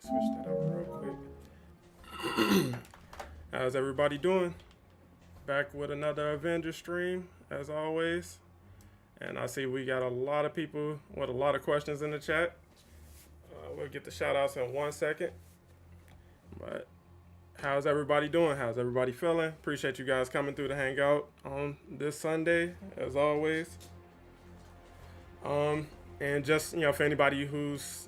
Switch that over real quick. How's everybody doing? Back with another Avenger stream, as always. And I see we got a lot of people with a lot of questions in the chat. We'll get the shout outs in 1 second. But how's everybody doing? How's everybody feeling? Appreciate you guys coming through to hang out on this Sunday, as always. And just, for anybody who's,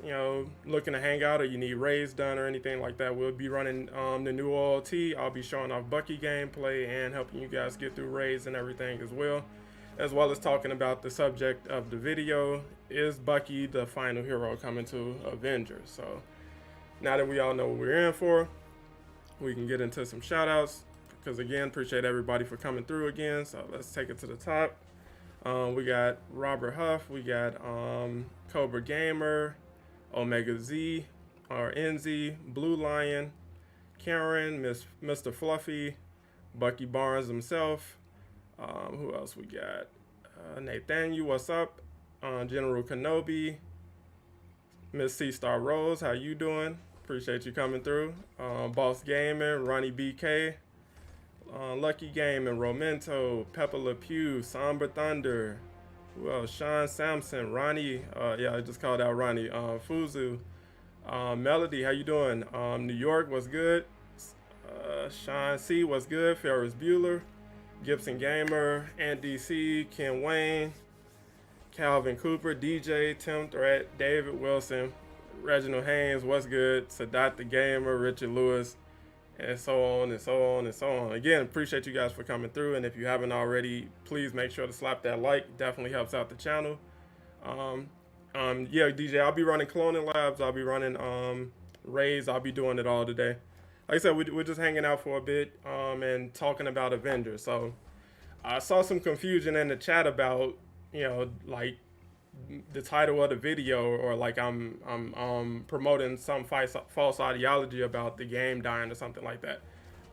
looking to hang out or you need raids done or anything like that, we'll be running the new OLT. I'll be showing off Bucky gameplay and helping you guys get through raids and everything as well as talking about the subject of the video. Is Bucky the final hero coming to Avengers? So now that we all know what we're in for, we can get into some shout outs. Because again, appreciate everybody for coming through again. So let's take it to the top. We got Robert Huff, we got Cobra Gamer, Omega Z, or NZ, Blue Lion, Karen, Mr. Fluffy, Bucky Barnes himself. Who else we got? Nathaniel, what's up? General Kenobi, Miss C Star Rose, how you doing? Appreciate you coming through. Boss Gaming, Ronnie BK. Lucky Game and Romento, Peppa Le Pew, Somber Thunder, who else? Sean Sampson, Ronnie, I just called out Ronnie, Fuzu, Melody, how you doing? New York was good. Sean C was good. Ferris Bueller, Gibson Gamer, Ant DC, Ken Wayne, Calvin Cooper, DJ, Tim Threat, David Wilson, Reginald Haynes, what's good? Sadat the Gamer, Richard Lewis, and so on and so on and so on. Again, appreciate you guys for coming through, and if you haven't already, please make sure to slap that like. Definitely helps out the channel. DJ, I'll be running cloning labs. I'll be running raids. I'll be doing it all today. Like I said, we're just hanging out for a bit and talking about Avengers. So I saw some confusion in the chat about like the title of the video, or like I'm promoting some false ideology about the game dying or something like that.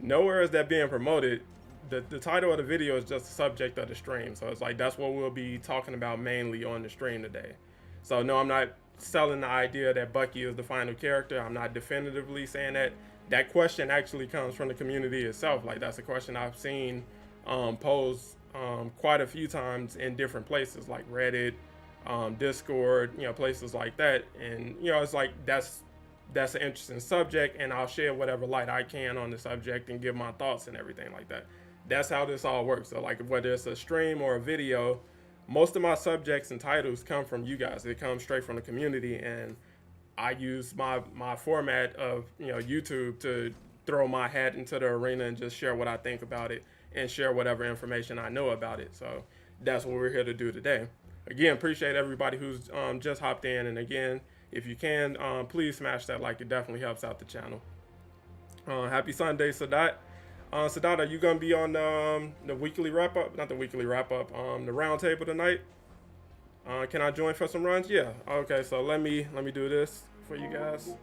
Nowhere is that being promoted. The title of the video is just the subject of the stream, so it's like that's what we'll be talking about mainly on the stream today. So no, I'm not selling the idea that Bucky is the final character. I'm not definitively saying that. That question actually comes from the community itself. Like that's a question I've seen posed quite a few times in different places like Reddit, Discord, places like that. And it's like that's an interesting subject, and I'll share whatever light I can on the subject and give my thoughts and everything like that. That's how this all works. So like whether it's a stream or a video, most of my subjects and titles come from you guys. It comes straight from the community, and I use my format of YouTube to throw my hat into the arena and just share what I think about it and share whatever information I know about it. So that's what we're here to do today. Again, appreciate everybody who's just hopped in, and again, if you can, please smash that like. It definitely helps out the channel. Happy Sunday, Sadat. Sadat, are you gonna be on the weekly wrap up? Not the weekly wrap up. The round table tonight. Can I join for some runs? Yeah. Okay. So let me do this for you guys.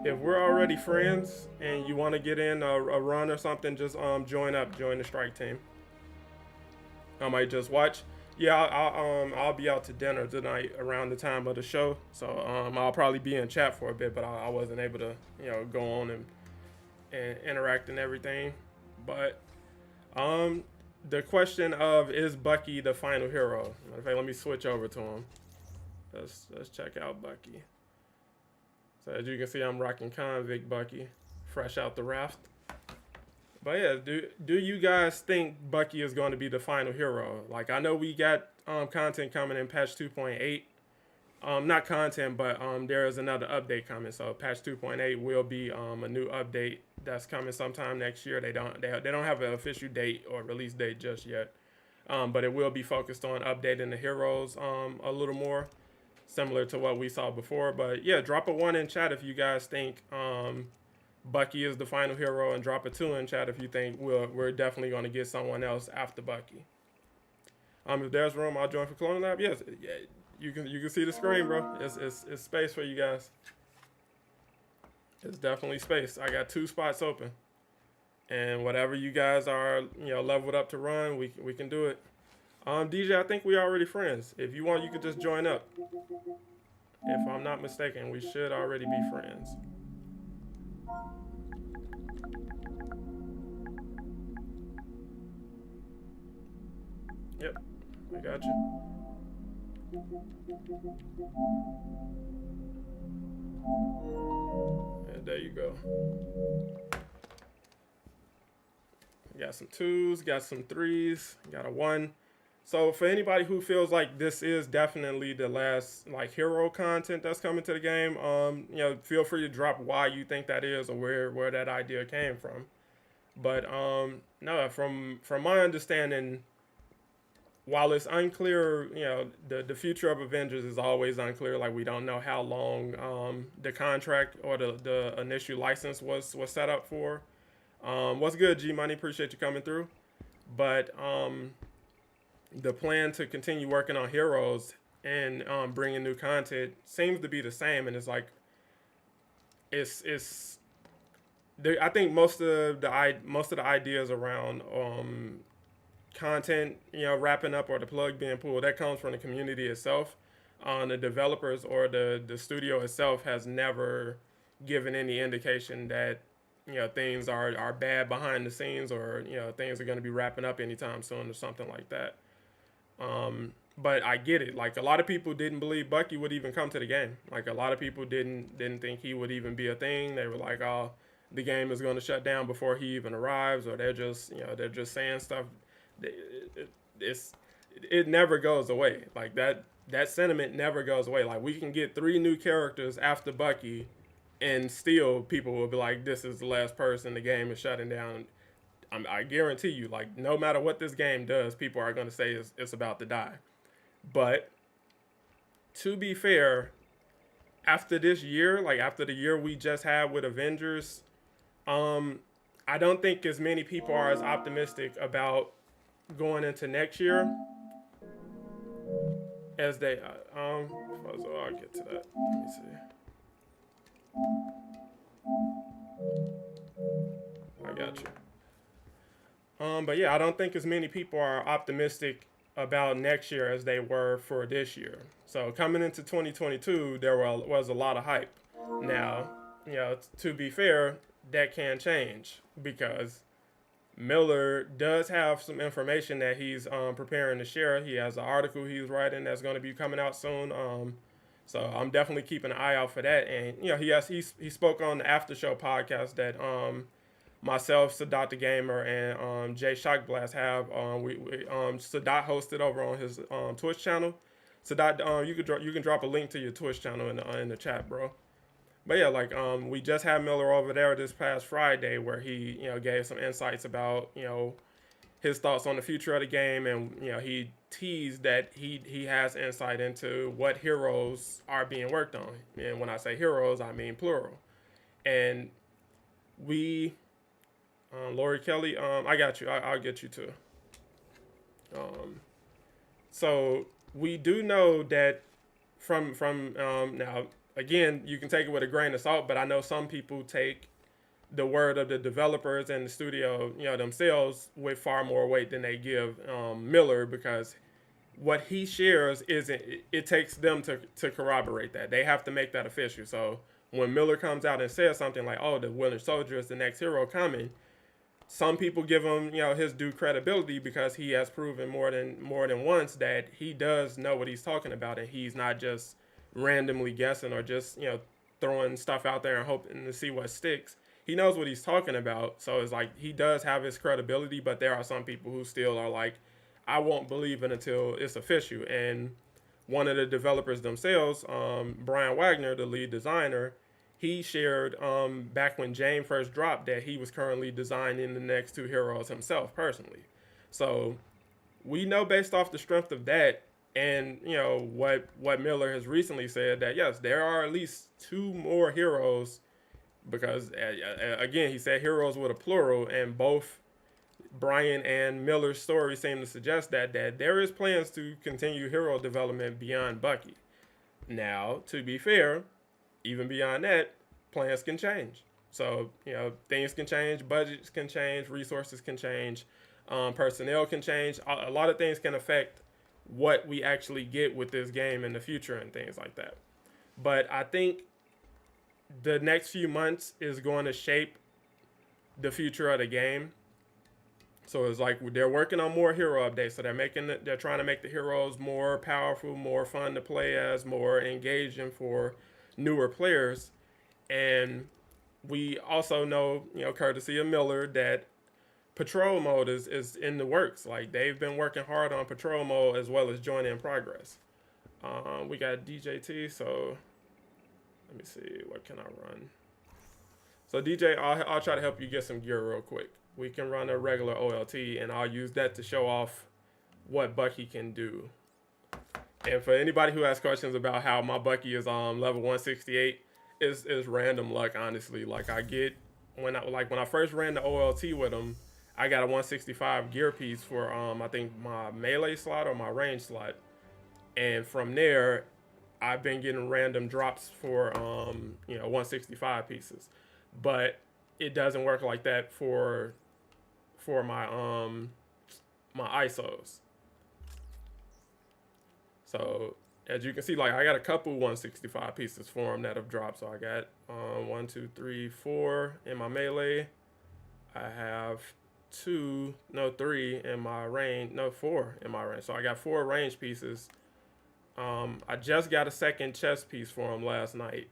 If we're already friends and you want to get in a run or something, just join the strike team. I might just watch. Yeah, I'll be out to dinner tonight around the time of the show, so I'll probably be in chat for a bit, but I wasn't able to go on and interact and everything. But the question of, is Bucky the final hero? In fact, let me switch over to him. Let's check out Bucky. So as you can see, I'm rocking Convict Bucky, fresh out the raft. But yeah, do you guys think Bucky is going to be the final hero? Like, I know we got content coming in patch 2.8. Not content, but there is another update coming. So patch 2.8 will be a new update that's coming sometime next year. They don't have an official date or release date just yet. But it will be focused on updating the heroes a little more, similar to what we saw before. But yeah, drop a 1 in chat if you guys think Bucky is the final hero, and drop a 2 in chat if you think we're definitely going to get someone else after Bucky. If there's room, I'll join for Clone Lab. Yes, yeah, you can see the screen, bro. It's space for you guys. It's definitely space. I got 2 spots open, and whatever you guys are leveled up to run, we can do it. DJ, I think we already friends. If you want, you could just join up. If I'm not mistaken, we should already be friends. Yep, I got you. And there you go. Got some twos, got some threes, got a one. So for anybody who feels like this is definitely the last like hero content that's coming to the game, feel free to drop why you think that is or where that idea came from. But no, from my understanding, while it's unclear, the future of Avengers is always unclear. Like we don't know how long the contract or the initial license was set up for. What's good, G Money? Appreciate you coming through. But the plan to continue working on heroes and bringing new content seems to be the same, and it's like it's. I think most of the ideas around content, wrapping up or the plug being pulled, that comes from the community itself. The developers or the studio itself has never given any indication that things are bad behind the scenes or things are going to be wrapping up anytime soon or something like that. But I get it. Like a lot of people didn't believe Bucky would even come to the game. Like a lot of people didn't think he would even be a thing. They were like, "Oh, the game is going to shut down before he even arrives," or they're just saying stuff. It's it never goes away. Like that sentiment never goes away. Like we can get 3 new characters after Bucky, and still people will be like, "This is the last person. The game is shutting down." I guarantee you, like no matter what this game does, people are going to say it's about to die. But to be fair, after this year, like after the year we just had with Avengers, I don't think as many people are as optimistic about going into next year as they. So I'll get to that. Let me see. I got you. But yeah, I don't think as many people are optimistic about next year as they were for this year. So coming into 2022, was a lot of hype. Now, to be fair, that can change because Miller does have some information that he's preparing to share. He has an article he's writing that's going to be coming out soon. So I'm definitely keeping an eye out for that. And he spoke on the After Show podcast that myself, Sadat the Gamer, and Jay Shockblast have. Sadat hosted over on his Twitch channel. Sadat, you can drop a link to your Twitch channel in the chat, bro. But yeah, like we just had Miller over there this past Friday, where he gave some insights about his thoughts on the future of the game, and he teased that he has insight into what heroes are being worked on. And when I say heroes, I mean plural. And we, Lori Kelly, I got you. I'll get you too. So we do know that from now again, you can take it with a grain of salt, but I know some people take the word of the developers and the studio, themselves with far more weight than they give Miller, because what he shares isn't. It takes them to corroborate that. They have to make that official. So when Miller comes out and says something like, "Oh, the Winter Soldier is the next hero coming," some people give him, his due credibility because he has proven more than once that he does know what he's talking about, and he's not just randomly guessing or just throwing stuff out there and hoping to see what sticks. He knows what he's talking about, so it's like he does have his credibility. But there are some people who still are like, "I won't believe it until it's official." And one of the developers themselves, Brian Wagner, the lead designer, he shared back when Jane first dropped that he was currently designing the next 2 heroes himself personally. So we know based off the strength of that, and what Miller has recently said, that yes, there are at least 2 more heroes, because again he said heroes with a plural, and both Brian and Miller's story seem to suggest that there is plans to continue hero development beyond Bucky. Now, to be fair, even beyond that, plans can change. So, things can change, budgets can change, resources can change, personnel can change. A lot of things can affect what we actually get with this game in the future and things like that. But I think the next few months is going to shape the future of the game. So it's like they're working on more hero updates. So they're trying to make the heroes more powerful, more fun to play as, more engaging for newer players. And we also know, courtesy of Miller, that patrol mode is in the works. Like they've been working hard on patrol mode as well as join in progress. We got DJT, so let me see, what can I run? So DJ, I'll try to help you get some gear real quick. We can run a regular OLT, and I'll use that to show off what Bucky can do. And for anybody who has questions about how my Bucky is on level 168, is random luck, honestly. Like when I first ran the OLT with him, I got a 165 gear piece for I think my melee slot or my range slot, and from there, I've been getting random drops for 165 pieces, but it doesn't work like that for my my ISOs. So as you can see, like I got a couple 165 pieces for them that have dropped. So I got 1, 2, 3, 4 in my melee. I have 3 in my range. No, 4 in my range. So I got 4 range pieces. I just got a second chest piece for them last night.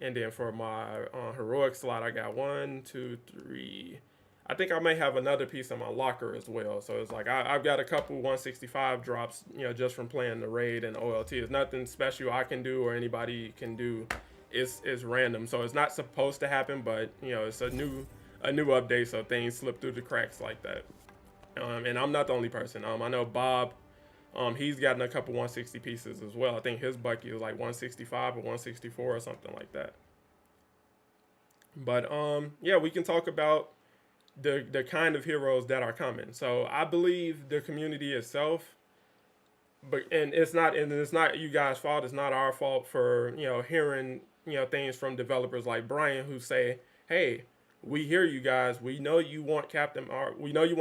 And then for my heroic slot, I got 1, 2, 3. I think I may have another piece in my locker as well. So it's like I've got a couple 165 drops, just from playing the raid and OLT. It's nothing special I can do or anybody can do. It's random. So it's not supposed to happen, but it's a new update, so things slip through the cracks like that. And I'm not the only person. I know Bob. He's gotten a couple 160 pieces as well. I think his Bucky is like 165 or 164 or something like that. But yeah, we can talk about the kind of heroes that are coming. So I believe the community itself, and it's not you guys' fault. It's not our fault for hearing things from developers like Brian who say, hey, we hear you guys. We know you want Captain Marvel. We know you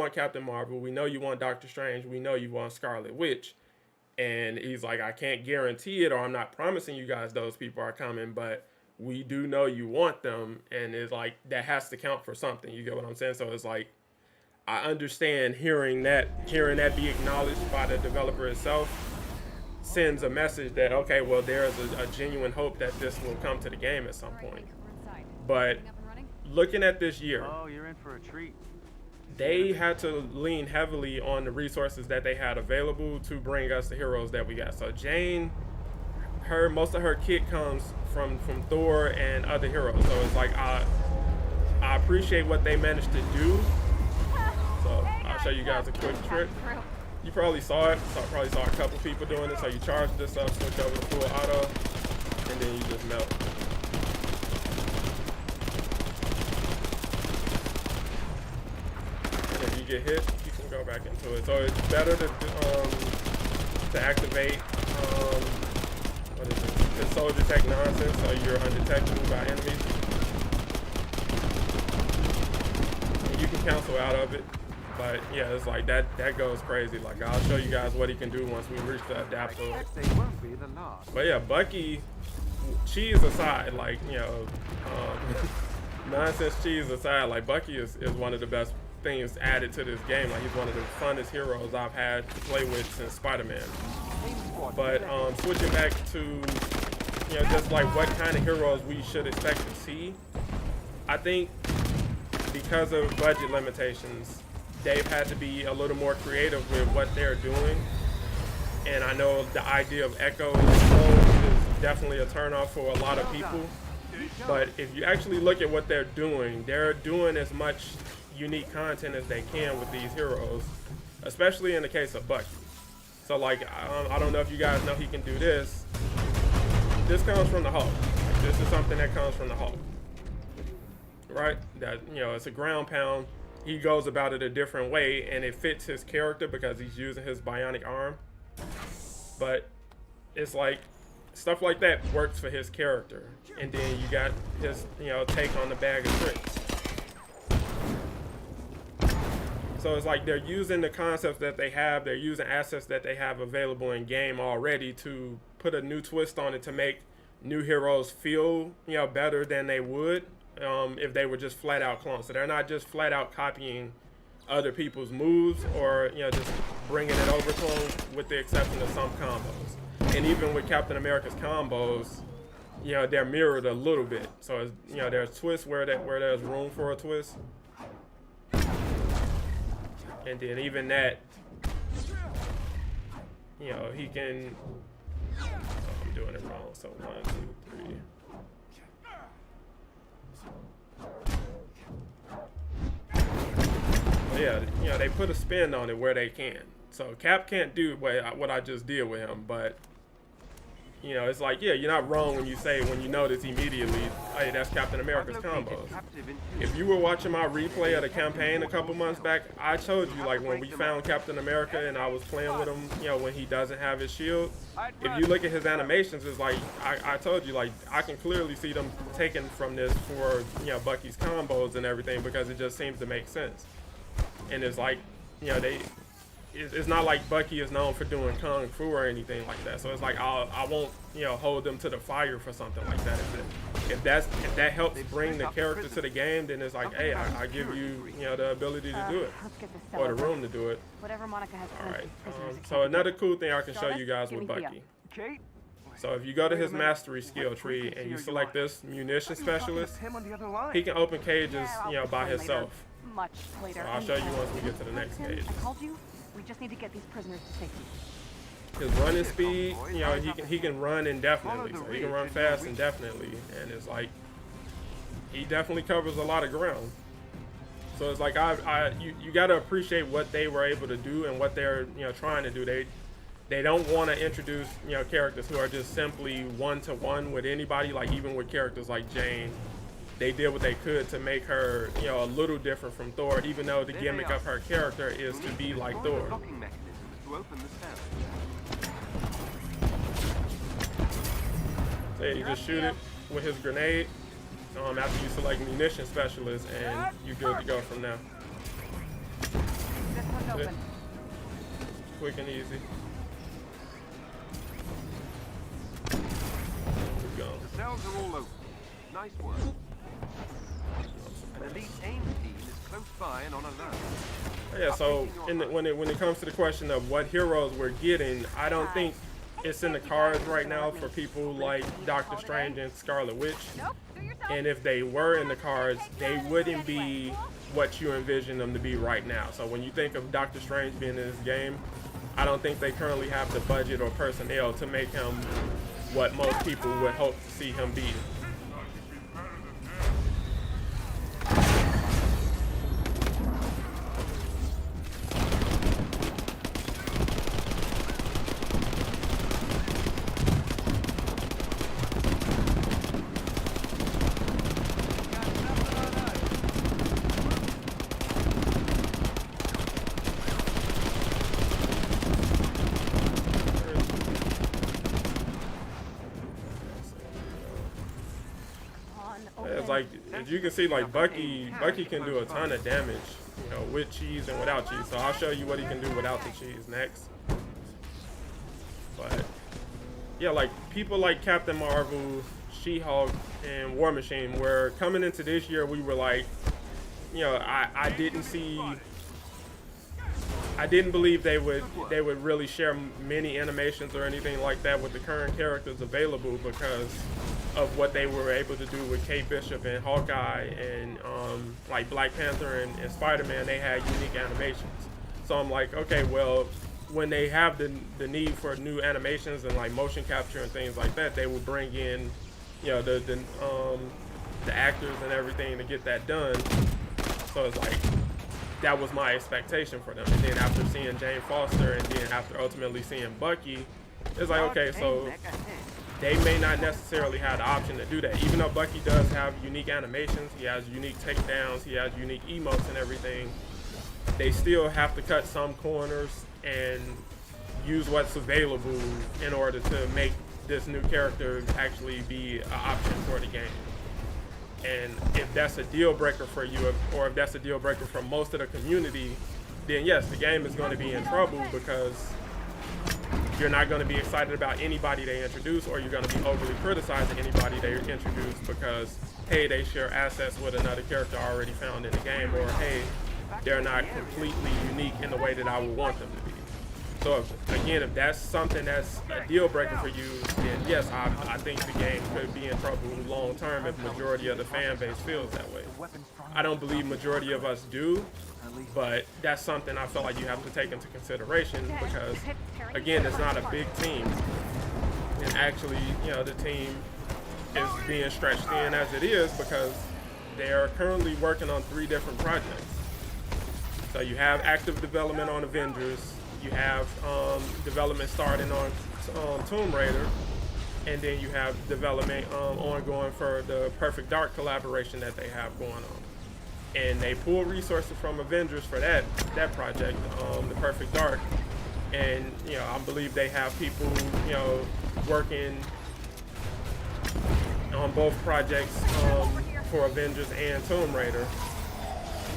want Doctor Strange. We know you want Scarlet Witch. And he's like, I can't guarantee it, or I'm not promising you guys those people are coming, but we do know you want them. And it's like, that has to count for something. You get what I'm saying? So it's like, I understand hearing that be acknowledged by the developer itself sends a message that, okay, well, there's a genuine hope that this will come to the game at some point. But looking at this year, you're in for a treat. They had to lean heavily on the resources that they had available to bring us the heroes that we got. So Jane, most of her kit comes from Thor and other heroes. So it's like I appreciate what they managed to do. So I'll show you guys a quick trick. You probably saw it. So I probably saw a couple people doing it. So you charge this up, switch over to full auto, and then you just melt. Get hit, you can go back into it. So it's better to activate what is it? The soldier tech nonsense, so you're undetectable by enemies. And you can cancel out of it, but yeah, it's like that goes crazy. Like I'll show you guys what he can do once we reach the adapter. But yeah, Bucky, cheese aside, like nonsense cheese aside, like Bucky is one of the best things added to this game. Like he's one of the funnest heroes I've had to play with since Spider-Man. But switching back to just like what kind of heroes we should expect to see, I think because of budget limitations, they've had to be a little more creative with what they're doing. And I know the idea of Echo is definitely a turnoff for a lot of people. But if you actually look at what they're doing as much unique content as they can with these heroes, especially in the case of Bucky. So like I don't know if you guys know he can do this. This comes from the Hulk. Like, this is something that comes from the Hulk, right? That it's a ground pound. He goes about it a different way, and it fits his character because he's using his bionic arm. But it's like stuff like that works for his character, and then you got his take on the bag of tricks. So it's like they're using the concepts that they have, they're using assets that they have available in game already to put a new twist on it to make new heroes feel, better than they would if they were just flat out clones. So they're not just flat out copying other people's moves or just bringing it over to them, with the exception of some combos. And even with Captain America's combos, they're mirrored a little bit. So it's, there's twists where there's room for a twist, and then even that, he can. Oh, I'm doing it wrong. So 1, 2, 3. Yeah, they put a spin on it where they can. So Cap can't do what I just did with him, but it's like, yeah, you're not wrong when you notice immediately, hey, that's Captain America's combos. If you were watching my replay of the campaign a couple months back, I showed you, like, when we found Captain America and I was playing with him, when he doesn't have his shield. If you look at his animations, it's like, I told you, like, I can clearly see them taken from this for, Bucky's combos and everything, because it just seems to make sense. And it's like, it's not like Bucky is known for doing kung fu or anything like that. So it's like I won't hold them to the fire for something like that. If that helps bring the character to the game, then it's like, hey, I give you the ability to do it, or the room to do it. Whatever Monica has. All right. So another cool thing I can show you guys with Bucky. So if you go to his mastery skill tree and you select this munition specialist, he can open cages by himself. Much later. So I'll show you once we get to the next cage. I called you. We just need to get these prisoners to safety. His running speed, he can run indefinitely. So he can run fast indefinitely, and it's like he definitely covers a lot of ground. So it's like you got to appreciate what they were able to do and what they're trying to do. They don't want to introduce characters who are just simply one-to-one with anybody. Like even with characters like Jane, they did what they could to make her, a little different from Thor, even though the gimmick of her character is to be like Thor. So yeah, you just shoot it with his grenade after you select munition specialist, and you're good to go from there. Quick and easy. Keep going. The cells are all open. Nice work. An elite aim team is close by and on alert. Yeah, so when it comes to the question of what heroes we're getting, I don't think it's in the cards right now for people like Doctor Strange and Scarlet Witch. And if they were in the cards, they wouldn't be what you envision them to be right now. So when you think of Doctor Strange being in this game, I don't think they currently have the budget or personnel to make him what most people would hope to see him be. Like, as you can see, like Bucky can do a ton of damage, with cheese and without cheese. So I'll show you what he can do without the cheese next. But yeah, like people like Captain Marvel, She-Hulk, and War Machine, where coming into this year we were like, I didn't believe they would really share many animations or anything like that with the current characters available, because of what they were able to do with Kate Bishop and Hawkeye and like Black Panther and Spider-Man. They had unique animations. So I'm like, okay, well, when they have the need for new animations and like motion capture and things like that, they will bring in the actors and everything to get that done. So it's like, that was my expectation for them. And then after seeing Jane Foster and then after ultimately seeing Bucky, it's like, okay, so they may not necessarily have the option to do that. Even though Bucky does have unique animations, he has unique takedowns, he has unique emotes and everything, they still have to cut some corners and use what's available in order to make this new character actually be an option for the game. And if that's a deal breaker for you, or if that's a deal breaker for most of the community, then yes, the game is going to be in trouble, because you're not going to be excited about anybody they introduce, or you're going to be overly criticizing anybody they introduce because, hey, they share assets with another character already found in the game, or hey, they're not completely unique in the way that I would want them to be. So again, if that's something that's a deal breaker for you, then yes, I think the game could be in trouble long term if majority of the fan base feels that way. I don't believe majority of us do, but that's something I feel like you have to take into consideration because, again, it's not a big team, and actually, you know, the team is being stretched thin as it is because they are currently working on 3 different projects. So you have active development on Avengers. You have development starting on Tomb Raider, and then you have development ongoing for the Perfect Dark collaboration that they have going on. And they pull resources from Avengers for that project, the Perfect Dark. And you know, I believe they have people, you know, working on both projects for Avengers and Tomb Raider,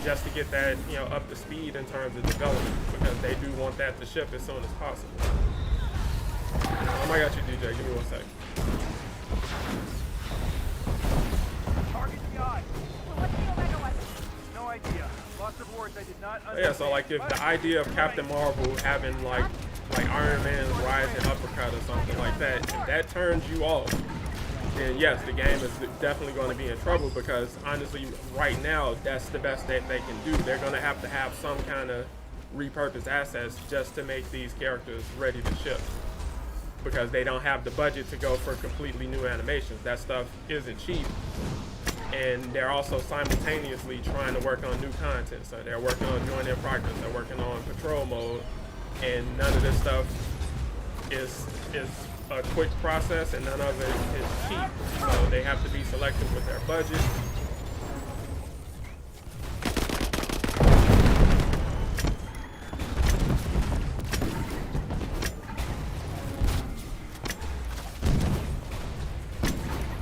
just to get that, you know, up to speed in terms of development, because they do want that to ship as soon as possible. Oh my God, you DJ, give me 1 second. Target the eye. What's the Omega weapon? No idea. Lots of words I did not understand. Yeah, so like if the idea of Captain Marvel having like Iron Man's rising uppercut or something like that, if that turns you off, then yes, the game is definitely going to be in trouble, because honestly, right now, that's the best that they can do. They're going to have some kind of repurposed assets just to make these characters ready to ship, because they don't have the budget to go for completely new animations. That stuff isn't cheap, and they're also simultaneously trying to work on new content. So they're working on Join in Progress, they're working on Patrol Mode, and none of this stuff is a quick process, and none of it is cheap. So they have to be selective with their budget.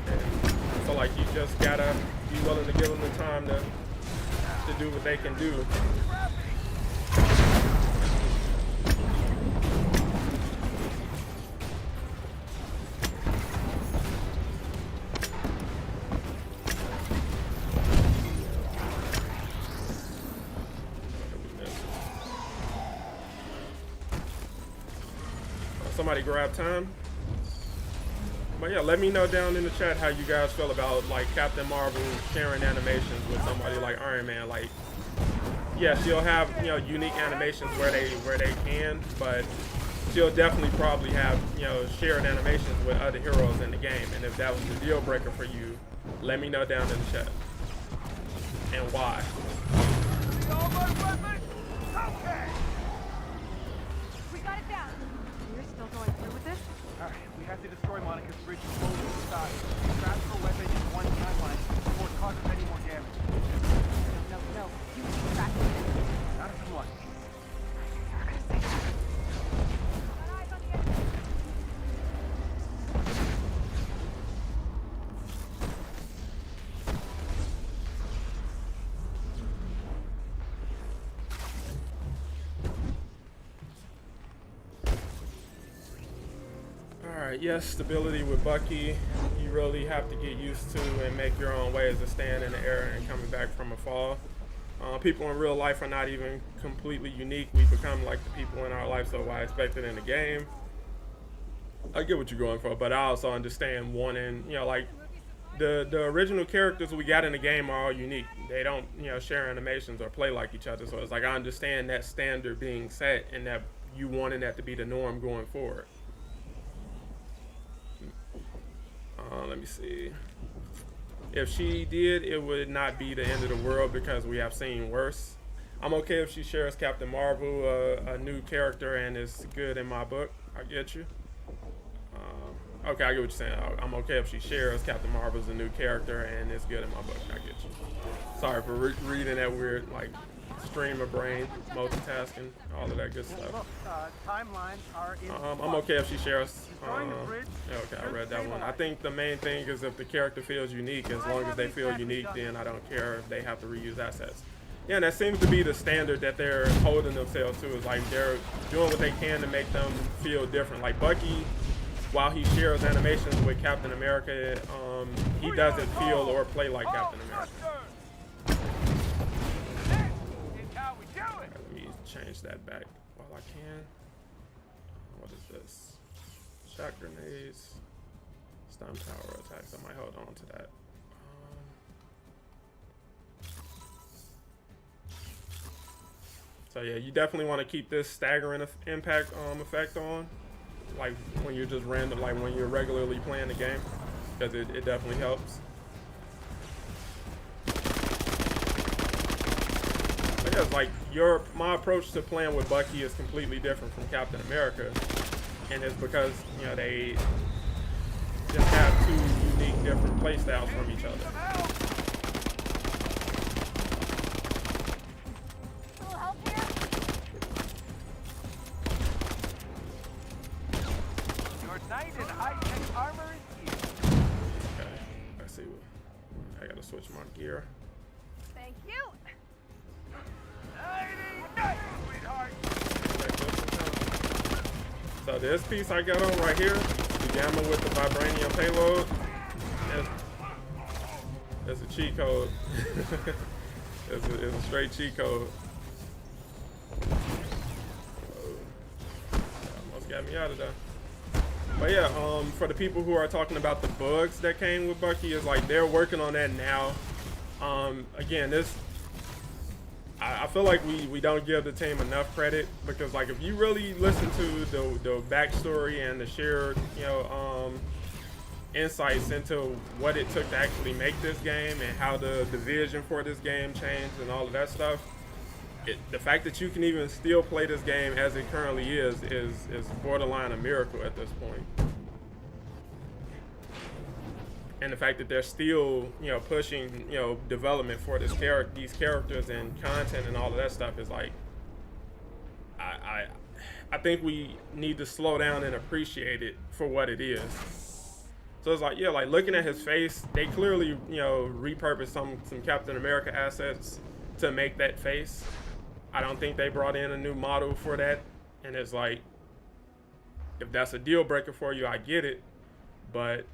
And so like you just gotta be willing to give them the time to do what they can do. Somebody grab time. But yeah, let me know down in the chat how you guys feel about like Captain Marvel sharing animations with somebody like Iron Man. Like, yeah, she'll have, you know, unique animations where they can, but she'll definitely probably have, you know, shared animations with other heroes in the game. And if that was the deal breaker for you, let me know down in the chat. And why. All my weapons? Okay. We got it down. You're still going through with this? Alright, we have to destroy Monica's bridge and blow it aside. Transfer weapon in one timeline before it causes any more damage. No. You keep tracking it. Not if I'm lucky. You're gonna say that. Got eyes on the enemy. Alright, yes, stability with Bucky, you really have to get used to and make your own ways of staying in the air and coming back from a fall. People in real life are not even completely unique. We become like the people in our life, so why expect it in the game? I get what you're going for, but I also understand wanting, you know, like the original characters we got in the game are all unique. They don't, you know, share animations or play like each other, so it's like I understand that standard being set and that you wanting that to be the norm going forward. Let me see. If she did, it would not be the end of the world because we have seen worse. I'm okay if she shares Captain Marvel, a new character, and it's good in my book. I get you. Okay, I get what you're saying. I'm okay if she shares Captain Marvel as a new character and it's good in my book. I get you. Sorry for reading that weird, like, stream of brain, multitasking, all of that good stuff. Look, timelines are in I'm okay if she shares. Destroying the bridge Okay, I read that one. I think the main thing is if the character feels unique, as long as they feel unique, then I don't care if they have to reuse assets. yeah, that seems to be the standard that they're holding themselves to. Is like they're doing what they can to make them feel different. Like Bucky, while he shares animations with Captain America, he doesn't feel or play like Captain America. Let me change that back while I can. What is this? Shock grenades, stun power attacks. I might hold on to that. So yeah, you definitely want to keep this staggering impact effect on, like when you're just random, like when you're regularly playing the game, because it definitely helps. I guess like my approach to playing with Bucky is completely different from Captain America, and it's because they just have two unique different play styles from each other. Switch my gear. Thank you. So this piece I got on right here, the Gamma with the vibranium payload, that's a cheat code. it's a straight cheat code. Almost got me out of there. But yeah, for the people who are talking about the bugs that came with Bucky, is like they're working on that now. Again, I feel like we don't give the team enough credit, because like if you really listen to the backstory and the shared insights into what it took to actually make this game and how the vision for this game changed and all of that stuff, the fact that you can even still play this game as it currently is borderline a miracle at this point. And the fact that they're still, pushing, development for these characters and content and all of that stuff is like, I think we need to slow down and appreciate it for what it is. So it's like, yeah, like looking at his face, they clearly, repurposed some Captain America assets to make that face. I don't think they brought in a new model for that. And it's like, if that's a deal breaker for you, I get it. But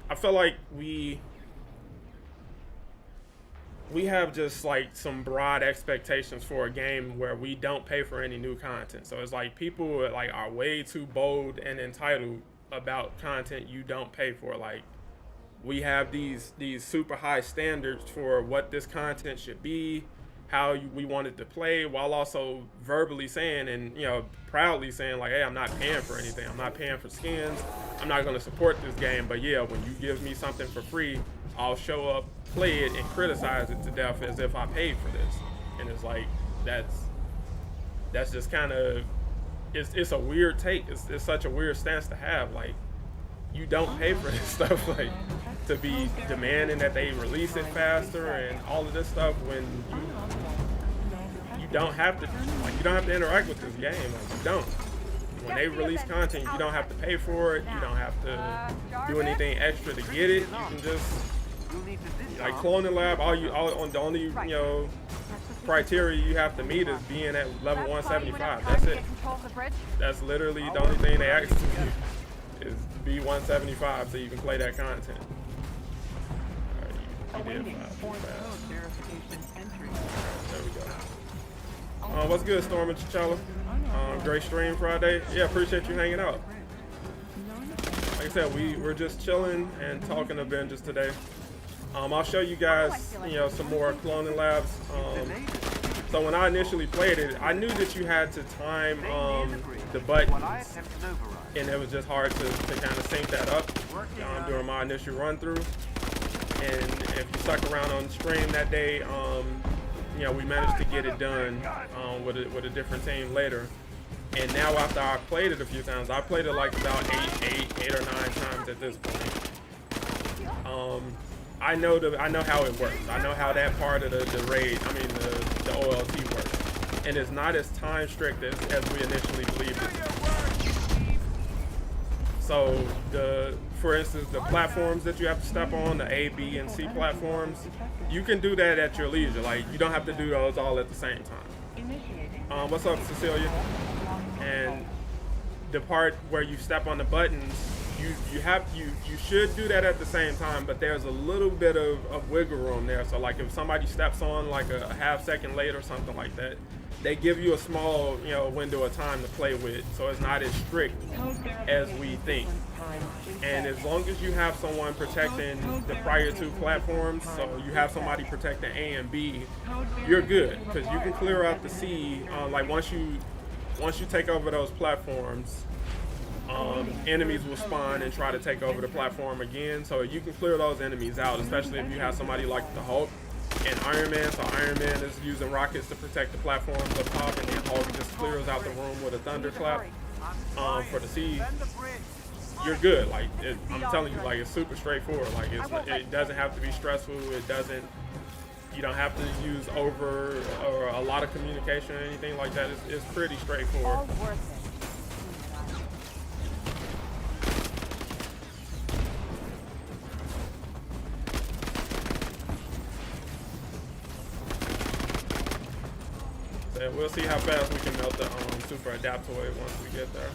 I feel like we have just like some broad expectations for a game where we don't pay for any new content. So it's like people like are way too bold and entitled about content you don't pay for. Like, we have these super high standards for what this content should be, how we want it to play, while also verbally saying and proudly saying like, hey, I'm not paying for anything. I'm not paying for skins. I'm not going to support this game. But yeah, when you give me something for free, I'll show up, play it, and criticize it to death as if I paid for this. And it's like, that's just kind of, it's a weird take. It's such a weird stance to have. Like, you don't pay for this stuff, like, to be demanding that they release it faster and all of this stuff when you don't have to, like, you don't have to interact with this game. Like, you don't. When they release content, you don't have to pay for it. You don't have to do anything extra to get it. You can just, like, cloning lab. The only criteria you have to meet is being at level 175. That's it. That's literally the only thing they ask you is be 175 so you can play that content. Alright, you did 5. There we go. What's good, Storm and T'Challa? Great stream Friday. Yeah, appreciate you hanging out. Like I said, we're just chilling and talking Avengers today. I'll show you guys, some more cloning labs. So when I initially played it, I knew that you had to time the buttons, and it was just hard to kind of sync that up during my initial run through. And if you stuck around on stream that day, we managed to get it done with a different team later. And now after I played it a few times, I played it like about 8 or 9 times at this point. I know how it works. I know how that part of the raid, the OLT works. And it's not as time strict as we initially believed it. So for instance, the platforms that you have to step on, the A, B, and C platforms, you can do that at your leisure. Like, you don't have to do those all at the same time. What's up, Cecilia? And the part where you step on the buttons, you should do that at the same time, but there's a little bit of wiggle room there. So like if somebody steps on like a half second late or something like that, they give you a small, you know, window of time to play with, so it's not as strict as we think. And as long as you have someone protecting the prior two platforms, so you have somebody protecting A and B, you're good, because you can clear out the C. Like once you take over those platforms, enemies will spawn and try to take over the platform again. So you can clear those enemies out, especially if you have somebody like the Hulk and Iron Man. So Iron Man is using rockets to protect the platforms up top, and then Hulk just clears out the room with a thunderclap for the C. You're good. Like I'm telling you, like it's super straightforward. Like it doesn't have to be stressful. It doesn't. You don't have to use over or a lot of communication or anything like that. It's pretty straightforward. All worth it. And we'll see how fast we can melt the super adaptoid once we get there.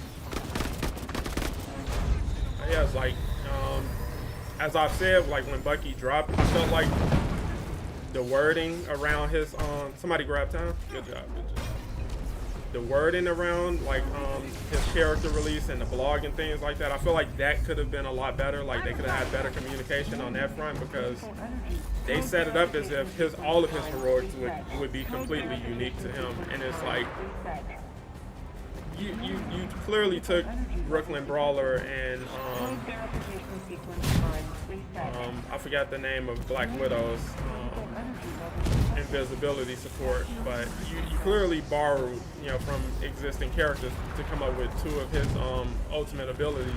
Yeah, it's like, as I've said, like when Bucky dropped, I felt like the wording around his, somebody grab time? Good job, good job. The wording around like his character release and the blog and things like that, I feel like that could have been a lot better. Like they could have had better communication on that front, because they set it up as if all of his heroics would be completely unique to him, and it's like you clearly took Brooklyn Brawler and I forgot the name of Black Widow's invisibility support, but you clearly borrowed, you know, from existing characters to come up with two of his ultimate abilities.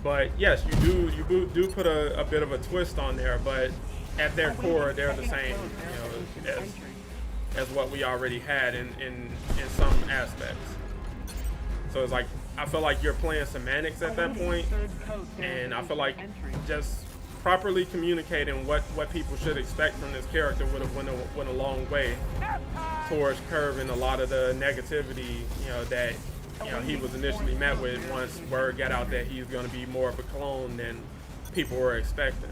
But yes, you do put a bit of a twist on there, but at their core, they're the same, you know, as what we already had in some aspects. So it's like, I feel like you're playing semantics at that point, and I feel like just properly communicating what people should expect from this character would have went a long way towards curbing a lot of the negativity, you know, that he was initially met with once word got out that he's going to be more of a clone than people were expecting.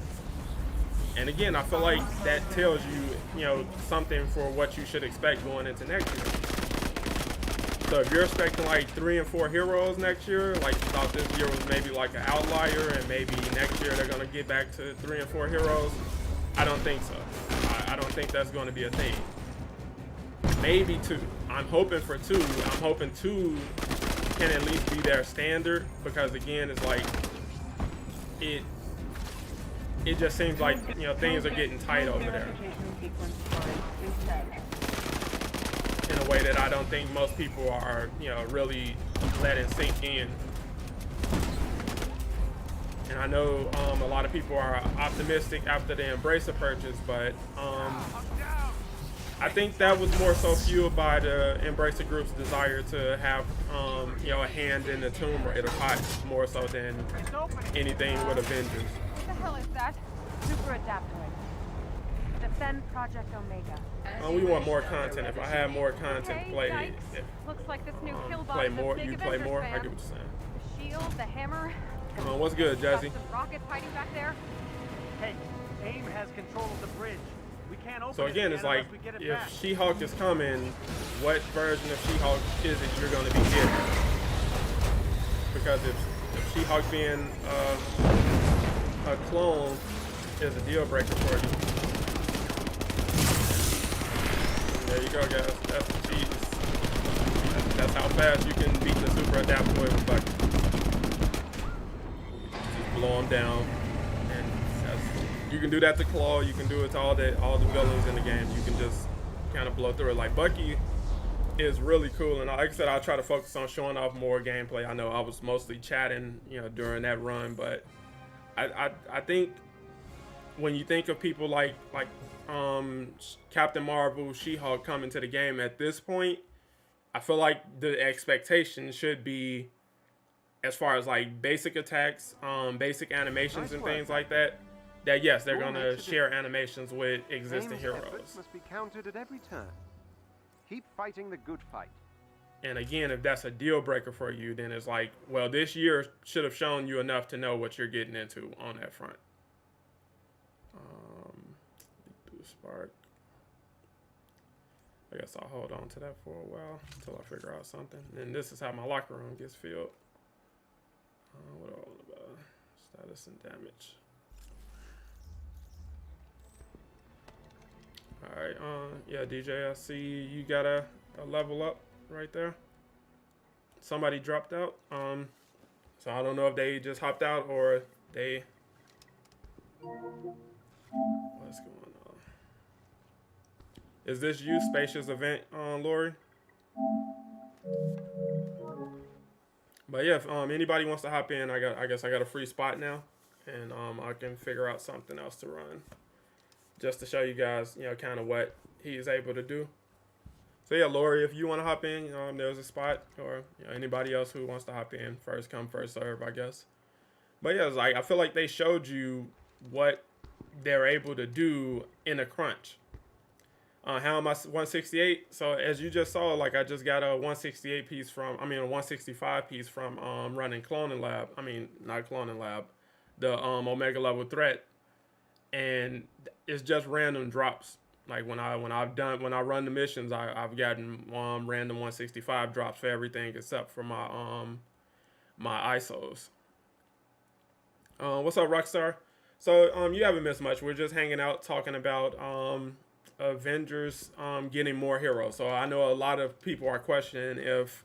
And again, I feel like that tells you, you know, something for what you should expect going into next year. So if you're expecting like 3 and 4 heroes next year, like you thought this year was maybe like an outlier, and maybe next year they're going to get back to 3 and 4 heroes, I don't think so. I don't think that's going to be a thing. Maybe 2. I'm hoping for 2. I'm hoping 2 can at least be their standard, because again, it's like it just seems like, you know, things are getting tight over there in a way that I don't think most people are, you know, really letting sink in. And I know a lot of people are optimistic after they embrace a purchase, but I think that was more so fueled by the Embracer Group's desire to have, you know, a hand in the Tomb Raider pot more so than anything with Avengers. What the hell is that? Super adaptoid. Defend Project Omega. We want more content. If I had more content to play, Yikes. Looks like this new killbot play is a more. big You play Avengers more. I fan. get what you're saying. The shield, the hammer. What's good, Got Jazzy? some rockets hiding back there. Hey, AIM has control of the bridge. We can't open So it again, it's unless like, we get it if back. She-Hulk is coming, what version of She-Hulk is it you're going to be getting? Because if She-Hulk being a clone is a deal breaker for you. There you go, guys. That's the cheese. That's how fast you can beat the super adaptoid with Bucky. Just blow him down. You can do that to Claw. You can do it to all the villains in the game. You can just kind of blow through it. Like Bucky is really cool, and like I said, I'll try to focus on showing off more gameplay. I know I was mostly chatting, you know, during that run, but I think when you think of people like Captain Marvel, She-Hulk coming to the game at this point, I feel like the expectation should be as far as like basic attacks, basic animations Nice and work, things like that, that yes, they're More gonna makes a share animations with existing Game's efforts heroes. must be counted at every turn. Keep fighting the good fight. And again, if that's a deal breaker for you, then it's like, well, this year should have shown you enough to know what you're getting into on that front. Do Spark. I guess I'll hold on to that for a while until I figure out something. And this is how my locker room gets filled. What all about status and damage? All right. Yeah, DJ, I see you got a level up right there. Somebody dropped out. So I don't know if they just hopped out or they. What's going on? Is this you, Spacious Event, Lori? But yeah, if anybody wants to hop in, I guess I got a free spot now, and I can figure out something else to run, just to show you guys, kind of what he's able to do. So yeah, Lori, if you want to hop in, there's a spot, or anybody else who wants to hop in, first come, first serve, I guess. But yeah, it's like I feel like they showed you what they're able to do in a crunch. How am I 168? So as you just saw, like I just got a 168 piece a 165 piece from running Cloning Lab. I mean, not Cloning Lab, the Omega level threat, and it's just random drops. Like when I run the missions, I've gotten random 165 drops for everything except for my my ISOs. What's up, Rockstar? So you haven't missed much. We're just hanging out talking about Avengers getting more heroes. So I know a lot of people are questioning if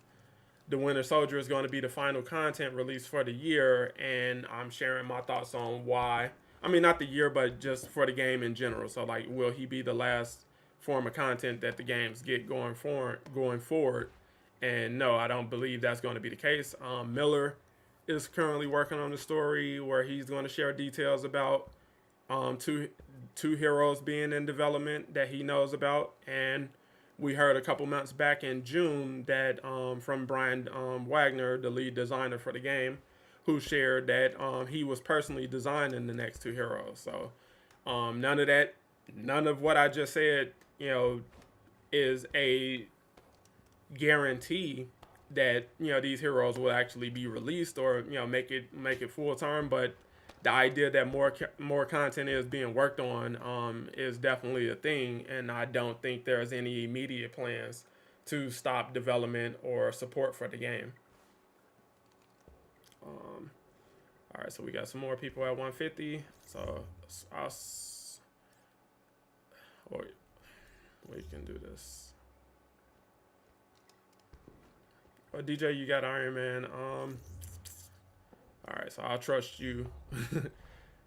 the Winter Soldier is going to be the final content release for the year, and I'm sharing my thoughts on why. I mean, not the year, but just for the game in general. So, like, will he be the last form of content that the games get going forward? And no, I don't believe that's going to be the case. Miller is currently working on the story where he's going to share details about two heroes being in development that he knows about. And we heard a couple months back in June that from Brian Wagner, the lead designer for the game, who shared that he was personally designing the next two heroes. So none of what I just said, is a guarantee that these heroes will actually be released or make it full term. But the idea that more content is being worked on is definitely a thing, and I don't think there's any immediate plans to stop development or support for the game. All right, so we got some more people at 150. So we can do this. Oh, DJ, you got Iron Man. All right, so I'll trust you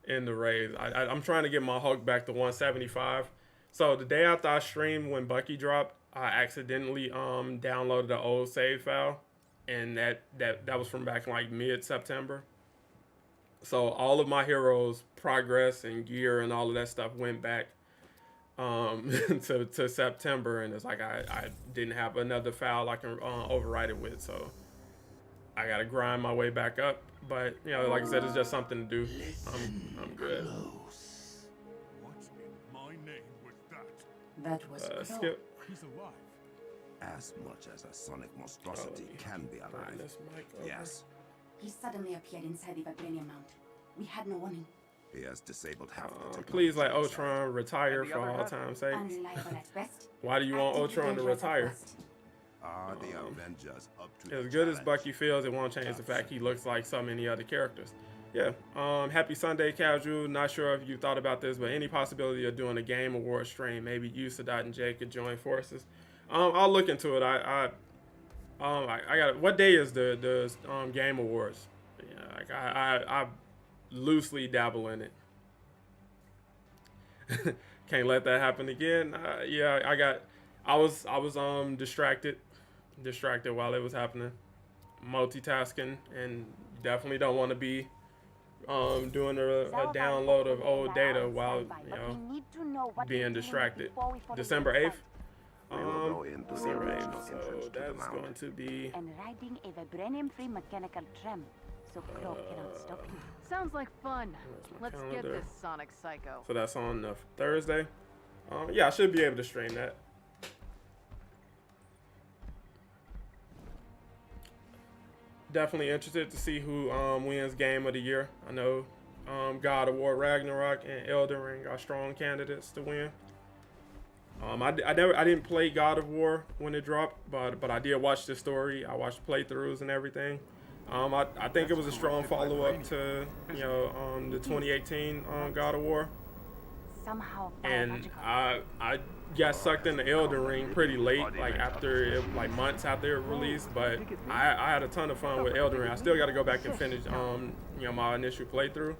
in the raise. I'm trying to get my Hulk back to 175. So the day after I streamed when Bucky dropped, I accidentally downloaded the old save file, and that was from back in like mid-September. So all of my heroes' progress and gear and all of that stuff went back to September, and it's like I didn't have another file I can overwrite it with, so I gotta grind my way back up. But like I said, it's just something to do. I'm good. What in my name was that? That was close. Skip. He's alive. As much as a sonic monstrosity can be Turn alive. this mic over. Yes, He suddenly appeared inside the vibranium mount. We had no warning. he has disabled half the technology. Please let inside. Ultron retire And the for other all half? time's sake. Unreliable at best. Why do you want Actively Ultron to dangerous at retire? worst. Are the Avengers up to As the good as challenge? Bucky feels, it won't change the fact he looks like so many other characters. Yeah. Happy Sunday, Casual. Not sure if you thought about this, but any possibility of doing a game award stream? Maybe you, Sadat, and Jay could join forces. I'll look into it. I got. What day is the game awards? Yeah, like I loosely dabble in it. Can't let that happen again. Yeah, I was distracted while it was happening, multitasking, and definitely don't want to be doing a download of old data while being distracted. December 8th. We will go into Alright, additional so entrance to the that's mount. going to be And riding a vibranium-free mechanical tram, so Crow cannot stop you. Sounds like fun. where's my Let's get calendar? this Sonic Psycho. So that's on Thursday. Yeah, I should be able to stream that. Definitely interested to see who wins Game of the Year. I know God of War Ragnarok and Elden Ring are strong candidates to win. I didn't play God of War when it dropped, but I did watch the story. I watched playthroughs and everything. I think it was a strong follow-up to the 2018 God of War. Somehow And biological. I got sucked into Elden Ring pretty late, like months after it released. But I had a ton of fun with Elden Ring. I still got to go back and finish my initial playthrough.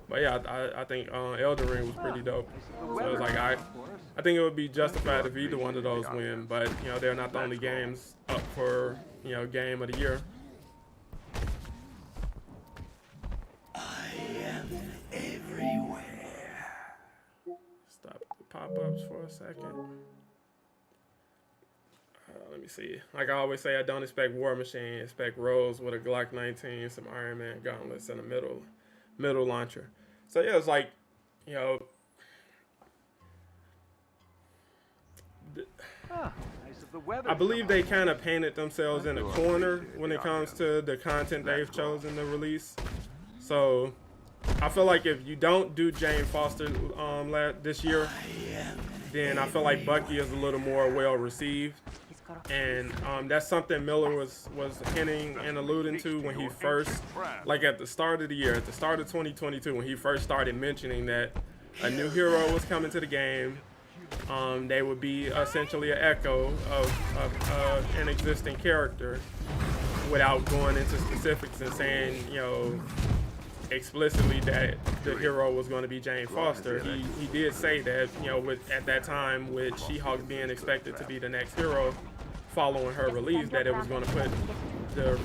But yeah, I think Elden Ring was pretty dope. So it was like I think it would be justified if either one of those win. But they're not the only games up for Game of the Year. I am everywhere. Stop the pop-ups for a second. Let me see. Like I always say, I don't expect War Machine. Expect Rose with a Glock 19, some Iron Man gauntlets, and a middle launcher. So yeah, it's like, Nice of the weather. I believe they kind of painted themselves in a corner when it comes to the content they've chosen to release. So I feel like if you don't do Jane Foster this year, then I feel like Bucky is a little more well received. And that's something Miller was hinting and alluding to when he first, like at the start of the year, at the start of 2022, when he first started mentioning that a new hero was coming to the game. They would be essentially an echo of an existing character without going into specifics and saying, explicitly that the hero was going to be Jane Foster. He did say that, at that time with She-Hulk being expected to be the next hero following her release, that it was going to put the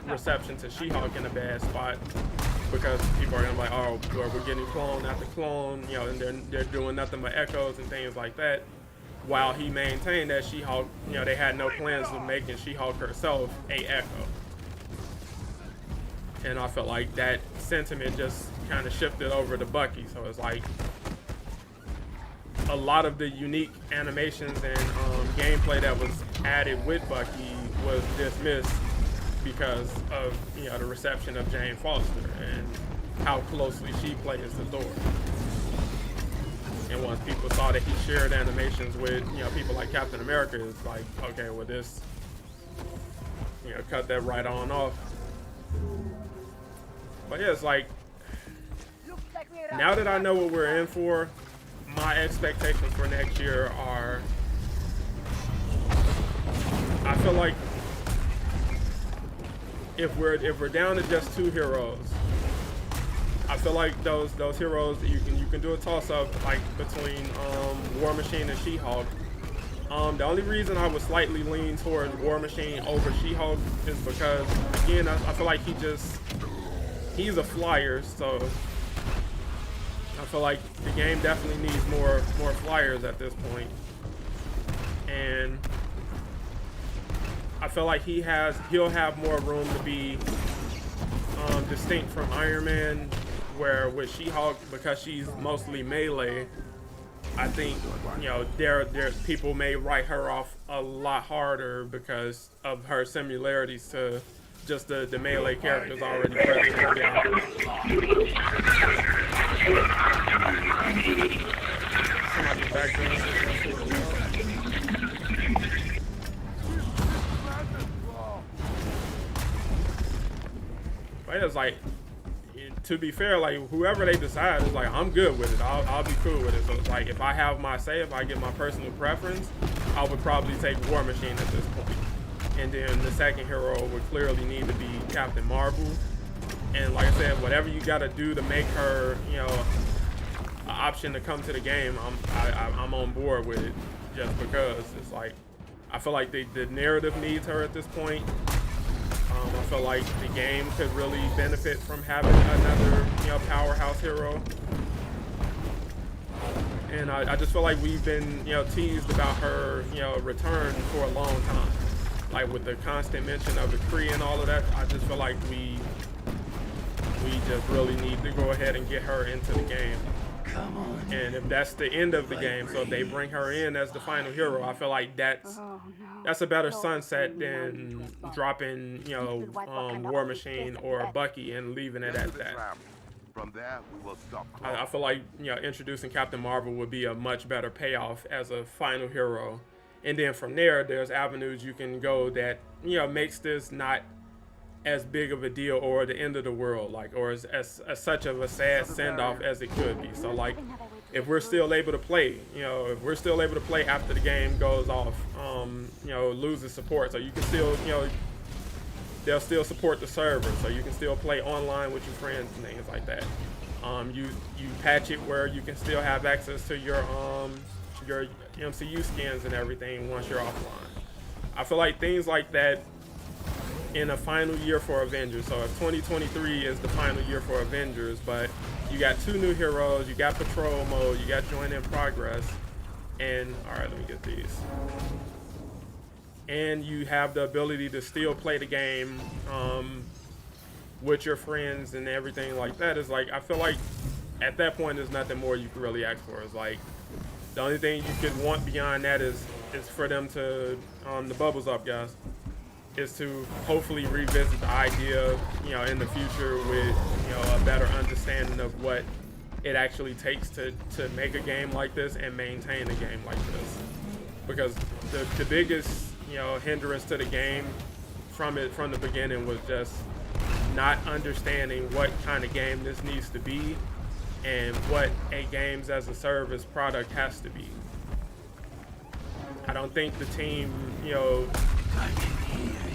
reception to She-Hulk in a bad spot because people are going to be like, oh, well, we're getting clone after clone, and they're doing nothing but echoes and things like that. While he maintained that She-Hulk, they had no plans of making She-Hulk herself a echo. And I felt like that sentiment just kind of shifted over to Bucky. So it's like a lot of the unique animations and gameplay that was added with Bucky was dismissed because of the reception of Jane Foster and how closely she plays the door. And once people saw that he shared animations with people like Captain America, it's like, okay, well this cut that right on off. But yeah, it's like, now that I know what we're in for, my expectations for next year are, I feel like if we're down to just two heroes, I feel like those heroes you can do a toss up like between War Machine and She-Hulk. The only reason I would slightly lean towards War Machine over She-Hulk is because, again, I feel like he's a flyer, so I feel like the game definitely needs more flyers at this point. And I feel like he'll have more room to be distinct from Iron Man, where with She-Hulk, because she's mostly melee, I think there people may write her off a lot harder because of her similarities to just the melee characters already present in the game. Somebody's background. But it's like, to be fair, like whoever they decide is like, I'm good with it. I'll be cool with it. So it's like, if I have my say, if I get my personal preference, I would probably take War Machine at this point. And then the second hero would clearly need to be Captain Marvel. And like I said, whatever you got to do to make her, an option to come to the game, I'm on board with it. Just because it's like, I feel like the narrative needs her at this point. I feel like the game could really benefit from having another, powerhouse hero. And I just feel like we've been, teased about her, return for a long time. Like with the constant mention of the Kree and all of that, I just feel like we just really need to go ahead and get her into the game. Come on. And if that's the end of the game, so if they bring her in as the final hero, I feel like that's a better sunset than dropping, War Machine or Bucky and leaving it at that. From there, we will stop. I feel like, introducing Captain Marvel would be a much better payoff as a final hero. And then from there, there's avenues you can go that, makes this not as big of a deal or the end of the world, like, or as such of a sad send-off as it could be. So like, if we're still able to play, after the game goes off, loses support, so you can still, they'll still support the server, so you can still play online with your friends and things like that. You patch it where you can still have access to your MCU skins and everything once you're offline. I feel like things like that in a final year for Avengers. So if 2023 is the final year for Avengers, but you got 2 new heroes, you got patrol mode, you got join in progress, and all right, let me get these. And you have the ability to still play the game with your friends and everything like that. Is like, I feel like at that point there's nothing more you can really ask for. It's like the only thing you could want beyond that is for them to the bubbles up, guys, is to hopefully revisit the idea, in the future with, a better understanding of what it actually takes to make a game like this and maintain a game like this. Because the biggest, hindrance to the game from the beginning was just not understanding what kind of game this needs to be and what a games as a service product has to be. I don't think the team,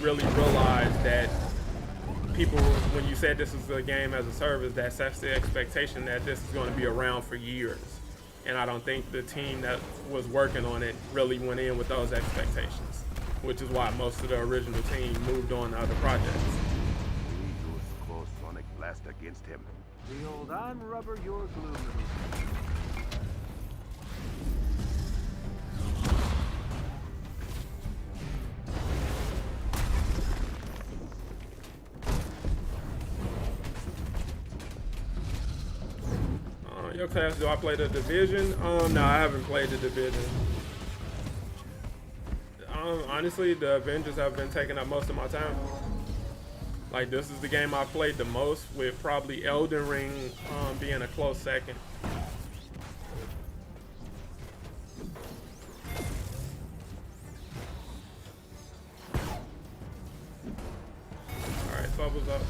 really realized that people, when you said this is a game as a service, that sets the expectation that this is going to be around for years. And I don't think the team that was working on it really went in with those expectations, which is why most of the original team moved on to other projects. We use close sonic blast against him. The old I'm rubber, you're glue. Your class, do I play the Division? No, I haven't played the Division. Honestly, the Avengers have been taking up most of my time. Like, this is the game I played the most, with probably Elden Ring being a close second. Alright, bubbles up.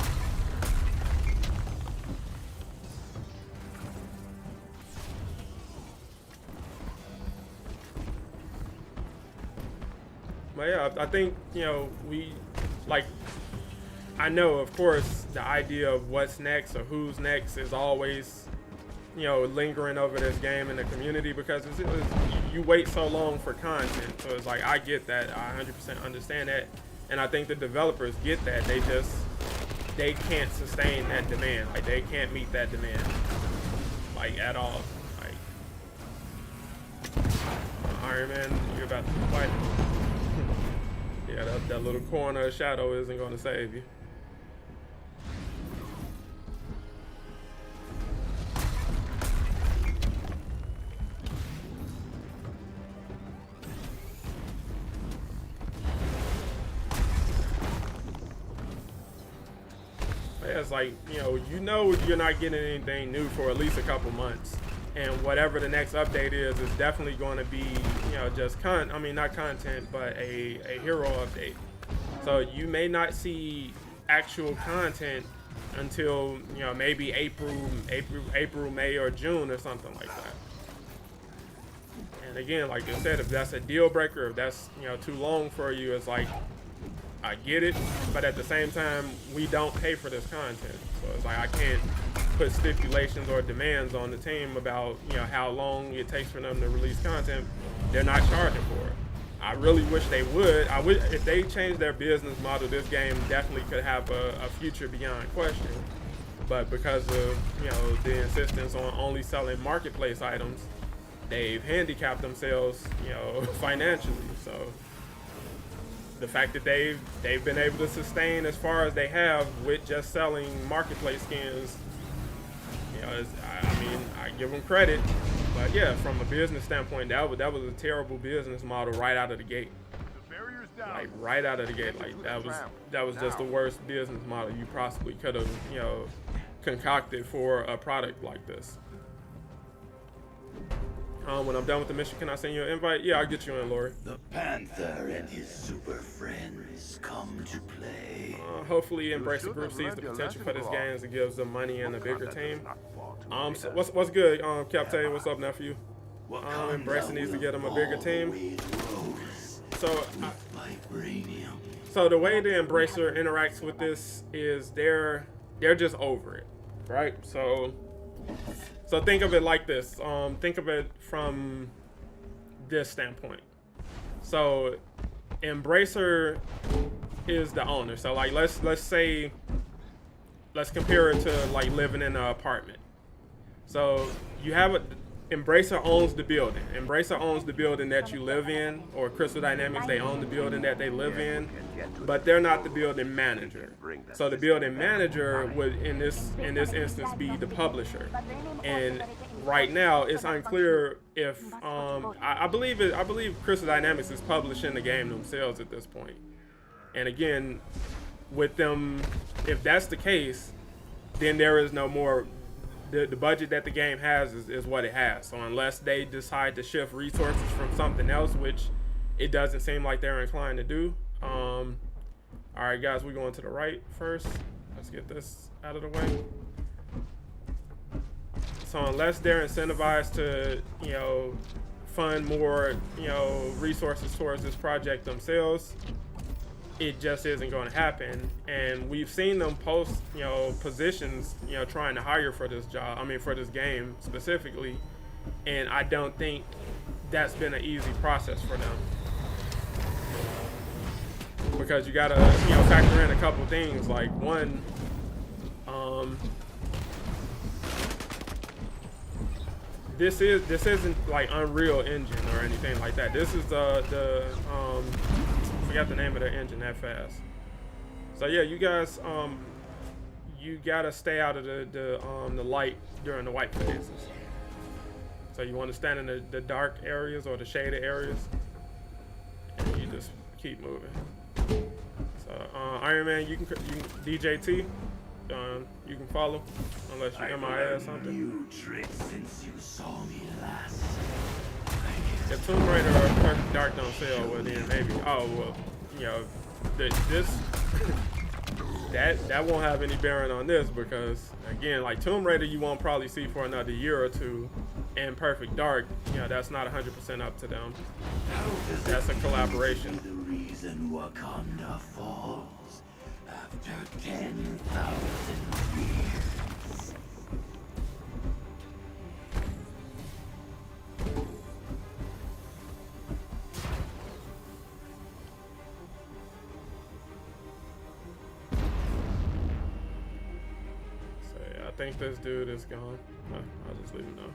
But yeah, I think, I know, of course, the idea of what's next or who's next is always, lingering over this game in the community, because you wait so long for content. So it's like, I get that. I 100% understand that. And I think the developers get that. They can't sustain that demand. Like, they can't meet that demand, like, at all. Like, Iron Man, you're about to fight. Yeah, that little corner of shadow isn't going to save you. But yeah, it's like, you're not getting anything new for at least a couple months. And whatever the next update is definitely going to be, just not content, but a hero update. So you may not see actual content until, maybe April, May, or June or something like that. And again, like I said, if that's a deal breaker, if that's, too long for you, it's like, I get it, but at the same time, we don't pay for this content. So it's like, I can't put stipulations or demands on the team about, how long it takes for them to release content. They're not charging for it. I really wish they would. I wish if they changed their business model, this game definitely could have a future beyond question. But because of, the insistence on only selling marketplace items, they've handicapped themselves, you know, financially. So the fact that they've been able to sustain as far as they have with just selling marketplace skins, you know, I mean, I give them credit. But yeah, from a business standpoint, that was a terrible business model right out of the gate. The barrier's down. Like right out of the gate, like that was just the worst business model you possibly could have, you know, concocted for a product like this. When I'm done with the mission, can I send you an invite? Yeah, I'll get you in, Lori. The Panther and his super friends come to play. Hopefully, Embrace the Group sees the potential for this game as it gives them money and a bigger team. So what's good, Captain? What's up, nephew? Embrace needs to get him a bigger team. So the way the Embracer interacts with this is they're just over it, right? So think of it like this. Think of it from this standpoint. So Embracer is the owner. So like let's compare it to like living in an apartment. So you have Embracer owns the building. Embracer owns the building that you live in, or Crystal Dynamics, they own the building that they live in, but they're not the building manager. So the building manager would, in this instance, be the publisher. And right now, it's unclear if I believe Crystal Dynamics is publishing the game themselves at this point. And again, with them, if that's the case, then there is no more. The budget that the game has is what it has. So unless they decide to shift resources from something else, which it doesn't seem like they're inclined to do. All right, guys, we're going to the right first. Let's get this out of the way. So unless they're incentivized to, you know, fund more, you know, resources towards this project themselves, it just isn't going to happen. And we've seen them post, you know, positions, you know, trying to hire for this job. I mean, for this game specifically. And I don't think that's been an easy process for them. Because you got to, you know, factor in a couple things. Like one, this isn't like Unreal Engine or anything like that. This is the forgot the name of the engine that fast. So yeah, you guys, you gotta stay out of the light during the white phases. So you want to stand in the dark areas or the shaded areas, and you just keep moving. So Iron Man, you can DJT, you can follow unless you MIA or something. New tricks since you saw me last. If Tomb Raider or Perfect Dark don't sell, well then maybe. Oh well, you know, that won't have any bearing on this because again, like Tomb Raider, you won't probably see for another year or two, and Perfect Dark, you know, that's not 100% up to them. That's a collaboration. The reason Wakanda falls after 10,000 years. I think this dude is gone. I'll just leave him now.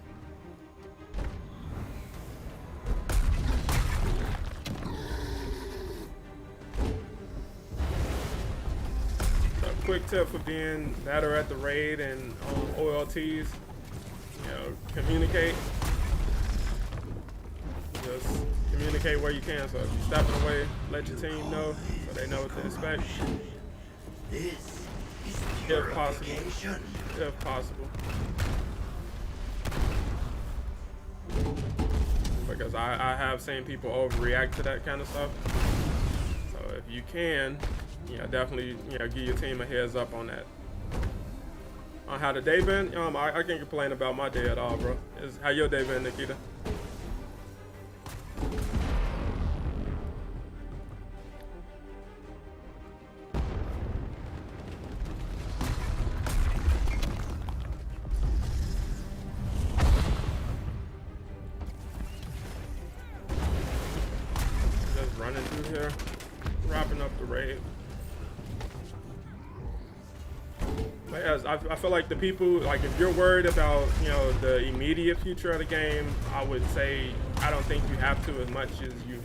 So quick tip for being better at the raid and OLTs, you know, communicate. Just communicate where you can. So if you're stepping away, let your team know so they know what to expect. If possible. If possible. Because I have seen people overreact to that kind of stuff. So if you can, you know, definitely, you know, give your team a heads up on that. On how the day been, I can't complain about my day at all, bro. How your day been, Nikita? Running through here, wrapping up the raid. As I feel like the people, like if you're worried about, you know, the immediate future of the game, I would say I don't think you have to as much as you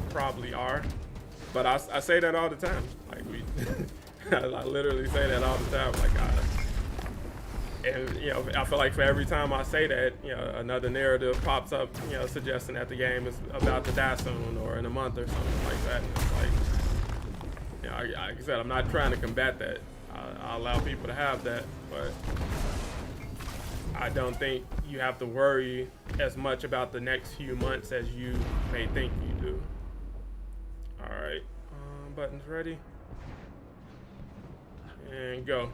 probably are. But I say that all the time. Like I literally say that all the time. Like and you know, I feel like for every time I say that, you know, another narrative pops up, you know, suggesting that the game is about to die soon or in a month or something like that. And it's like, you know, like I said, I'm not trying to combat that. I allow people to have that, but I don't think you have to worry as much about the next few months as you may think you do. All right, buttons ready, and go.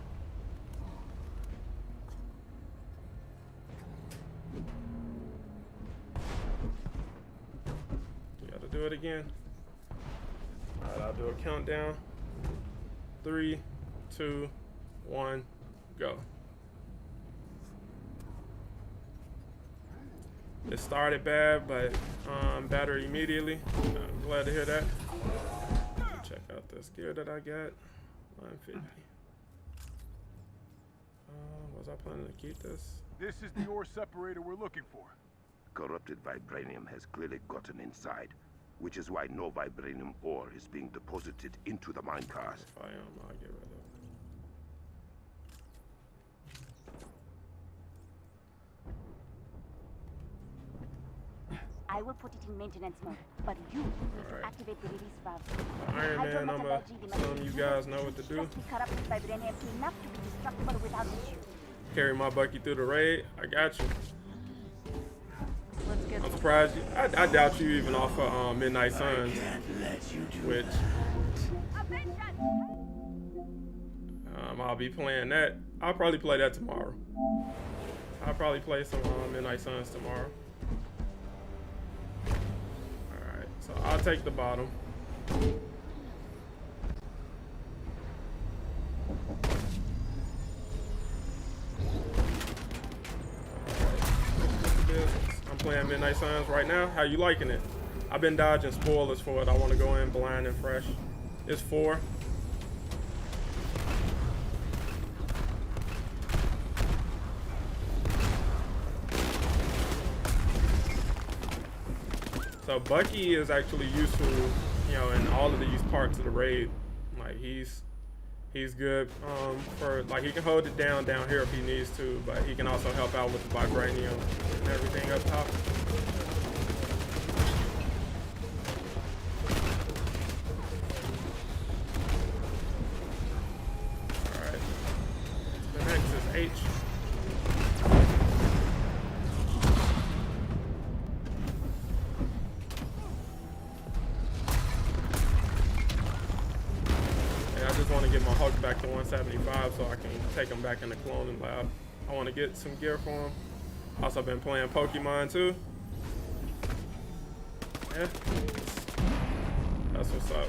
You gotta do it again. All right, I'll do a countdown. 3, 2, 1, go. It started bad, but better immediately. I'm glad to hear that. Check out this gear that I got. 150. Was I planning to keep this? This is the ore separator we're looking for. Corrupted vibranium has clearly gotten inside, which is why no vibranium ore is being deposited into the minecart. If I am, I'll get rid of it. I will put it in maintenance mode, but you need to activate the release valve. Iron Man, I'm gonna assume you guys know what to do. Corrupted vibranium enough to be destructible without issue. Carry my Bucky through the raid. I got you. Let's get I'm surprised you. I doubt you even off of Midnight Suns, which I'll be playing that. I'll probably play that tomorrow. I'll probably play some Midnight Suns tomorrow. Alright, so I'll take the bottom. I'm playing Midnight Suns right now. How you liking it? I've been dodging spoilers for it. I want to go in blind and fresh. It's 4. So Bucky is actually useful, you know, in all of these parts of the raid. Like he's good for, like, he can hold it down here if he needs to, but he can also help out with the vibranium and everything up top. All right. The next is H. Back to 175 so I can take him back in the cloning lab. I want to get some gear for him. Also been playing Pokemon too. Yeah, that's what's up.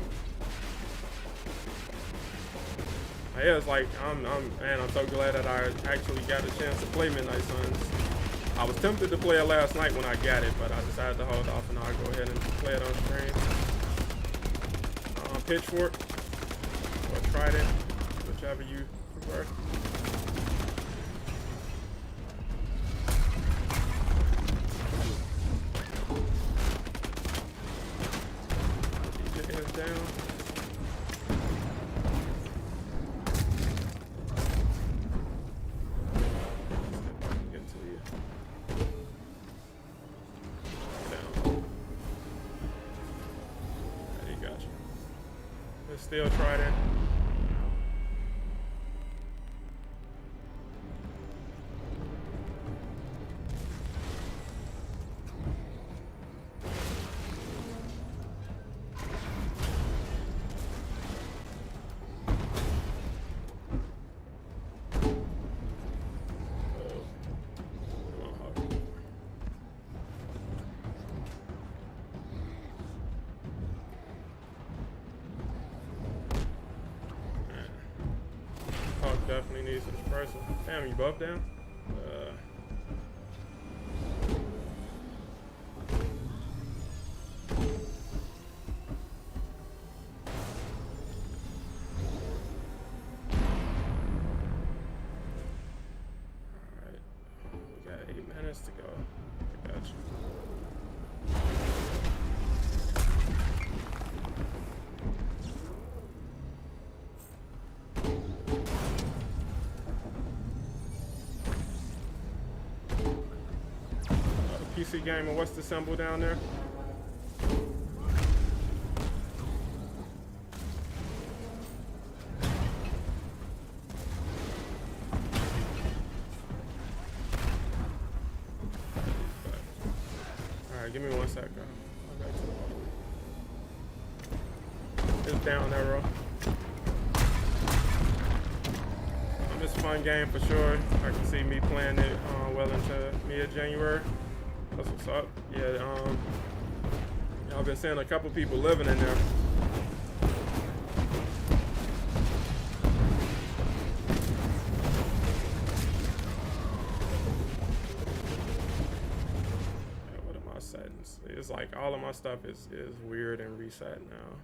Yeah, it's like I'm so glad that I actually got a chance to play Midnight Suns. I was tempted to play it last night when I got it, but I decided to hold off and I'll go ahead and play it on stream. Pitchfork or Trident, whichever you prefer. Keep your heads down. Get to you. Down. There you got you. Let's still Trident. Definitely needs some suppressor. Damn, you buff down? PC Gamer, what's the symbol down there? Alright, give me 1 second. It's down arrow. It's a fun game for sure. I can see me playing it well into mid-January. That's what's up. Yeah, I've been seeing a couple people living in there. Yeah, what are my settings? It's like all of my stuff is weird and reset now.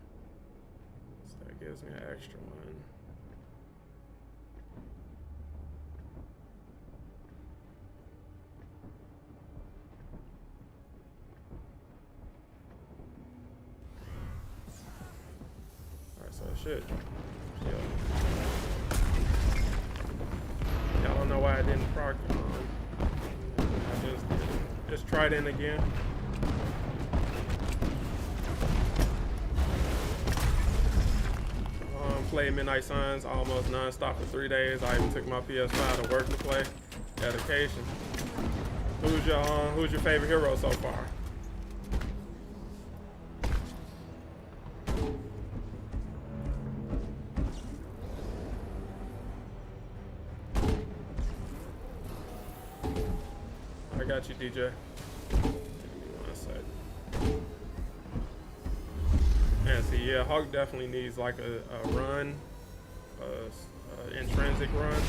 So that gives me an extra one. So shit. Yeah. I don't know why I didn't proc. I just tried in again. Played Midnight Suns almost non-stop for 3 days. I even took my PS5 to work to play. Dedication. Who's your favorite hero so far? I got you, DJ. Give me 1 sec. And see, yeah, Hawk definitely needs like a run, intrinsic run.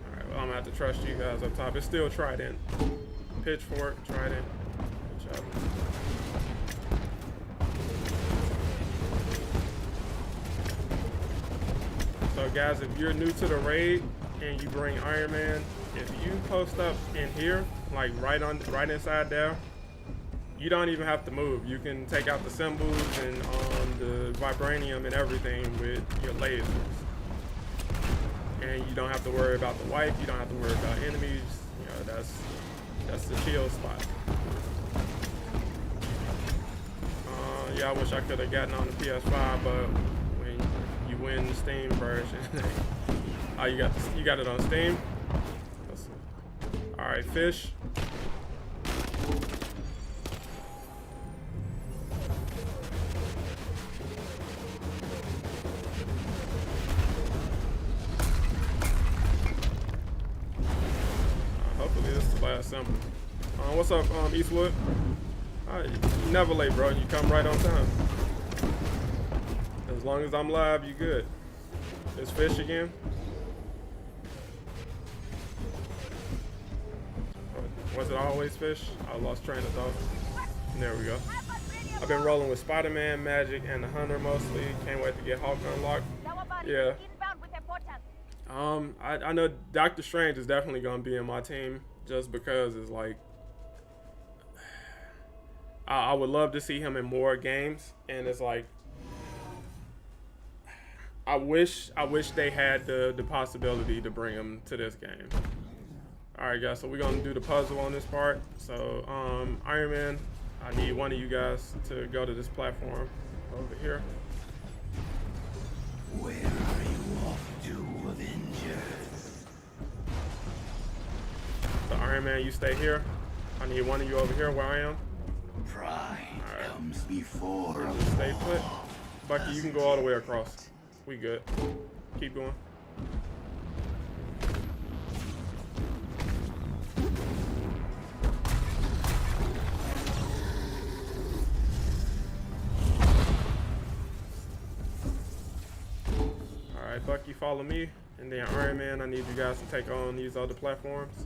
All right, well, I'm gonna have to trust you guys up top. It's still Trident, Pitchfork, Trident. Good job. So guys, if you're new to the raid and you bring Iron Man, if you post up in here, like right inside there, you don't even have to move. You can take out the symbols and the vibranium and everything with your lasers. And you don't have to worry about the wipe, you don't have to worry about enemies. You know, that's the chill spot. Yeah, I wish I could have gotten on the PS5, but you win the Steam version. Oh, you got it on Steam? All right, fish. Hopefully this is the last symbol. What's up, Eastwood? You never late, bro. You come right on time. As long as I'm live, you good. It's fish again. Was it always fish? I lost train of thought. There we go. I've been rolling with Spider-Man, Magic, and the Hunter mostly. Can't wait to get Hulk unlocked. Yeah. I know Doctor Strange is definitely gonna be in my team just because it's like I would love to see him in more games, and it's like I wish they had the possibility to bring him to this game. All right, guys, so we're gonna do the puzzle on this part. So, Iron Man, I need one of you guys to go to this platform over here. Where are you off to, Avengers? So, Iron Man, you stay here. I need one of you over here where I am. Pride comes before. Stay put. Bucky, you can go all the way across. We good. Keep going. Alright, Bucky, follow me. And then Iron Man, I need you guys to take on these other platforms.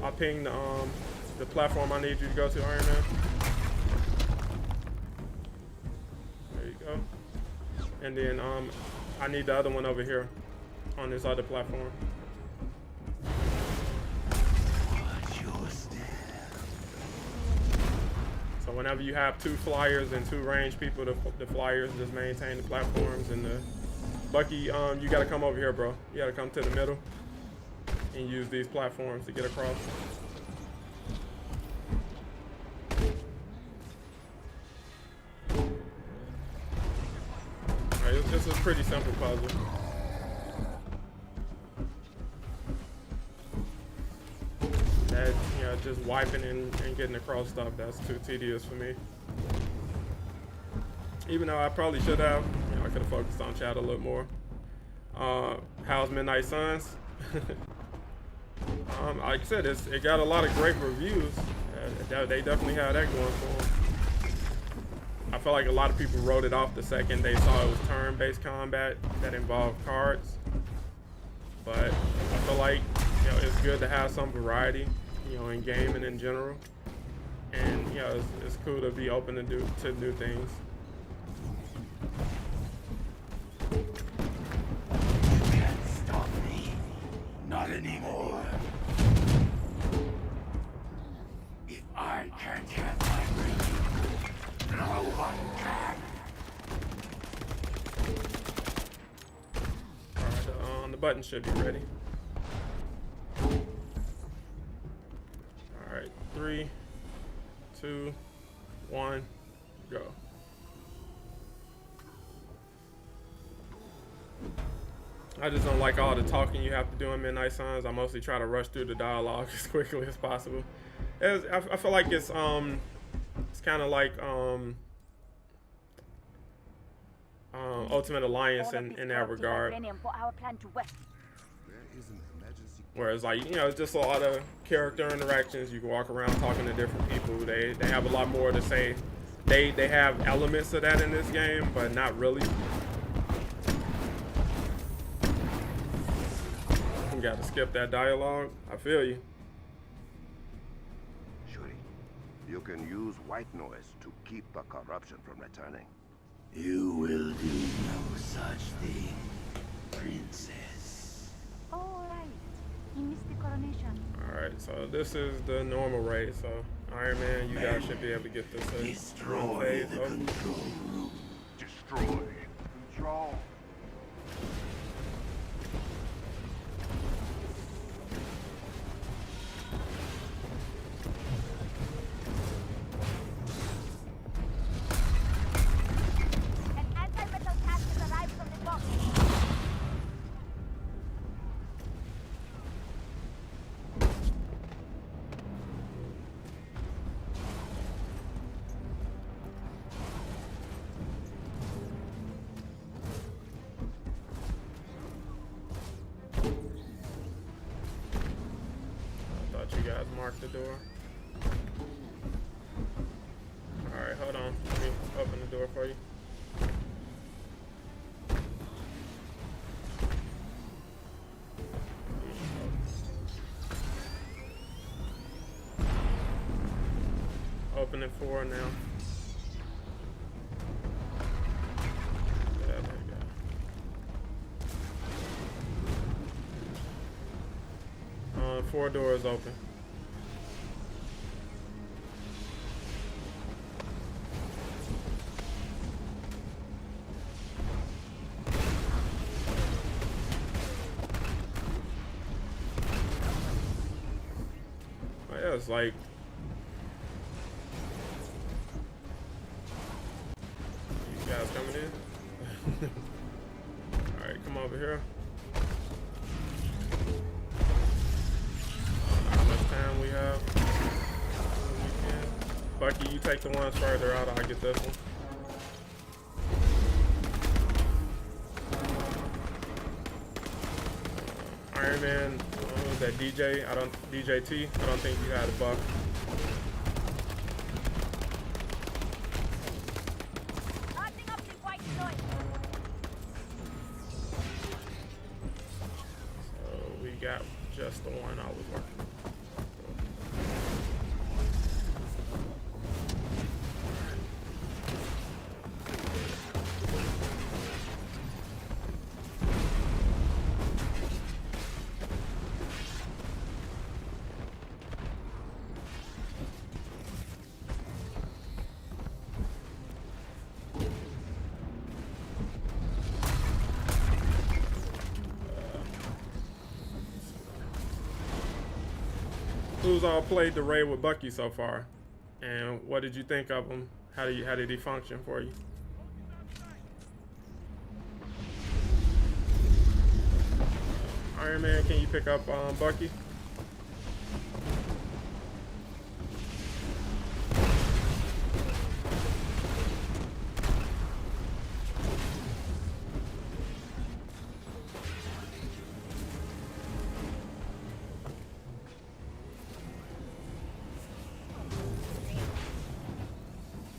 I pinged the platform I need you to go to, Iron Man. There you go. and then I need the other one over here on this other platform. So whenever you have 2 flyers and 2 ranged people, the flyers just maintain the platforms, and the Bucky, you gotta come over here, bro. You gotta come to the middle and use these platforms to get across. Alright, this is a pretty simple puzzle. That, you know, just wiping and getting across stuff, that's too tedious for me. Even though I probably should have, you know, I could have focused on chat a little more. How's Midnight Suns? Like I said, it got a lot of great reviews. They definitely had that going for them. I feel like a lot of people wrote it off the second they saw it was turn-based combat that involved cards. But I feel like, you know, it's good to have some variety, you know, in gaming in general. And, you know, it's cool to be open to new things. You can't stop me. Not anymore. If I can't have my ring, no one can. Alright, the button should be ready. Alright, 3, 2, 1, go. I just don't like all the talking you have to do in Midnight Suns. I mostly try to rush through the dialogue as quickly as possible. I feel like it's kind of like Ultimate Alliance in that regard. Whereas, like, you know, it's just a lot of character interactions. You can walk around talking to different people. They have a lot more to say. They have elements of that in this game, but not really. You gotta skip that dialogue. I feel you. Shuri, you can use white noise to keep the corruption from returning. You will do no such thing, princess. Oh, right. He missed the coronation. Alright, so this is the normal raid. So, Iron Man, you guys should be able to get this Destroy phase the open. control room. Destroy. Control. An anti-metal cast has arrived from the box. I thought you guys marked the door. Alright, hold on. Let me open the door for you. Opening 4 now. Yeah, there you go. 4 doors open. Oh, yeah, it's like you guys coming in. All right, come over here. How much time we have? Bucky, you take the ones further out. I'll get this one. Iron Man, what was that? DJT? I don't think you had a buff. Starting up the white noise. So we got just the one I was working. who's all played the raid with Bucky so far, and what did you think of him? How did he function for you? Iron Man, can you pick up Bucky?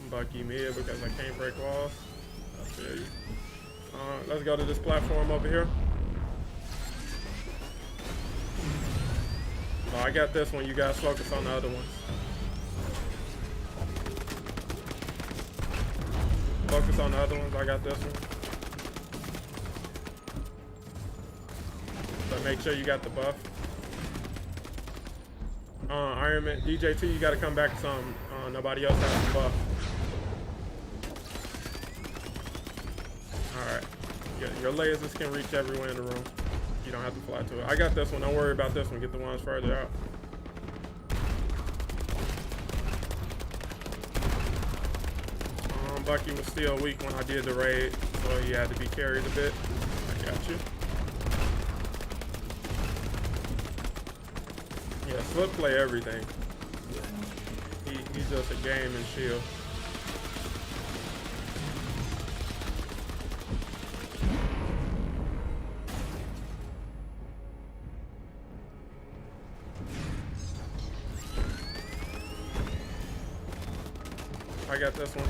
Bucky mid because I can't break walls. I feel you. Let's go to this platform over here. Oh, I got this one. You guys focus on the other ones. Focus on the other ones. I got this one. But make sure you got the buff. Iron Man, DJT, you got to come back some. Nobody else has the buff. Alright. Your lasers can reach everywhere in the room. You don't have to fly to it. I got this one. Don't worry about this one. Get the ones further out. Bucky was still weak when I did the raid, so he had to be carried a bit. I got you. Yeah, Slip play everything. He's just a game and shield. I got this one.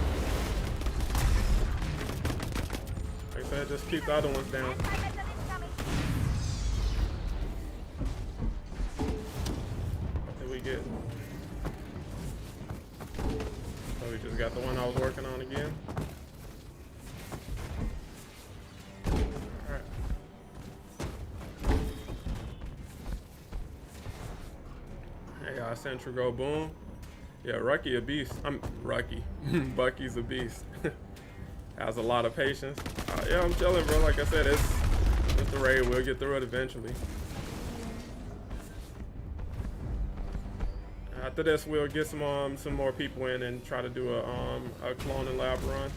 Like I said, just keep the other ones down. What did we get? So we just got the one I was working on again. Alright. Hey, Central go boom. Yeah, Rucky a beast. I'm Rucky. Bucky's a beast. Has a lot of patience. Yeah, I'm chilling, bro. Like I said, it's the raid. We'll get through it eventually. After this, we'll get some more people in and try to do a cloning lab run,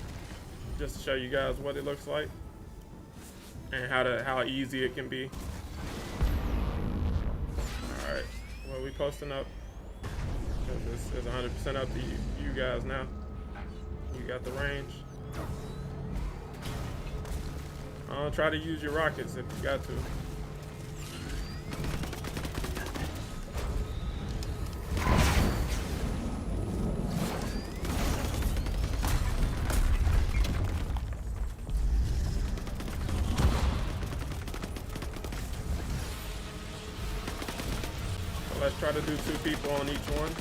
just to show you guys what it looks like and how easy it can be. All right, well, we posting up. It's 100% up to you guys now. You got the range. Try to use your rockets if you got to. So let's try to do 2 people on each one.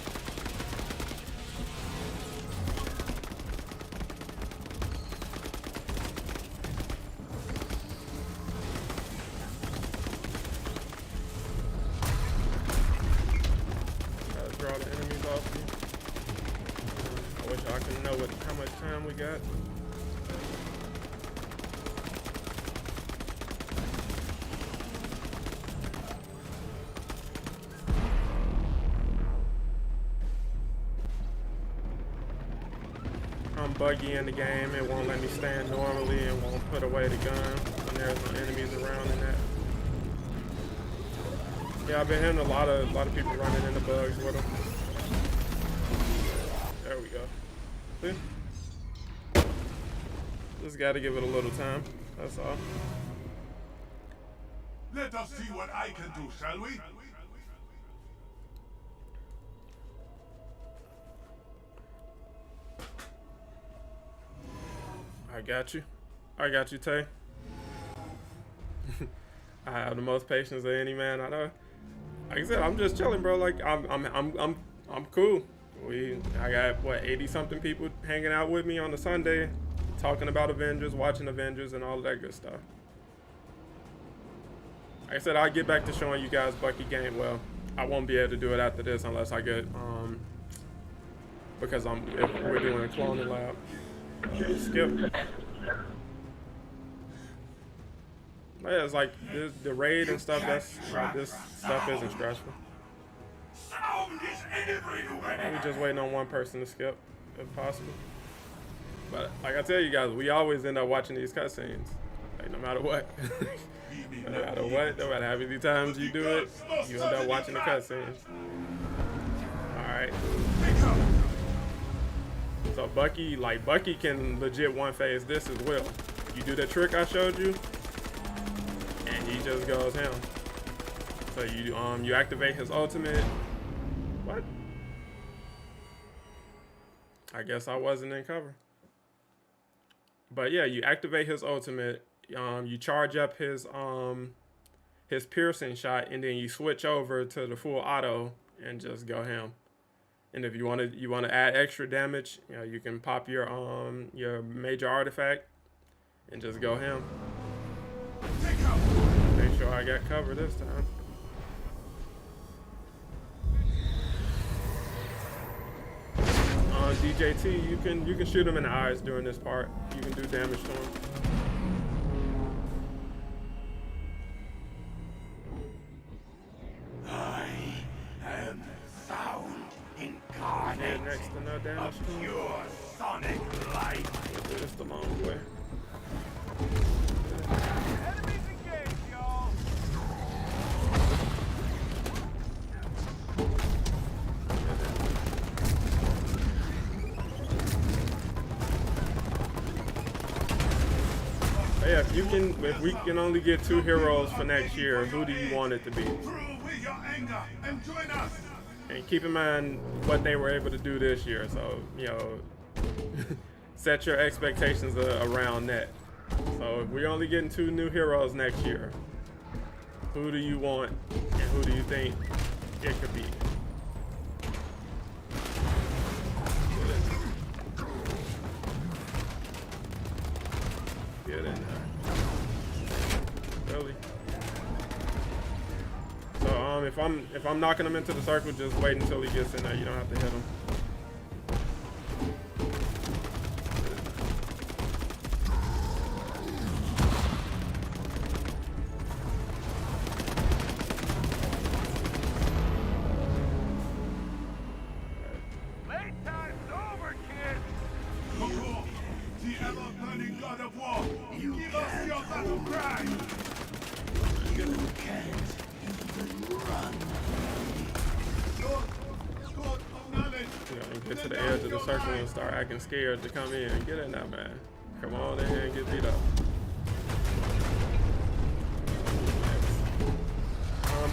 How much time we got? I'm buggy in the game. It won't let me stand normally and won't put away the gun when there's no enemies around in that. Yeah, I've been hitting a lot of people running into bugs with them. There we go. See? Just gotta give it a little time. That's all. Let us see what I can do, shall we? I got you. I got you, Tay. I have the most patience of any man I know. Like I said, I'm just chilling, bro. Like I'm cool. I got what 80 something people hanging out with me on the Sunday, talking about Avengers, watching Avengers, and all of that good stuff. Like I said, I'll get back to showing you guys Bucky game. Well, I won't be able to do it after this unless I get because if we're doing a cloning lab. Skip. Yeah, it's like the raid and stuff. This stuff isn't stressful. So sound is everywhere. We just waiting on one person to skip, if possible. But like I tell you guys, we always end up watching these cutscenes. Like no matter what. No matter what, no matter how many times you do it, you end up watching the cutscenes. Alright. So Bucky can legit one phase this as well. You do the trick I showed you, and he just goes ham. So you activate his ultimate. What? I guess I wasn't in cover. But yeah, you activate his ultimate. You charge up his piercing shot, and then you switch over to the full auto and just go ham. And if you want to add extra damage, you can pop your major artifact and just go ham. Make sure I got cover this time. DJT, you can shoot him in the eyes during this part. You can do damage to him. I am sound incarnate Next to no damage to him. pure sonic light. Do this the long way. Enemies engaged, y'all. Yeah, if we can only get 2 heroes for next year, who do you want it to be? Through with your anger and join us. And keep in mind what they were able to do this year, so set your expectations around that. So if we're only getting 2 new heroes next year, who do you want and who do you think it could be? Get in there. Really? So if I'm knocking him into the circle, just wait until he gets in there. You don't have to hit him. Late time's over, kid. Look, the ever-burning god of war. Give us your battle cry. You can't even run. God of knowledge. Get to the edge of the circle and start acting scared to come in. Get in there, man. Come on in and get beat up.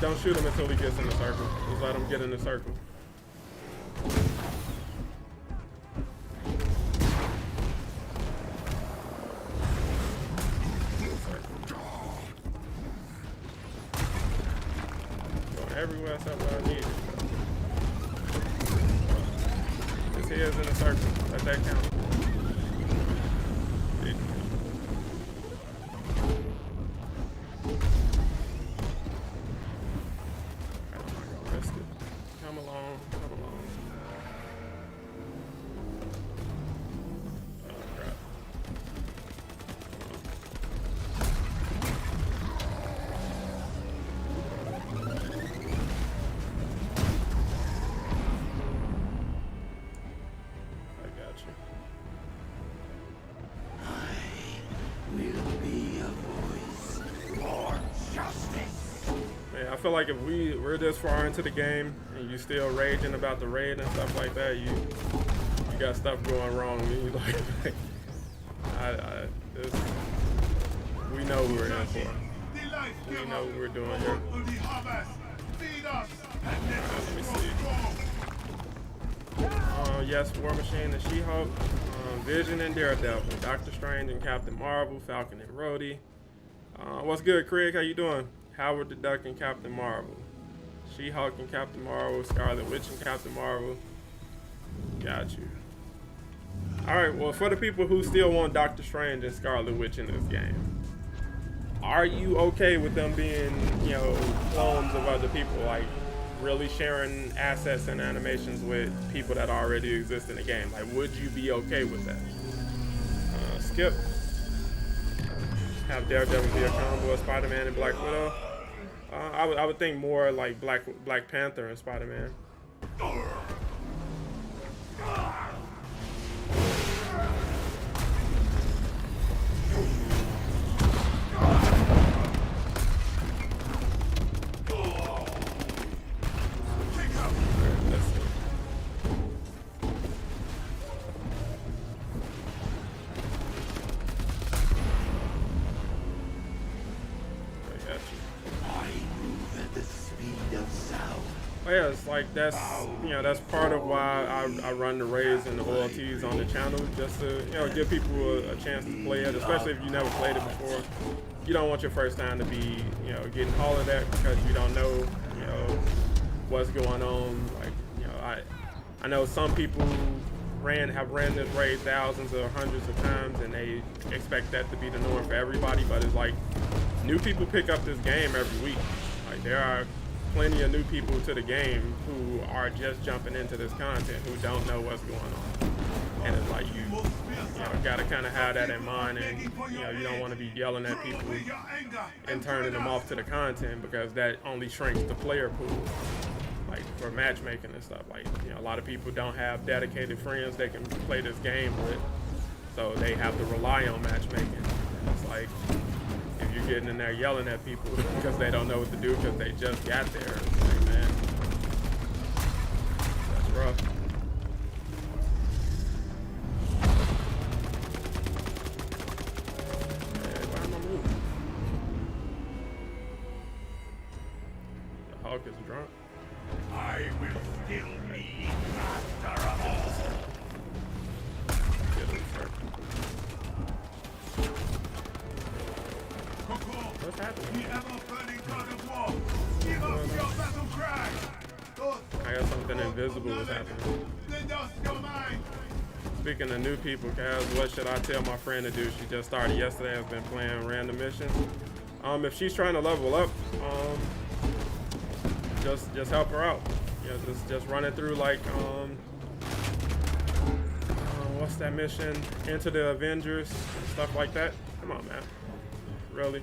Don't shoot him until he gets in the circle. Just let him get in the circle. Going everywhere except where I need it. His head's in the circle. Let that count. Come along. Oh crap. I got you. Will be a voice for justice. Man, I feel like if we're this far into the game and you still raging about the raid and stuff like that, you got stuff going wrong. You like, we know who we're in for. The life We giver. know what we're doing here. Of the harvest. Feed us. And let us Let me grow see. strong. Yes, War Machine and She-Hulk, Vision and Daredevil, Doctor Strange and Captain Marvel, Falcon and Rhodey. What's good, Craig? How you doing? Howard the Duck and Captain Marvel, She-Hulk and Captain Marvel, Scarlet Witch and Captain Marvel. Got you. All right. Well, for the people who still want Doctor Strange and Scarlet Witch in this game, are you okay with them being, clones of other people, like really sharing assets and animations with people that already exist in the game? Like, would you be okay with that? Skip. Have Daredevil be a combo of Spider-Man and Black Widow. I would think more like Black Panther and Spider-Man. Oh yeah, it's like that's that's part of why I run the raids and the OLTs on the channel, just to give people a chance to play it, especially if you never played it before. You don't want your first time to be getting hollered at because you don't know what's going on. Like I know some people have ran this raid thousands or hundreds of times and they expect that to be the norm for everybody, but it's like new people pick up this game every week. Like there are plenty of new people to the game who are just jumping into this content who don't know what's going on, and it's like you gotta kind of have that in mind, and you don't want to be yelling at people and turning them off to the content because that only shrinks the player pool, like for matchmaking and stuff. Like a lot of people don't have dedicated friends they can play this game with, so they have to rely on matchmaking. And it's like, if you're getting in there yelling at people because they don't know what to do because they just got there, it's like, man, that's rough. Hey, why am I moving? The Hawk is drunk. I will still be master of all. Get him, sir. What's happening? I got something invisible is happening. Speaking of new people, guys, what should I tell my friend to do? She just started yesterday, has been playing random missions. If she's trying to level up, just help her out. Just run it through like what's that mission? Into the Avengers, stuff like that. Come on, man. Really?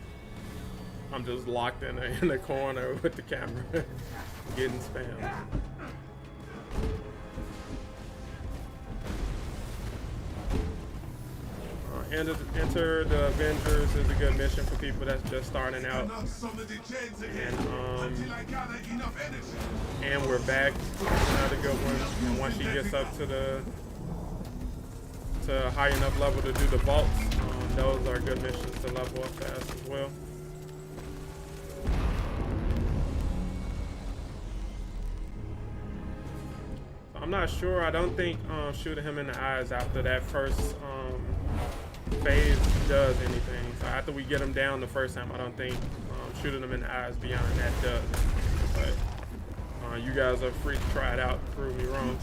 I'm just locked in the corner with the camera, getting spammed. Enter the Avengers is a good mission for people that's just starting out. And we're back. Another good one. And once she gets up to a high enough level to do the vaults, those are good missions to level up fast as well. I'm not sure. I don't think shooting him in the eyes after that first phase does anything. So after we get him down the first time, I don't think shooting him in the eyes beyond that does. But you guys are free to try it out and prove me wrong.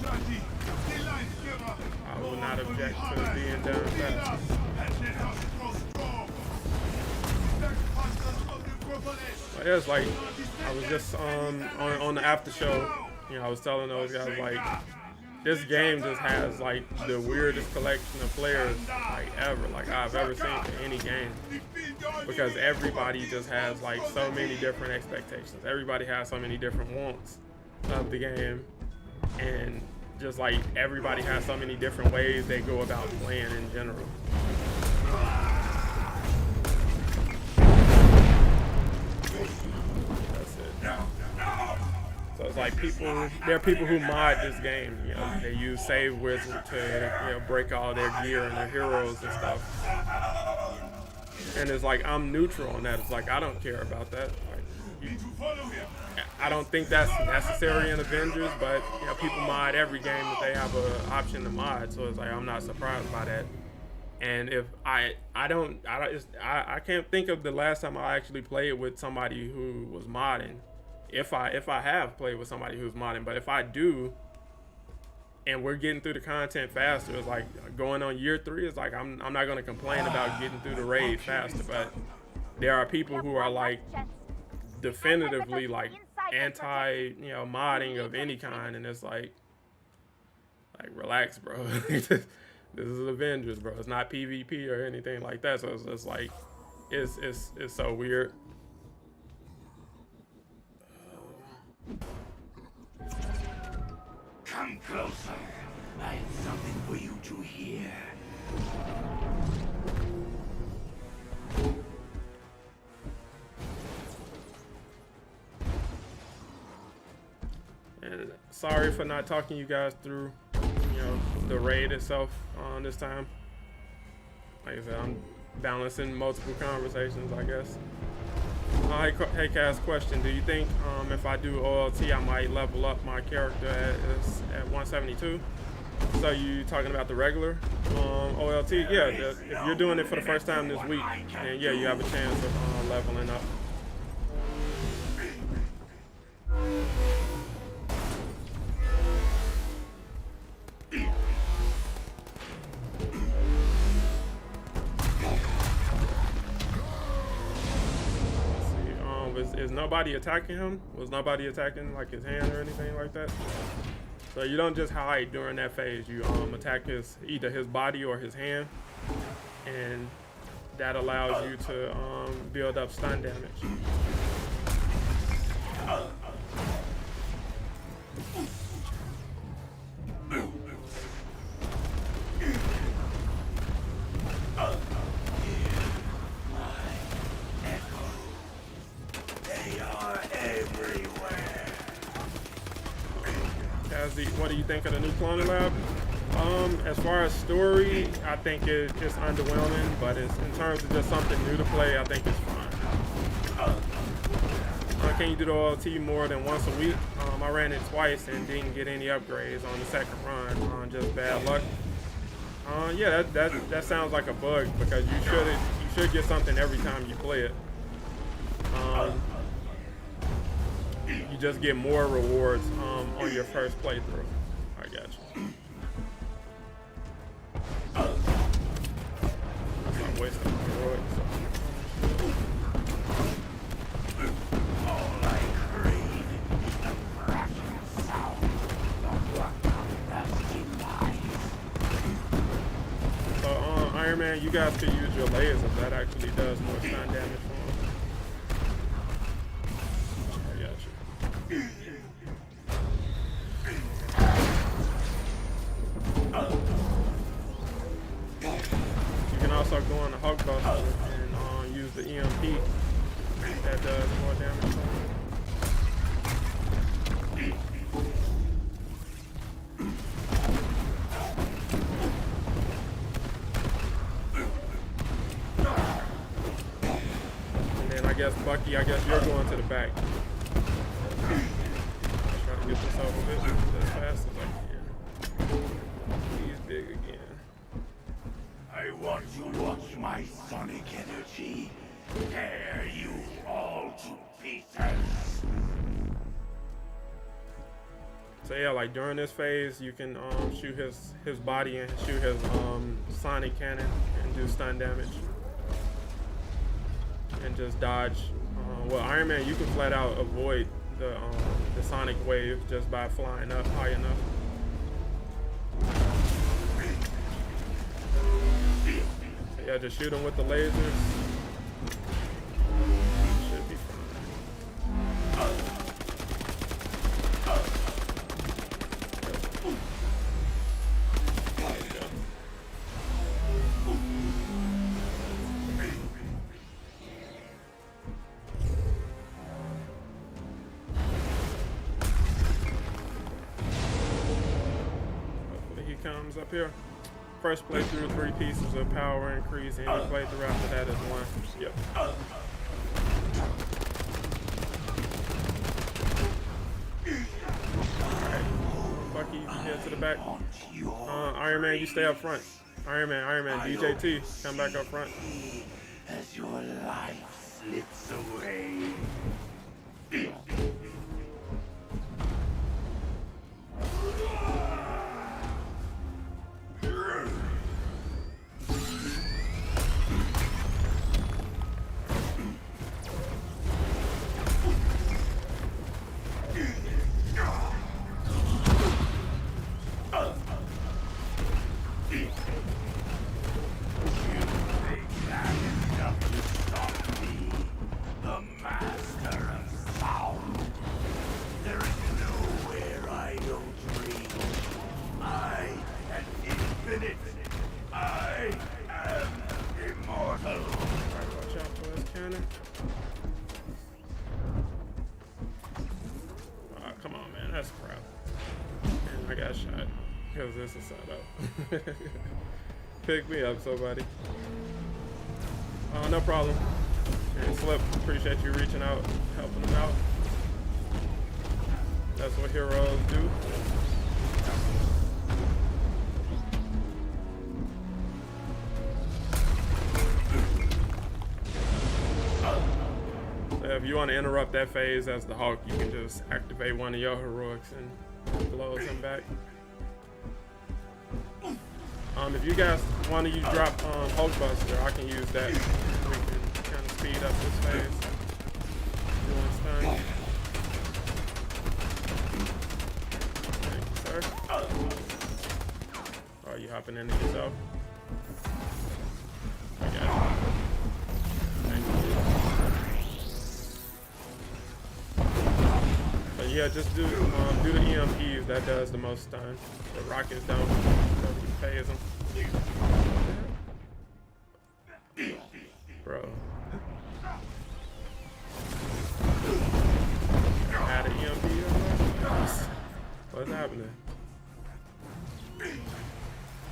I would not object to being done fast. But yeah, it's like I was just on the after show. I was telling those guys like this game just has like the weirdest collection of players like ever, like I've ever seen in any game, because everybody just has like so many different expectations. Everybody has so many different wants of the game, and just like everybody has so many different ways they go about playing in general. That's it. So it's like there are people who mod this game. They use save wizard to break all their gear and their heroes and stuff. And it's like I'm neutral on that. It's like I don't care about that. Like, I don't think that's necessary in Avengers, but people mod every game that they have an option to mod. So it's like I'm not surprised by that. And if I can't think of the last time I actually played with somebody who was modding. If I have played with somebody who's modding, but if I do, and we're getting through the content faster, it's like going on year 3. It's like I'm not gonna complain about getting through the raid faster, but there are people who are like definitively like anti modding of any kind, and it's like relax, bro. This is Avengers, bro. It's not PvP or anything like that. So it's like it's so weird. Come closer. I have something for you to hear. And sorry for not talking you guys through, you know, the raid itself this time. Like I said, I'm balancing multiple conversations, I guess. Hey Cass, question: do you think if I do OLT, I might level up my character at 172? So you talking about the regular OLT? Yeah, if you're doing it for the first time this week, then yeah, you have a chance of leveling up. Is nobody attacking him? Was nobody attacking like his hand or anything like that? So you don't just hide during that phase. You attack either his body or his hand, and that allows you to build up stun damage. What do you think of the new cloning lab? As far as story, I think it's underwhelming, but in terms of just something new to play, I think it's fine. Can you do the OLT more than once a week? I ran it twice and didn't get any upgrades on the second run, just bad luck. Yeah, that sounds like a bug because you should get something every time you play it. You just get more rewards on your first playthrough. I got you. That's not wasting heroics. All I crave is the crashing sound of what demise. So Iron Man, you guys could use your layers if that actually does more stun damage for him. I got you. You can also go on the Hulkbuster and use the EMP. That does more damage. And then I guess Bucky, I guess you're going to the back. Try to get this over with as fast as I can. He's big again. I want to watch my sonic energy tear you all to pieces. So yeah, like during this phase, you can shoot his body and shoot his sonic cannon and do stun damage. And just dodge. Well, Iron Man, you can flat out avoid the sonic wave just by flying up high enough. So yeah, just shoot him with the lasers. Should be fine. Comes up here. First playthrough, 3 pieces of power increase. Any playthrough after that is 1. Yep. Alright. Bucky, head to the back. Iron Man, you stay up front. Iron Man, DJT, come back up front. As your life slips away. The master I got shot because this is set up. Pick me up, somebody. No problem. And Slip, appreciate you reaching out, helping them out. That's what heroes do. So if you want to interrupt that phase as the Hulk, you can just activate one of your heroics and blow him back. If you guys want to use drop Hulkbuster, I can use that. We can kind of speed up this phase. Doing stun. Thank you, sir. Oh, you hopping into yourself? I got you. Thank you. But yeah, just do the EMPs. That does the most stun. The rockets don't. So you phase them. Bro. Add an EMP or what? What's happening?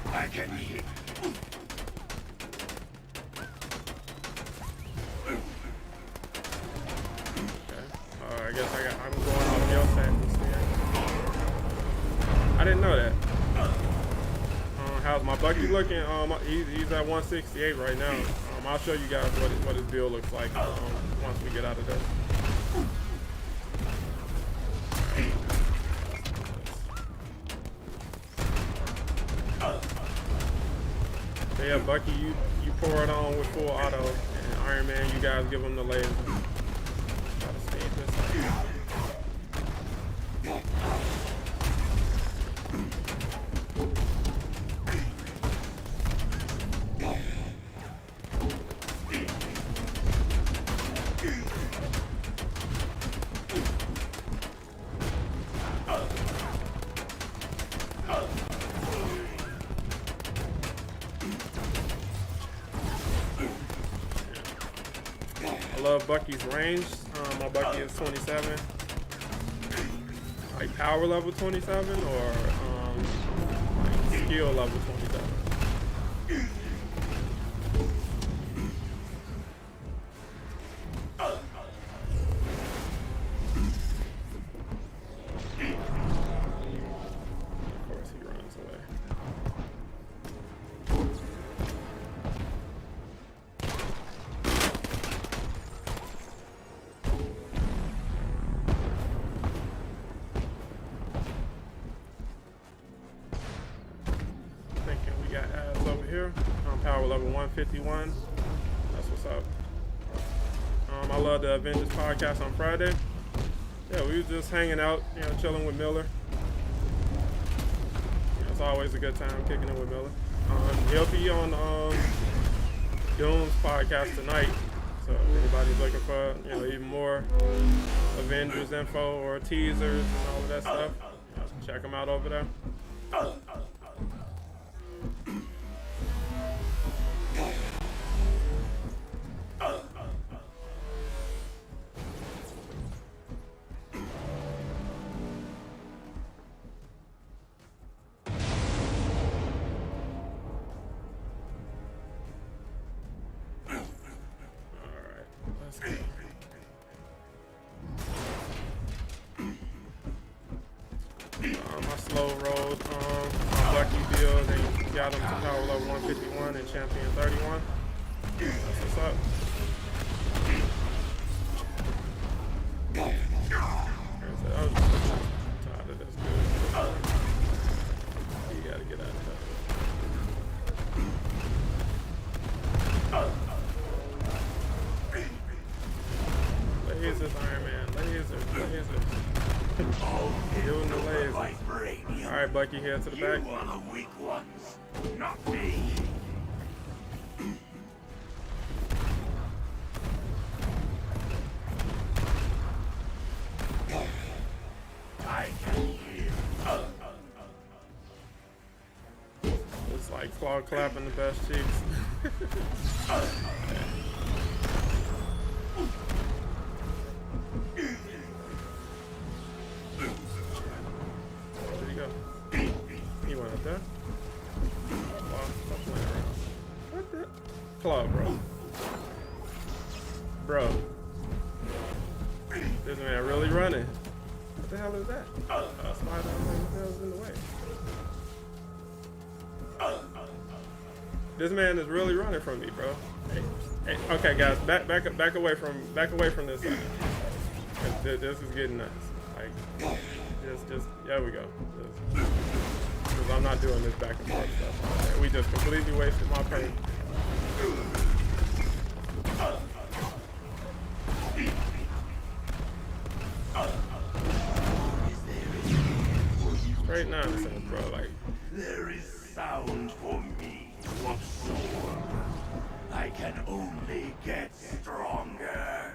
I can hit. I guess I'm going off your sentence here. I didn't know that. How's my Bucky looking? He's at 168 right now. I'll show you guys what his build looks like once we get out of this. So yeah, Bucky, you pour it on with full auto, and Iron Man, you guys give him the laser. Try to speed this up. I love Bucky's range. My Bucky is 27. Like power level 27 or like skill level 27. Of course he runs away. Here. Power level 151. That's what's up. I love the Avengers podcast on Friday. Yeah, we was just hanging out, chilling with Miller. It's always a good time kicking it with Miller. He'll be on Doom's podcast tonight. So if anybody's looking for, even more Avengers info or teasers and all of that stuff, check them out over there. My slow rolled my Bucky build and got him to power level 151 and champion 31. That's what's up. I was tired of this dude. You gotta get out of that. Lasers, Iron Man. Lasers. Doing the lasers. Alright, Bucky, here to the back. You are the weak ones, not me. I can hear. It's like claw clapping the best cheeks. There you go. up there. Wow, stop playing around. What the? Claw, bro. Bro. This man really running. What the hell is that? Spider, what the hell's in the way? This man is really running from me, bro. Hey, okay, guys, back away from this side. This is getting nuts. Like, just there we go. Because I'm not doing this back and forth stuff. Okay, we just completely wasted my pain. Straight nonsense, bro. Like, There is sound for me to absorb. I can only get stronger.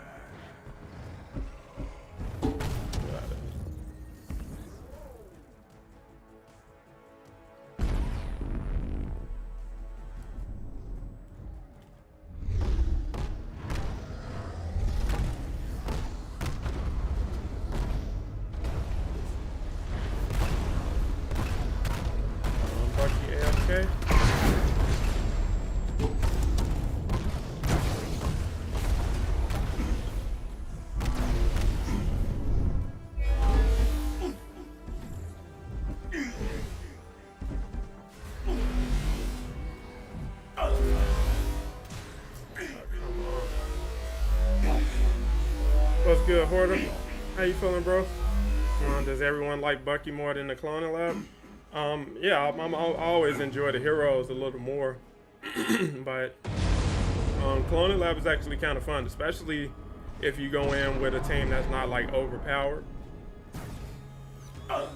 Bucky AFK. What's good, Hoarder? How you feeling, bro? Does everyone like Bucky more than the Cloning Lab? Yeah, I always enjoy the heroes a little more, but Cloning Lab is actually kind of fun, especially if you go in with a team that's not like overpowered. I'm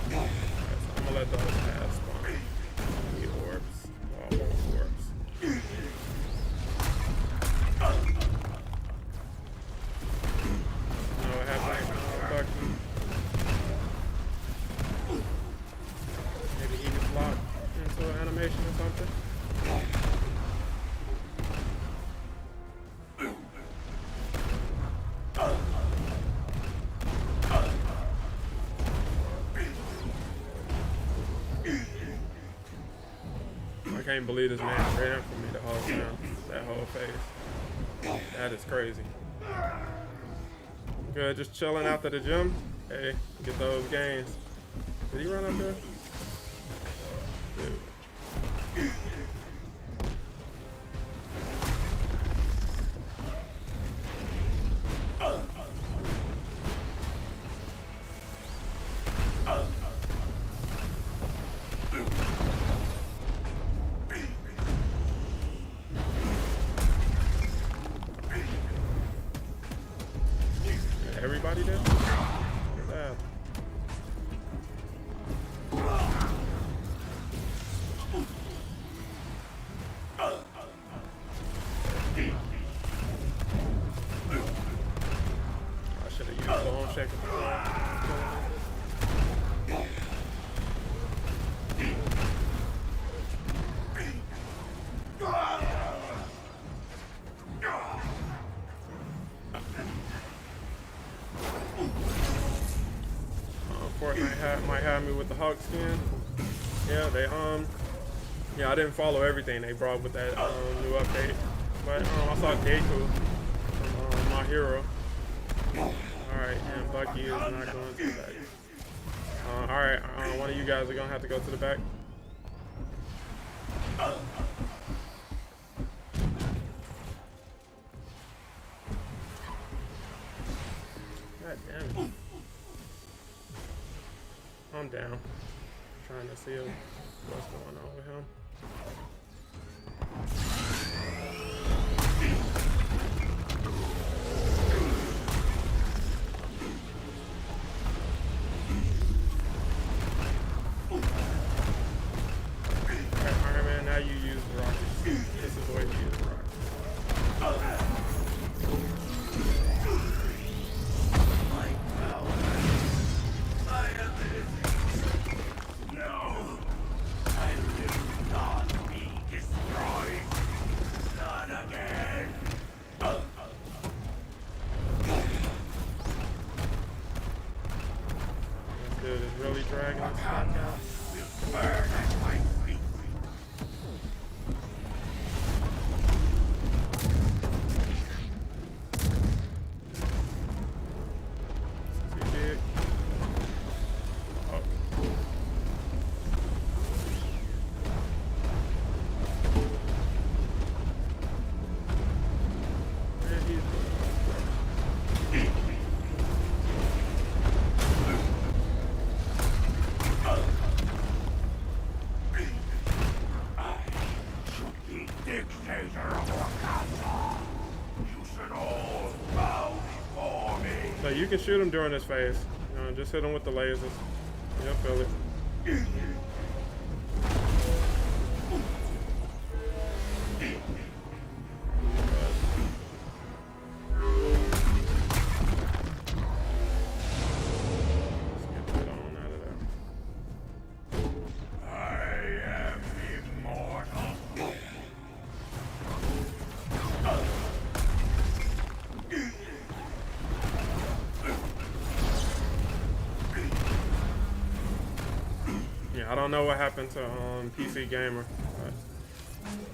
gonna let those pass spawn. Need orbs. Oh, I want orbs. No, what happened? Bucky. Maybe he was locked into an animation or something. I can't believe this man ran from me the whole time. That whole phase. That is crazy. Good, just chilling after the gym. Hey, get those gains. Did he run up there? Dude. Everybody did? Look at that. I should have used the home check. Fortnite might have me with the Hawk skin. Yeah, yeah, I didn't follow everything they brought with that new update, but I saw Deku from My Hero. All right, and Bucky is not going to the back. All right, one of you guys are gonna have to go to the back. God damn it. I'm down. Trying to see what's going on with him. Alright, Iron Man, now you use the rockets. This is the way you use the rockets. No, I live not. dragging us back out. will burn at my feet. Too big. Oh. Where he's Dictator of Wakanda. You should all bow before me. So you can shoot him during this phase. You know, just hit him with the lasers. You'll feel it. Let's get that on out of there. I am immortal. Yeah, I don't know what happened to PC Gamer. But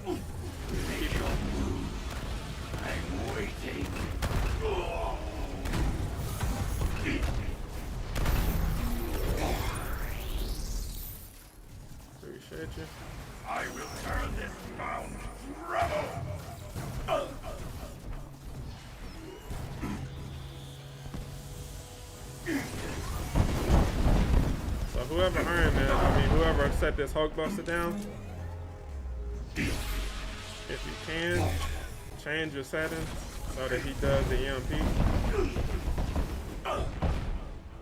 I'm waiting. appreciate you. I will turn this town to rubble. So whoever Iron Man, I mean whoever set this Hulkbuster down, if you can, change your settings so that he does the EMP.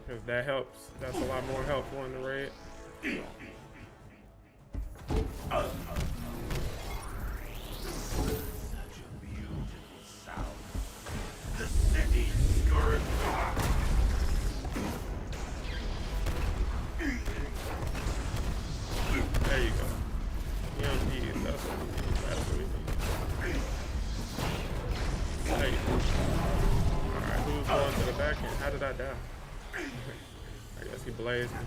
Because that helps. That's a lot more helpful in the raid. Such a beautiful sound. The city skirts. There you go. EMP, that's what we need. That's what we need. There you go. Alright, who's going to the back end? How did I die? I guess he blazed me.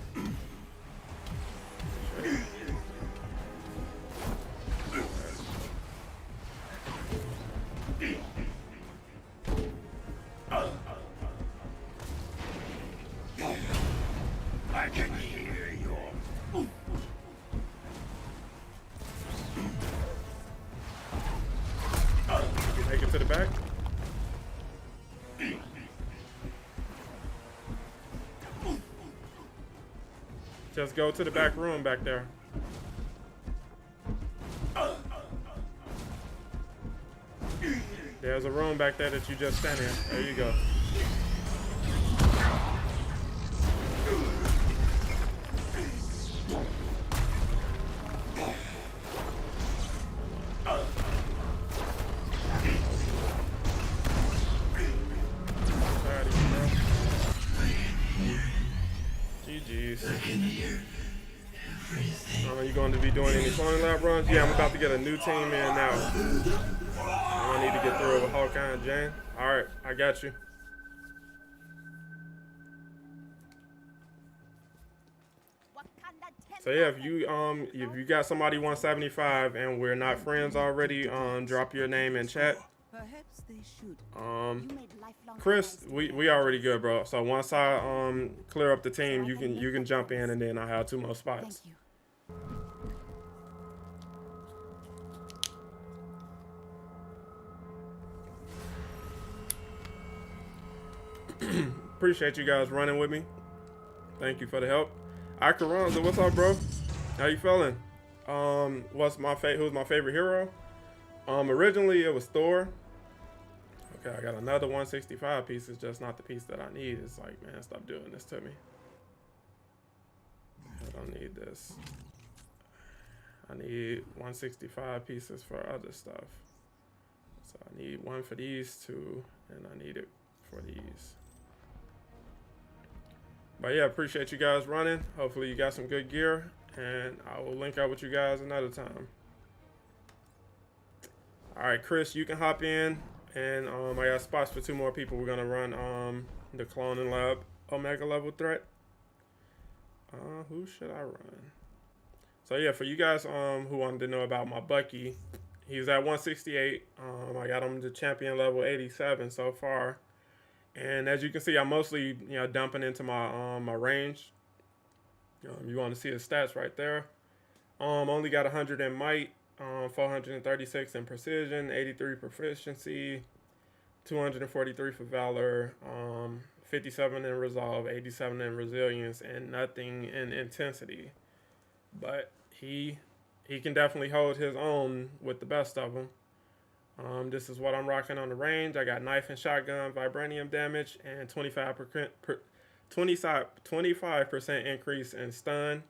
Sure. I can hear your. You make it to the back? Just go to the back room back there. There's a room back there that you just stand in. There you go. Tired of you, bro. GG's. Are you going to be doing any cloning lab runs? Yeah, I'm about to get a new team in now. I need to get through with Hawkeye and Jane. All right, I got you. So yeah, if you got somebody 175 and we're not friends already, drop your name in chat. Perhaps they should. Chris, Chris, we already good, bro. So once I clear up the team, you can jump in, and then I have 2 more spots. Thank you. Appreciate you guys running with me. Thank you for the help. Akaranza, what's up, bro? How you feeling? Who's my favorite hero? Originally it was Thor. Okay, I got another 165 piece. It's just not the piece that I need. It's like, man, stop doing this to me. I don't need this. I need 165 pieces for other stuff. So I need one for these 2, and I need it for these. But yeah, appreciate you guys running. Hopefully you got some good gear, and I will link up with you guys another time. All right, Chris, you can hop in, and I got spots for 2 more people. We're gonna run the cloning lab Omega level threat. Who should I run? So yeah, for you guys who wanted to know about my Bucky, he's at 168. I got him to champion level 87 so far. And as you can see, I'm mostly dumping into my my range. You want to see his stats right there. Only got 100 in might, 436 in precision, 83 proficiency, 243 for valor, 57 in resolve, 87 in resilience, and nothing in intensity. But he can definitely hold his own with the best of them. This is what I'm rocking on the range. I got knife and shotgun vibranium damage and 25% increase in stun.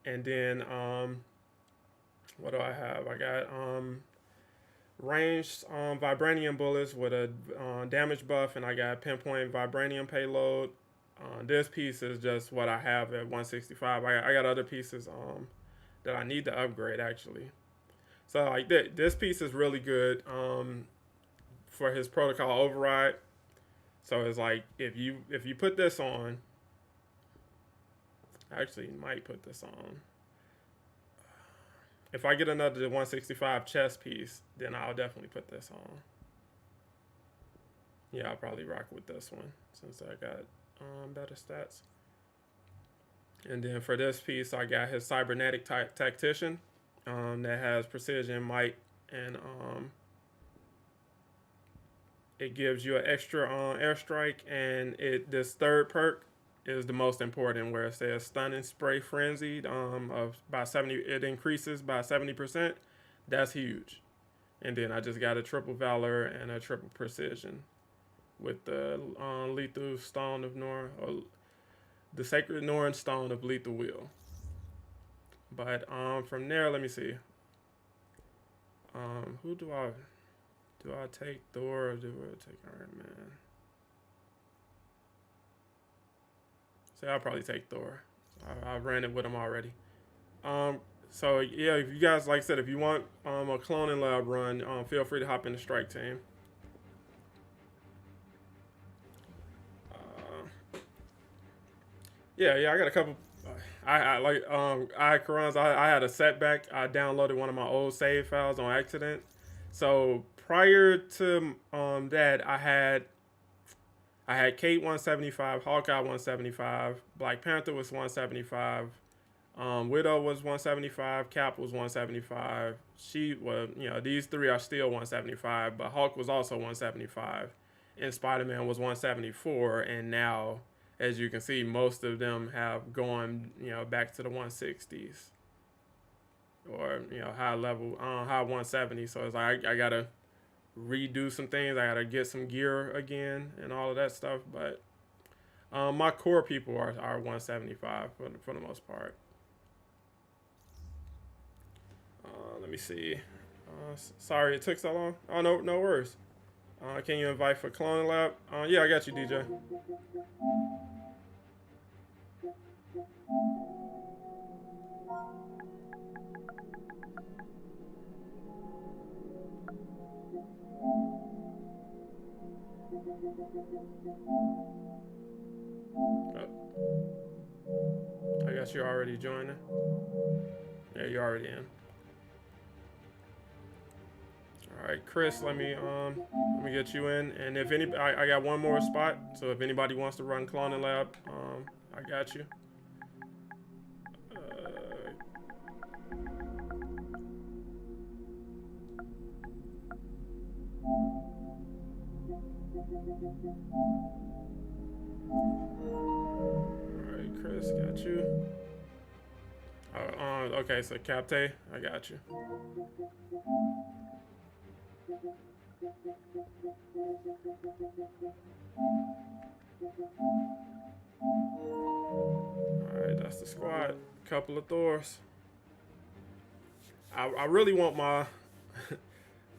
And then what do I have? I got ranged vibranium bullets with a damage buff, and I got pinpoint vibranium payload. This piece is just what I have at 165. I got other pieces that I need to upgrade actually. So like this piece is really good for his protocol override. So it's like if you put this on, actually you might put this on. If I get another 165 chest piece, then I'll definitely put this on. Yeah, I'll probably rock with this one since I got better stats. And then for this piece, I got his cybernetic tactician that has precision, might, and it gives you an extra airstrike. And this third perk is the most important, where it says stunning spray frenzied by 70. It increases by 70%. That's huge. And then I just got a triple valor and a triple precision with the lethal stone of Norn, or the sacred Norn stone of lethal will. But from there, let me see. Who do I take, Thor, or do I take Iron Man? So I'll probably take Thor. I ran it with him already. So yeah, if you guys, like I said, if you want a cloning lab run, feel free to hop in the strike team. Yeah, I got a couple. I had Karans. I had a setback. I downloaded one of my old save files on accident. So prior to that, I had Kate 175, Hawkeye 175, Black Panther was 175, Widow was 175, Cap was 175. These three are still 175, but Hulk was also 175, and Spider-Man was 174, and now, as you can see, most of them have gone, back to the 160s, or high level, high 170. So it's like I gotta redo some things. I gotta get some gear again and all of that stuff. But my core people are 175 for the most part. Let me see. Sorry it took so long. Oh, no worries. Can you invite for cloning lab? Yeah, I got you, DJ. I guess you're already joining. Yeah, you're already in. All right, Chris, let me get you in. And if I got one more spot, so if anybody wants to run cloning lab, I got you. Alright, Chris, got you. Okay, so Capte, I got you. Alright, that's the squad. Couple of Thors. I really want my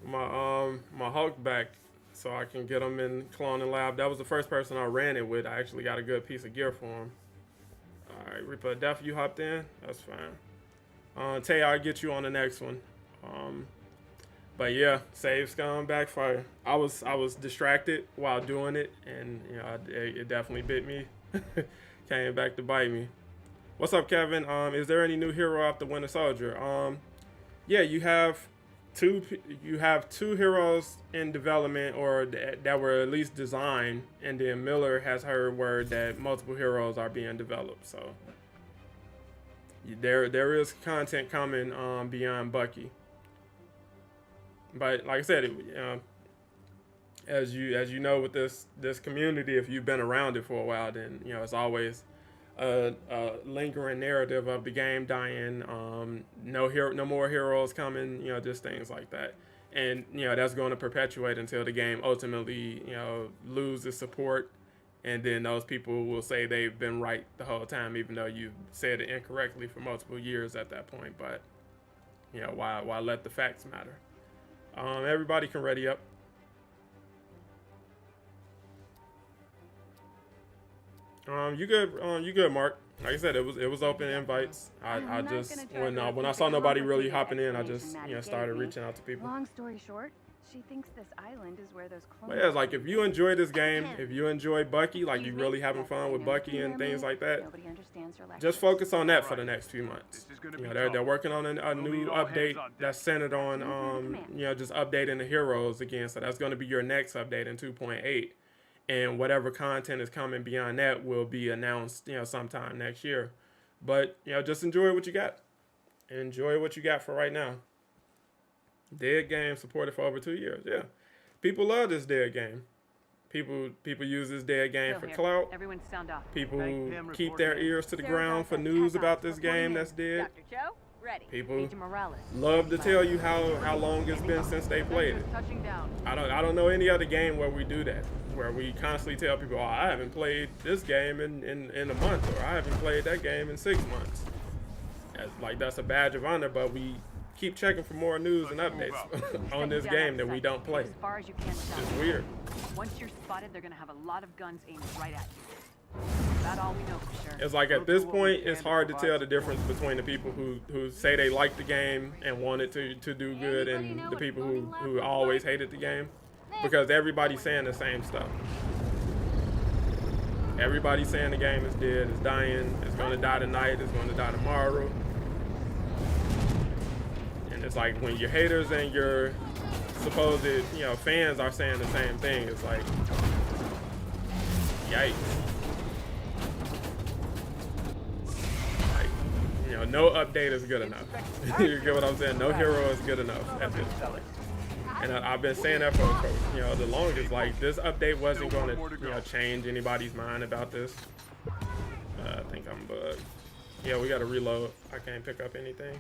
my Hulk back, so I can get him in cloning lab. That was the first person I ran it with. I actually got a good piece of gear for him. Alright, Reaper of Death, you hopped in? That's fine. Tay, I'll get you on the next one. But yeah, save scum backfire. I was distracted while doing it, and it definitely bit me. Came back to bite me. What's up, Kevin? Is there any new hero after Winter Soldier? Yeah, you have two heroes in development, or that were at least designed, and then Miller has heard word that multiple heroes are being developed. So there is content coming beyond Bucky. But like I said, as you know, with this community, if you've been around it for a while, then it's always a lingering narrative of the game dying, no more heroes coming, just things like that. And that's going to perpetuate until the game ultimately loses support, and then those people will say they've been right the whole time, even though you said it incorrectly for multiple years at that point. But why let the facts matter? Everybody can ready up. You good, Mark. Like I said, it was open invites. I just when I saw nobody really hopping in, I just started reaching out to people. Long story short, she thinks this island is where those clones. But yeah, it's like if you enjoy this game, if you enjoy Bucky, like you really having fun with Bucky and things like that, just focus on that for the next few months. They're working on a new update that's centered on just updating the heroes again. So that's going to be your next update in 2.8. And whatever content is coming beyond that will be announced, sometime next year. But, just enjoy what you got. Enjoy what you got for right now. Dead game supported for over 2 years. Yeah. People love this dead game. People use this dead game for clout. Everyone sound off. People keep their ears to the ground for news about this game that's dead. Dr. Cho, ready. People love to tell you how long it's been since they played it. I don't know any other game where we do that, where we constantly tell people, oh, I haven't played this game in a month, or I haven't played that game in 6 months. That's a badge of honor, but we keep checking for more news and updates on this game that we don't play. As far as you can stop. It's weird. Once you're spotted, they're gonna have a lot of guns aimed right at you. About all we know for sure. It's like at this point, it's hard to tell the difference between the people who say they like the game and want it to do good, and the people who always hated the game, because everybody's saying the same stuff. Everybody's saying the game is dead, it's dying, it's going to die tonight, it's going to die tomorrow. And it's like when your haters and your supposed fans are saying the same thing, it's like, yikes. No update is good enough. You get what I'm saying? No hero is good enough at this point. And I've been saying that for the longest. Like, this update wasn't going to change anybody's mind about this. I think I'm bugged. Yeah, we got to reload. I can't pick up anything.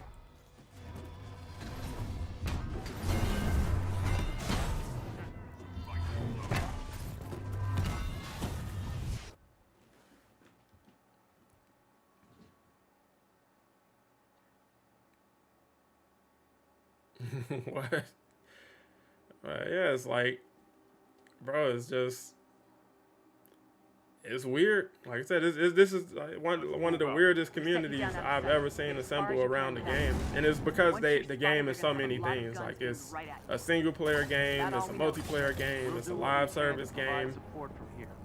What? Yeah, it's like, bro, it's weird. Like I said, this is like one of the weirdest communities I've ever seen assemble around the game, and it's because the game is so many things. Like, it's a single player game, it's a multiplayer game, it's a live service game,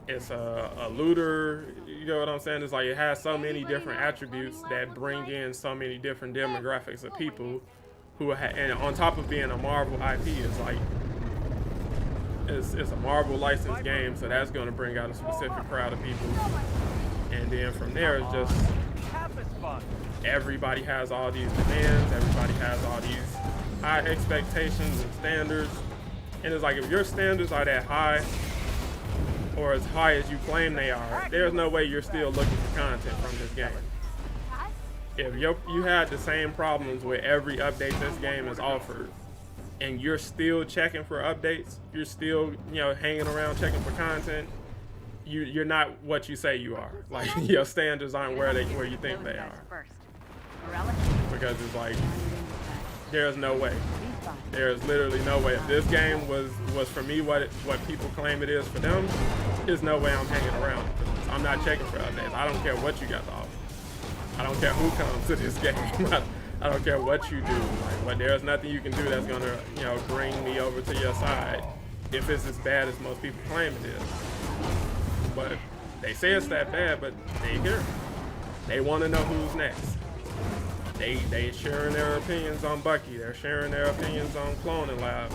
it's a looter. You know what I'm saying? It's like it has so many different attributes that bring in so many different demographics of people. And on top of being a Marvel IP, it's like it's a Marvel licensed game, so that's going to bring out a specific crowd of people. And then from there, it's just everybody has all these demands, everybody has all these high expectations and standards. And it's like, if your standards are that high, or as high as you claim they are, there's no way you're still looking for content from this game. If you had the same problems with every update this game has offered, and you're still checking for updates, you're still hanging around checking for content, you're not what you say you are. Like, your standards aren't where you think they are. Because it's like, there's no way. There's literally no way. If this game was for me what people claim it is for them, there's no way I'm hanging around. I'm not checking for updates. I don't care what you got to offer. I don't care who comes to this game. I don't care what you do. But there's nothing you can do that's gonna, bring me over to your side if it's as bad as most people claim it is. But they say it's that bad, but they ain't here. They want to know who's next. They sharing their opinions on Bucky. They're sharing their opinions on Cloning Lab.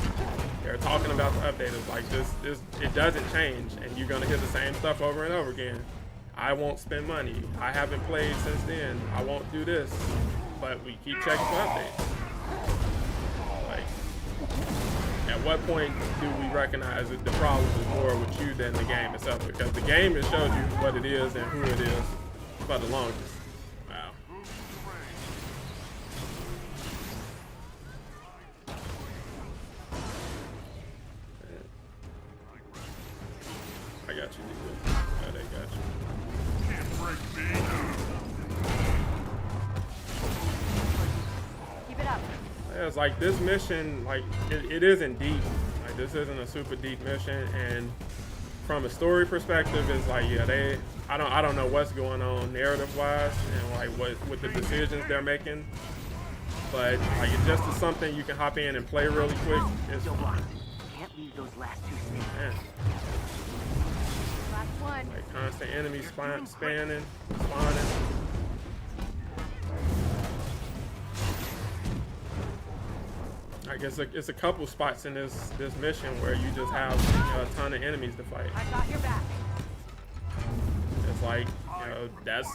They're talking about the updaters. Like this, it doesn't change, and you're gonna hear the same stuff over and over again. I won't spend money. I haven't played since then. I won't do this. But we keep checking for updates. Like, at what point do we recognize that the problem is more with you than the game itself? Because the game has showed you what it is and who it is for the longest. Wow. I got you, nigga. Oh, they got you. Keep it up. Yeah, it's like this mission, like it isn't deep. Like this isn't a super deep mission, and from a story perspective, it's like yeah, I don't know what's going on narrative wise and like what with the decisions they're making, but like it just is something you can hop in and play really quick. It's Can't leave those last two standing. man, Last one. like constant enemies spawning. I guess it's a couple spots in this mission where you just have a ton of enemies to fight. I got your back. It's like that's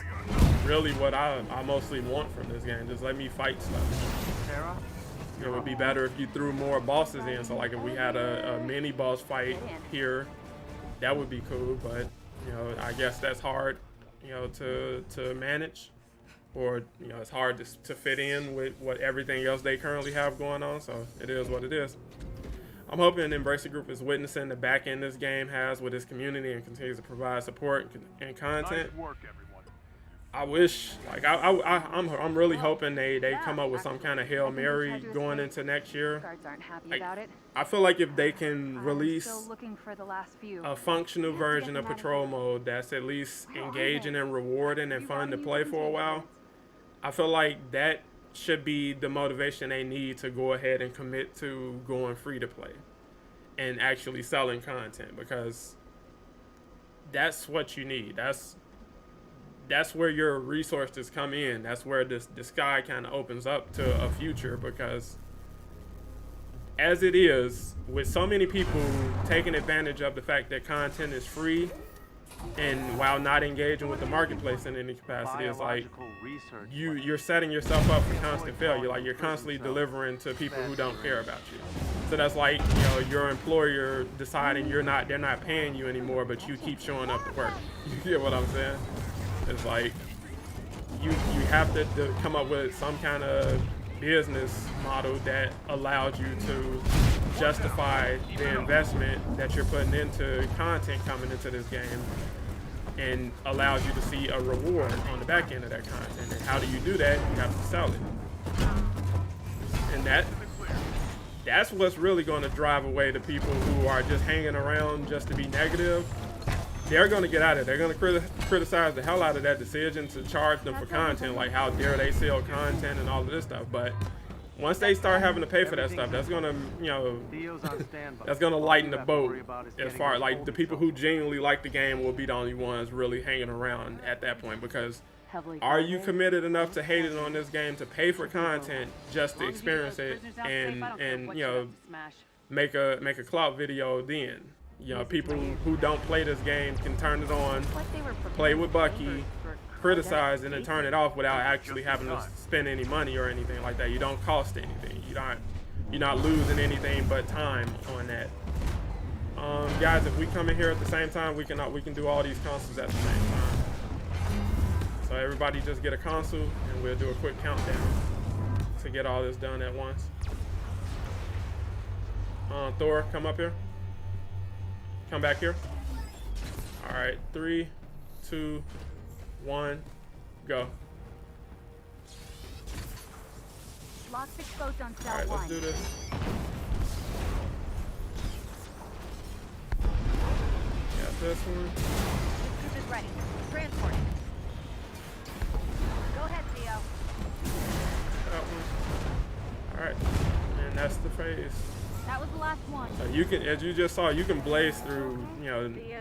really what I mostly want from this game. Just let me fight stuff. Tara? It would be better if you threw more bosses in. So like if we had a mini boss fight here, that would be cool. But I guess that's hard, to manage. Or it's hard to fit in with what everything else they currently have going on, so it is what it is. I'm hoping Embracer Group is witnessing the back end this game has with its community and continues to provide support and content. Nice work, everyone. I wish, like, I'm really hoping they come up with some kind of Hail Mary going into next year. Guards aren't happy Like, about it. I feel like if they can release Still looking for the last few. a functional version of Patrol Mode that's at least engaging and rewarding and fun to play for a while, I feel like that should be the motivation they need to go ahead and commit to going free to play and actually selling content, because that's what you need. That's where your resources come in. That's where the sky kind of opens up to a future, because as it is, with so many people taking advantage of the fact that content is free and while not engaging with the marketplace in any capacity, it's like you're setting yourself up for constant failure. Like you're constantly delivering to people who don't care about you. So that's like your employer deciding they're not paying you anymore, but you keep showing up to work. You get what I'm saying? It's like you have to come up with some kind of business model that allows you to justify the investment that you're putting into content coming into this game, and allows you to see a reward on the back end of that content. And how do you do that? You have to sell it. And that's what's really going to drive away the people who are just hanging around just to be negative. They're going to get out of it. They're going to criticize the hell out of that decision to charge them for content, like how dare they sell content and all of this stuff. But once they start having to pay for that stuff, that's gonna, that's gonna lighten the boat. As far like the people who genuinely like the game will be the only ones really hanging around at that point. Because are you committed enough to hate it on this game to pay for content just to experience it and make a clout video then? People who don't play this game can turn it on, play with Bucky, criticize, and then turn it off without actually having to spend any money or anything like that. You don't cost anything. You're not losing anything but time on that. Guys, if we come in here at the same time, we can do all these consoles at the same time. So everybody just get a console, and we'll do a quick countdown to get all this done at once. Thor, come up here. Come back here. All right, 3, 2, 1, go. Locks exposed on cell All right, let's 1. do this. Got this one. This is ready. Transport it. Go ahead, Theo. That one. All right, and that's the phase. That was the last one. So you can, as you just saw, you can blaze through,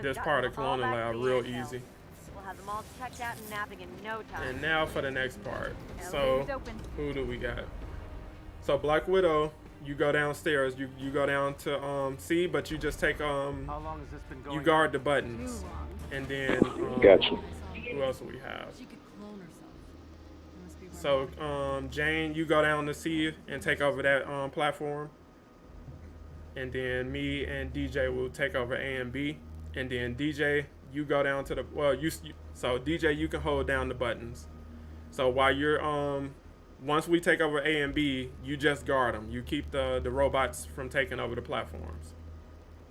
this part of Cloning Lab real easy. have them all checked out and napping in no time. And now for the next part. So, Elevator's open. who do we got? So Black Widow, you go downstairs. You go down to C, but you just take How long has this been going? you guard the buttons, and then Gotcha. who else do we have? She could clone herself. It must be So Jane, you go down to C and take over that platform, and then me and DJ will take over A and B, and then DJ, you go down to the so DJ, you can hold down the buttons. So while you're once we take over A and B, you just guard them. You keep the robots from taking over the platforms.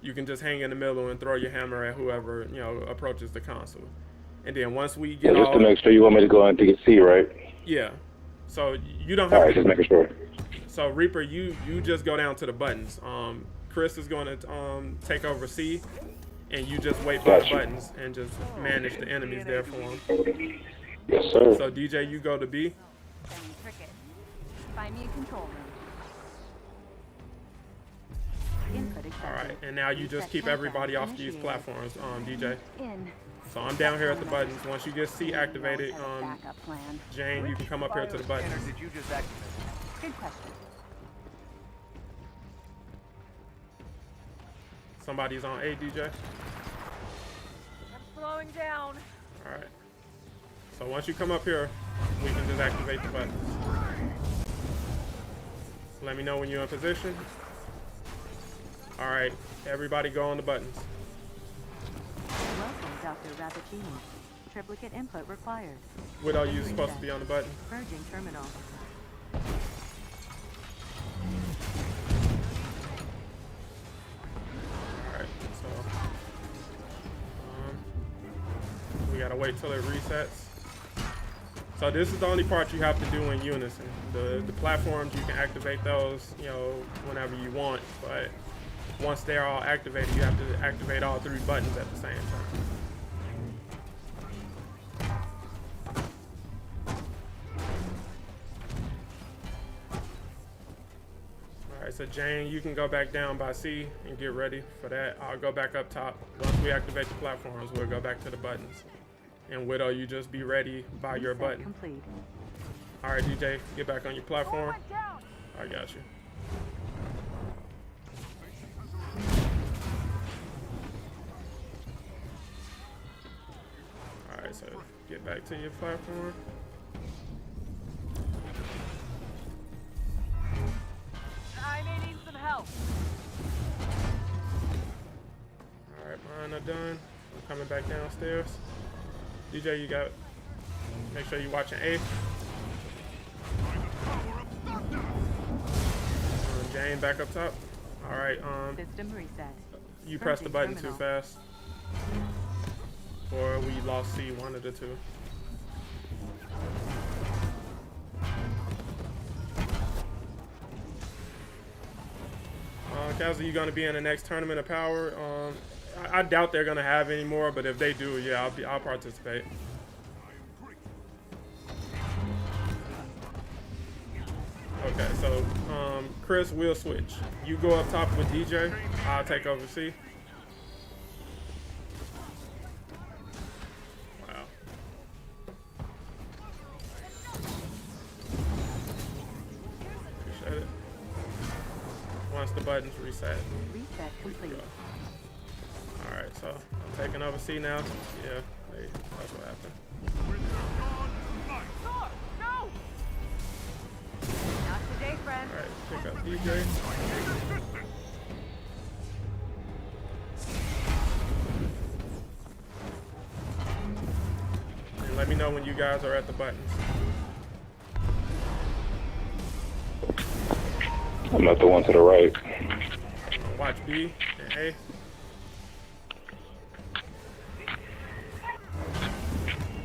You can just hang in the middle and throw your hammer at whoever approaches the console. And then once we get Just to make sure, you want me to go into C, right? yeah. So you don't All have right, just making sure. So Reaper, you just go down to the buttons. Chris is going to take over C, and you just wait by the Gotcha. buttons and just manage the enemies there for him. Yes, sir. So DJ, you go to B. Then Cricket. Find me a control room. Input accepted. All right, and now you just keep everybody off these platforms, DJ. In. So I'm down here at the buttons. Once you get C activated, Backup plan. Jane, you can come up here to the buttons. Scanner did you just activate? Good question. Somebody's on A, DJ. I'm slowing down. All right. So once you come up here, we can just activate the buttons. Let me know when you're in position. All right, everybody go on the buttons. Welcome, Dr. Rappaccini. Triplicate input required. Widow, you supposed to be on the button. Merging terminal. Alright, so we gotta wait till it resets. So this is the only part you have to do in unison. The platforms, you can activate those, whenever you want, but once they're all activated, you have to activate all three buttons at the same time. Alright, so Jane, you can go back down by C and get ready for that. I'll go back up top. Once we activate the platforms, we'll go back to the buttons. And Widow, you just be ready by your button. Complete. Alright, DJ, get back on your platform. I got you. Alright, so get back to your platform. I may need some help. Alright, mine are done. I'm coming back downstairs. DJ, you got. Make sure you're watching A. Jane, back up top. Alright, System reset. you pressed the button too fast. Or we lost C, one of the two. Kaz, you gonna be in the next Tournament of Power? I doubt they're gonna have any more, but if they do, yeah, I'll participate. Okay, so Chris, we'll switch. You go up top with DJ. I'll take over C. Wow. Appreciate it. Once the buttons reset. Reset complete. All right, so I'm taking over C now. Yeah, that's what happened. No! Not today, friend. All right, pick up DJ. And let me know when you guys are at the buttons. I'm not the one to the right. Watch B and A.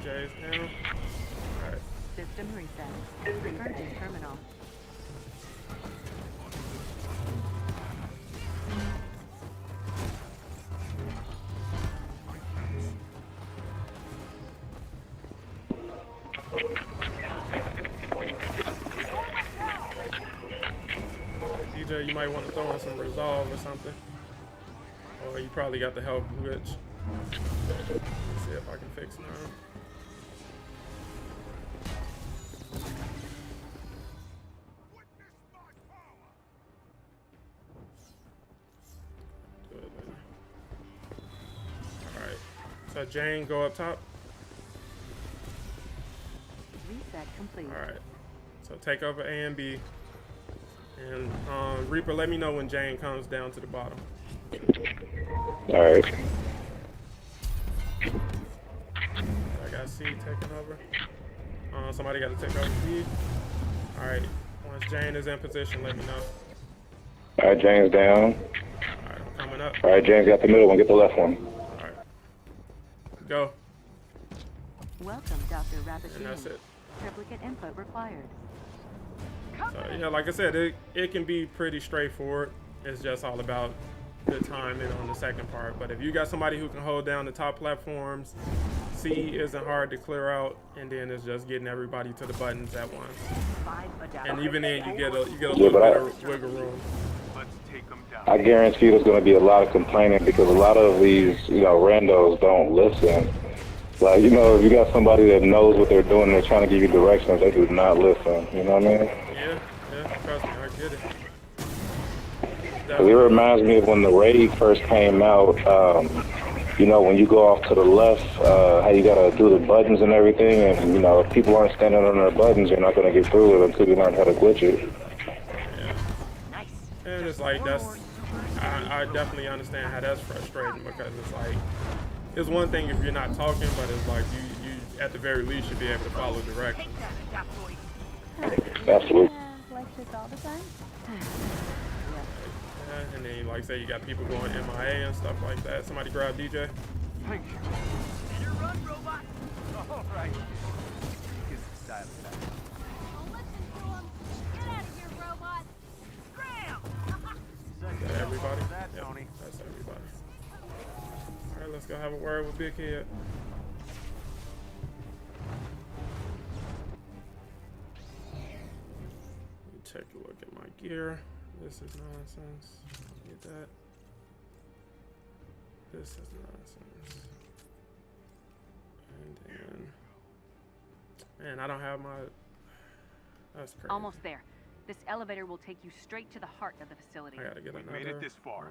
J's down. All right. System reset. Merging terminal. DJ, you might want to throw in some resolve or something. Or you probably got the health glitch. Let's see if I can fix it now. So Jane, go up top. Reset complete. All right. So take over A and B. And Reaper, let me know when Jane comes down to the bottom. All right. I got C taking over. Somebody got to take over B. All right. Once Jane is in position, let me know. All right, Jane's down. All right, I'm coming up. All right, Jane's got the middle one. Get the left one. All right. Go. Welcome, Dr. Rabbit. And that's it. Triplicate input required. So yeah, like I said, it can be pretty straightforward. It's just all about the timing on the second part. But if you got somebody who can hold down the top platforms, C isn't hard to clear out, and then it's just getting everybody to the buttons at once. And even then, you get a little bit of wiggle room. Let's take them down. I guarantee there's going to be a lot of complaining because a lot of these, randos don't listen. Like, if you got somebody that knows what they're doing, they're trying to give you directions, they do not listen. You know what I mean? Yeah, trust me, I get it. It reminds me of when the raid first came out. When you go off to the left, how you gotta do the buttons and everything, and if people aren't standing on their buttons, you're not gonna get through it until you learn how to glitch it. Yeah. And it's like I definitely understand how that's frustrating because it's like it's one thing if you're not talking, but it's like you at the very least should be able to follow directions. Absolutely. Like this all the time? Yeah, and then like say you got people going MIA and stuff like that. Somebody grab DJ. Thank you. You run, robot. All right. Here's the style of that. Don't listen to him. Get out of here, robot. Scram! Is that everybody? That, Yep, Tony. that's everybody. All right, let's go have a word with Big Head. Let me take a look at my gear. This is nonsense. Get that. This is nonsense. And then, man, I don't have my. That's crazy. Almost there. This elevator will take you straight to the heart of the facility. I gotta get another. Made it this far.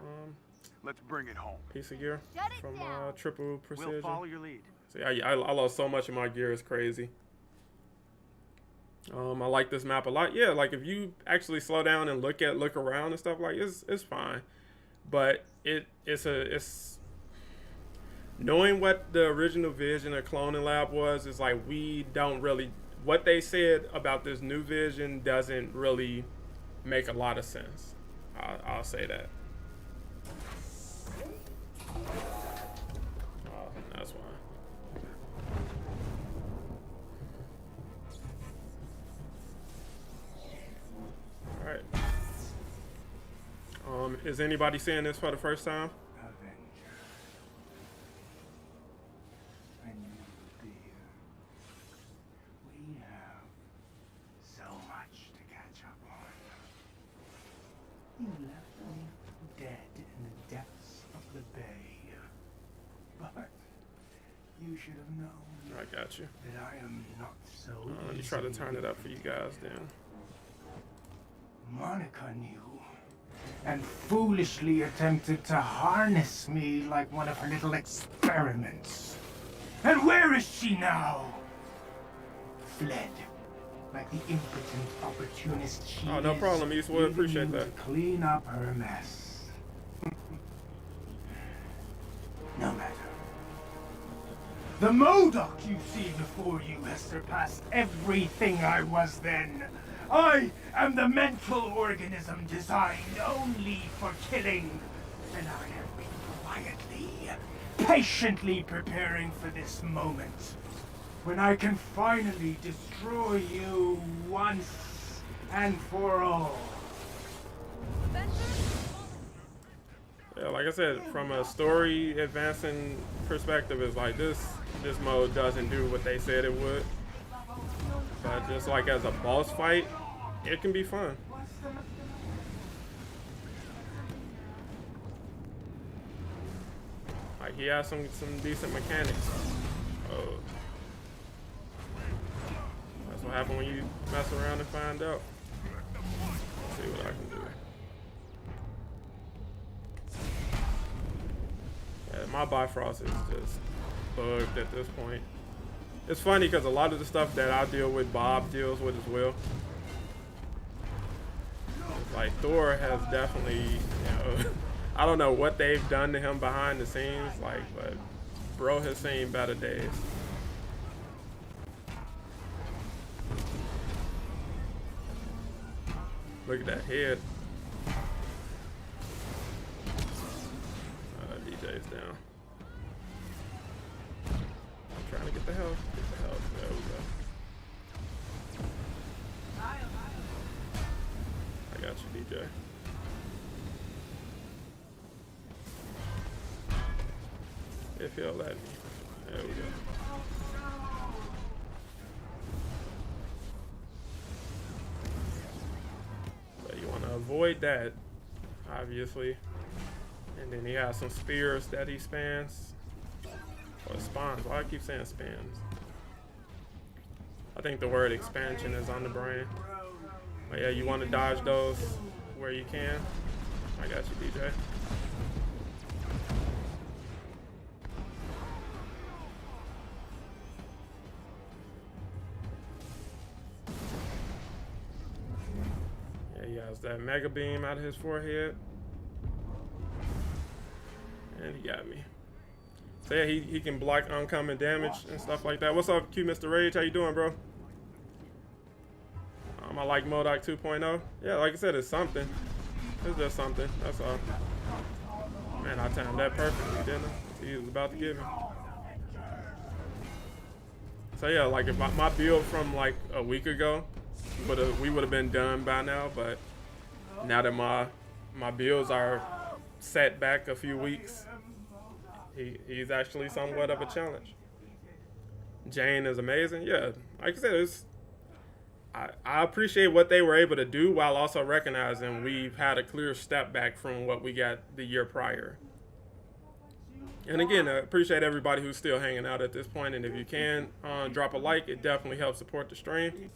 Let's bring it home. Piece of gear from Triple Precision. We'll follow your lead. See, I lost so much of my gear. It's crazy. I like this map a lot. Yeah, like if you actually slow down and look around and stuff, like it's fine. But it's knowing what the original vision of Cloning Lab was is like we don't really what they said about this new vision doesn't really make a lot of sense. I'll say that. That's why. Alright. Is anybody seeing this for the first time? Avenger. I knew you'd be here. We have so much to catch up on. You left me dead in the depths of the bay. But you should have known I got you. that I am not so Let me try to turn it up for you guys then. Monica knew, and foolishly attempted to harness me like one of her little experiments. And where is she now? Fled, like the impotent opportunist she Oh, no is, problem, Eastwood. leaving Appreciate you that. to clean up her mess. No matter. The Modoc you see before you has surpassed everything I was then. I am the mental organism designed only for killing, and I have been quietly, patiently preparing for this moment, when I can finally destroy you once and for all. Yeah, like I said, from a story advancing perspective, it's like this mode doesn't do what they said it would. But just like as a boss fight, it can be fun. Like he has some decent mechanics. Oh. That's what happens when you mess around and find out. Let's see what I can do. Yeah, my Bifrost is just bugged at this point. It's funny because a lot of the stuff that I deal with, Bob deals with as well. It's like Thor has definitely, you know, I don't know what they've done to him behind the scenes, like, but bro has seen better days. Look at that head. DJ's down. I'm trying to get the health. Get the health. There we go. I got you, DJ. If he'll let me. There we go. So you want to avoid that, obviously. And then he has some spears that he spans. Or spawns. Why do I keep saying spans? I think the word expansion is on the brain. But yeah, you want to dodge those where you can. I got you, DJ. Yeah, he has that mega beam out of his forehead. And he got me. So yeah, he can block oncoming damage and stuff like that. What's up, Q Mr. Rage? How you doing, bro? I like MODOK 2.0. Yeah, like I said, it's something. It's just something. That's all. Man, I timed that perfectly, didn't I? He was about to get me. So yeah, like if my build from like a week ago, we would have been done by now. But now that my builds are set back a few weeks, he's actually somewhat of a challenge. Jane is amazing. Yeah, like I said, I appreciate what they were able to do while also recognizing we've had a clear step back from what we got the year prior. And again, I appreciate everybody who's still hanging out at this point. And if you can, drop a like. It definitely helps support the stream. Can't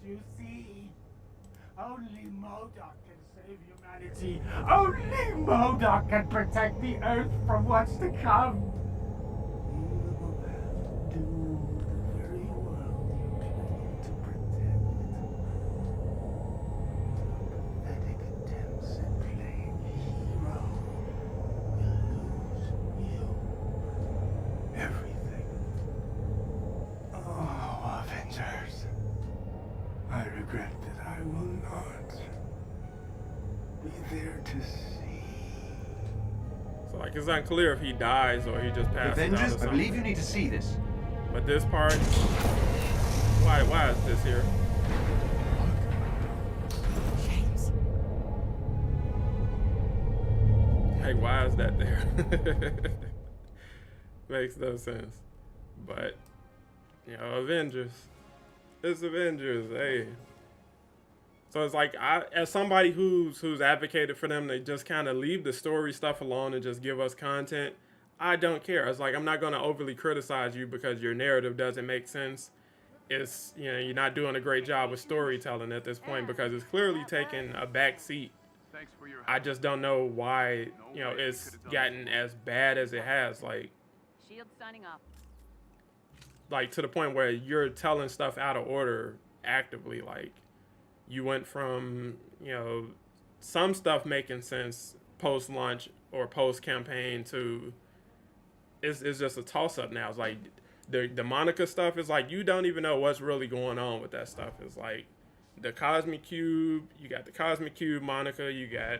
you see? Only MODOK can save humanity. Only MODOK can protect the Earth from what's to come. Avengers. I regret that I will not be there to see. So like it's unclear if he dies or he just passes out or Avengers, something. I believe you need to see this. But this part, why is this here? Like why is that there? Makes no sense. But you know, Avengers. It's Avengers, hey. So it's like as somebody who's advocated for them to just kind of leave the story stuff alone and just give us content, I don't care. It's like I'm not gonna overly criticize you because your narrative doesn't make sense. It's, you know, you're not doing a great job with storytelling at this point because it's clearly taking a back seat. I just don't know why, you know, it's gotten as bad as it has. Like Shield signing off. Like to the point where you're telling stuff out of order actively. Like you went from, you know, some stuff making sense post-launch or post-campaign to it's just a toss-up now. It's like the Monica stuff is like you don't even know what's really going on with that stuff. It's like the Cosmic Cube, you got the Cosmic Cube Monica, you got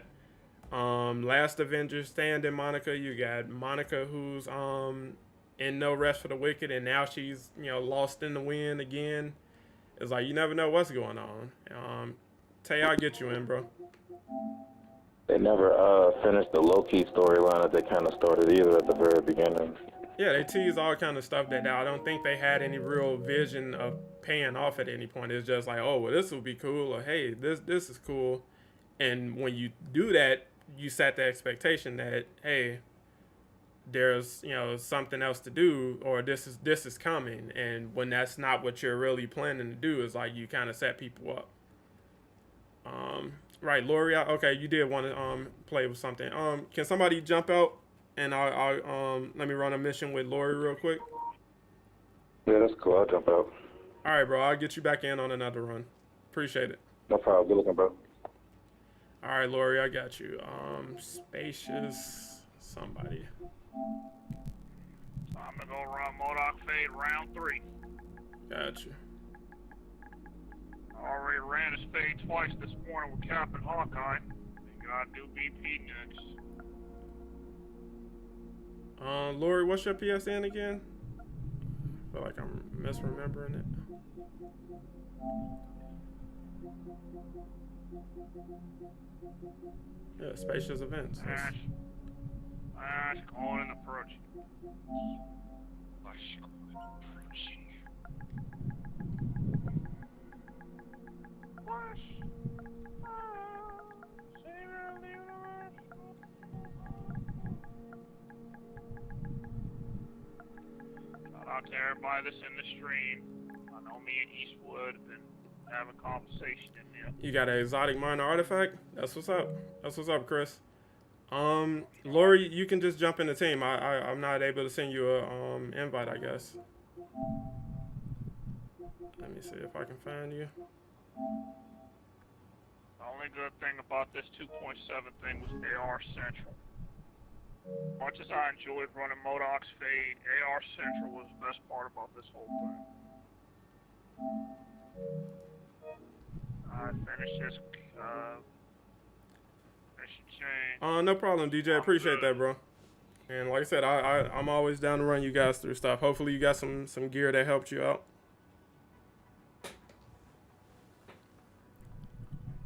Last Avenger stand-in Monica, you got Monica who's in No Rest for the Wicked, and now she's, you know, lost in the wind again. It's like you never know what's going on. Tay, I'll get you in, bro. They never finished the Loki storyline that they kind of started either at the very beginning. Yeah, they tease all kind of stuff that I don't think they had any real vision of paying off at any point. It's just like, oh, well, this will be cool, or hey, this is cool. And when you do that, you set the expectation that, hey, there's, you know, something else to do, or this is coming. And when that's not what you're really planning to do, is like you kind of set people up. Right, L'Oreal. Okay, you did want to play with something. Can somebody jump out and I'll let me run a mission with Lori real quick. Yeah, that's cool. I'll jump out. All right, bro. I'll get you back in on another run. Appreciate it. No problem. Good looking, bro. All right, Lori, I got you. Spacious somebody. Time to go run Modoc Fade round 3. Got you. Already ran a spade twice this morning with Captain Hawkeye. We gotta do BP next. Lori, what's your PSN again? I feel like I'm misremembering it. Yeah, spacious events. Ash, calling and approaching. Ash, calling and approaching. Flash. Savior of the universe. Shout out to everybody that's in the stream. I know me and Eastwood have been having conversation in there. You got an exotic minor artifact? That's what's up. That's what's up, Chris. Lori, you can just jump in the team. I'm not able to send you a invite, I guess. Let me see if I can find you. The only good thing about this 2.7 thing was AR Central. Much as I enjoyed running Modoc's Fade, AR Central was the best part about this whole thing. I finished this mission chain. No problem, DJ. Appreciate that, bro. And like I said, I'm always down to run you guys through stuff. Hopefully you got some gear that helped you out.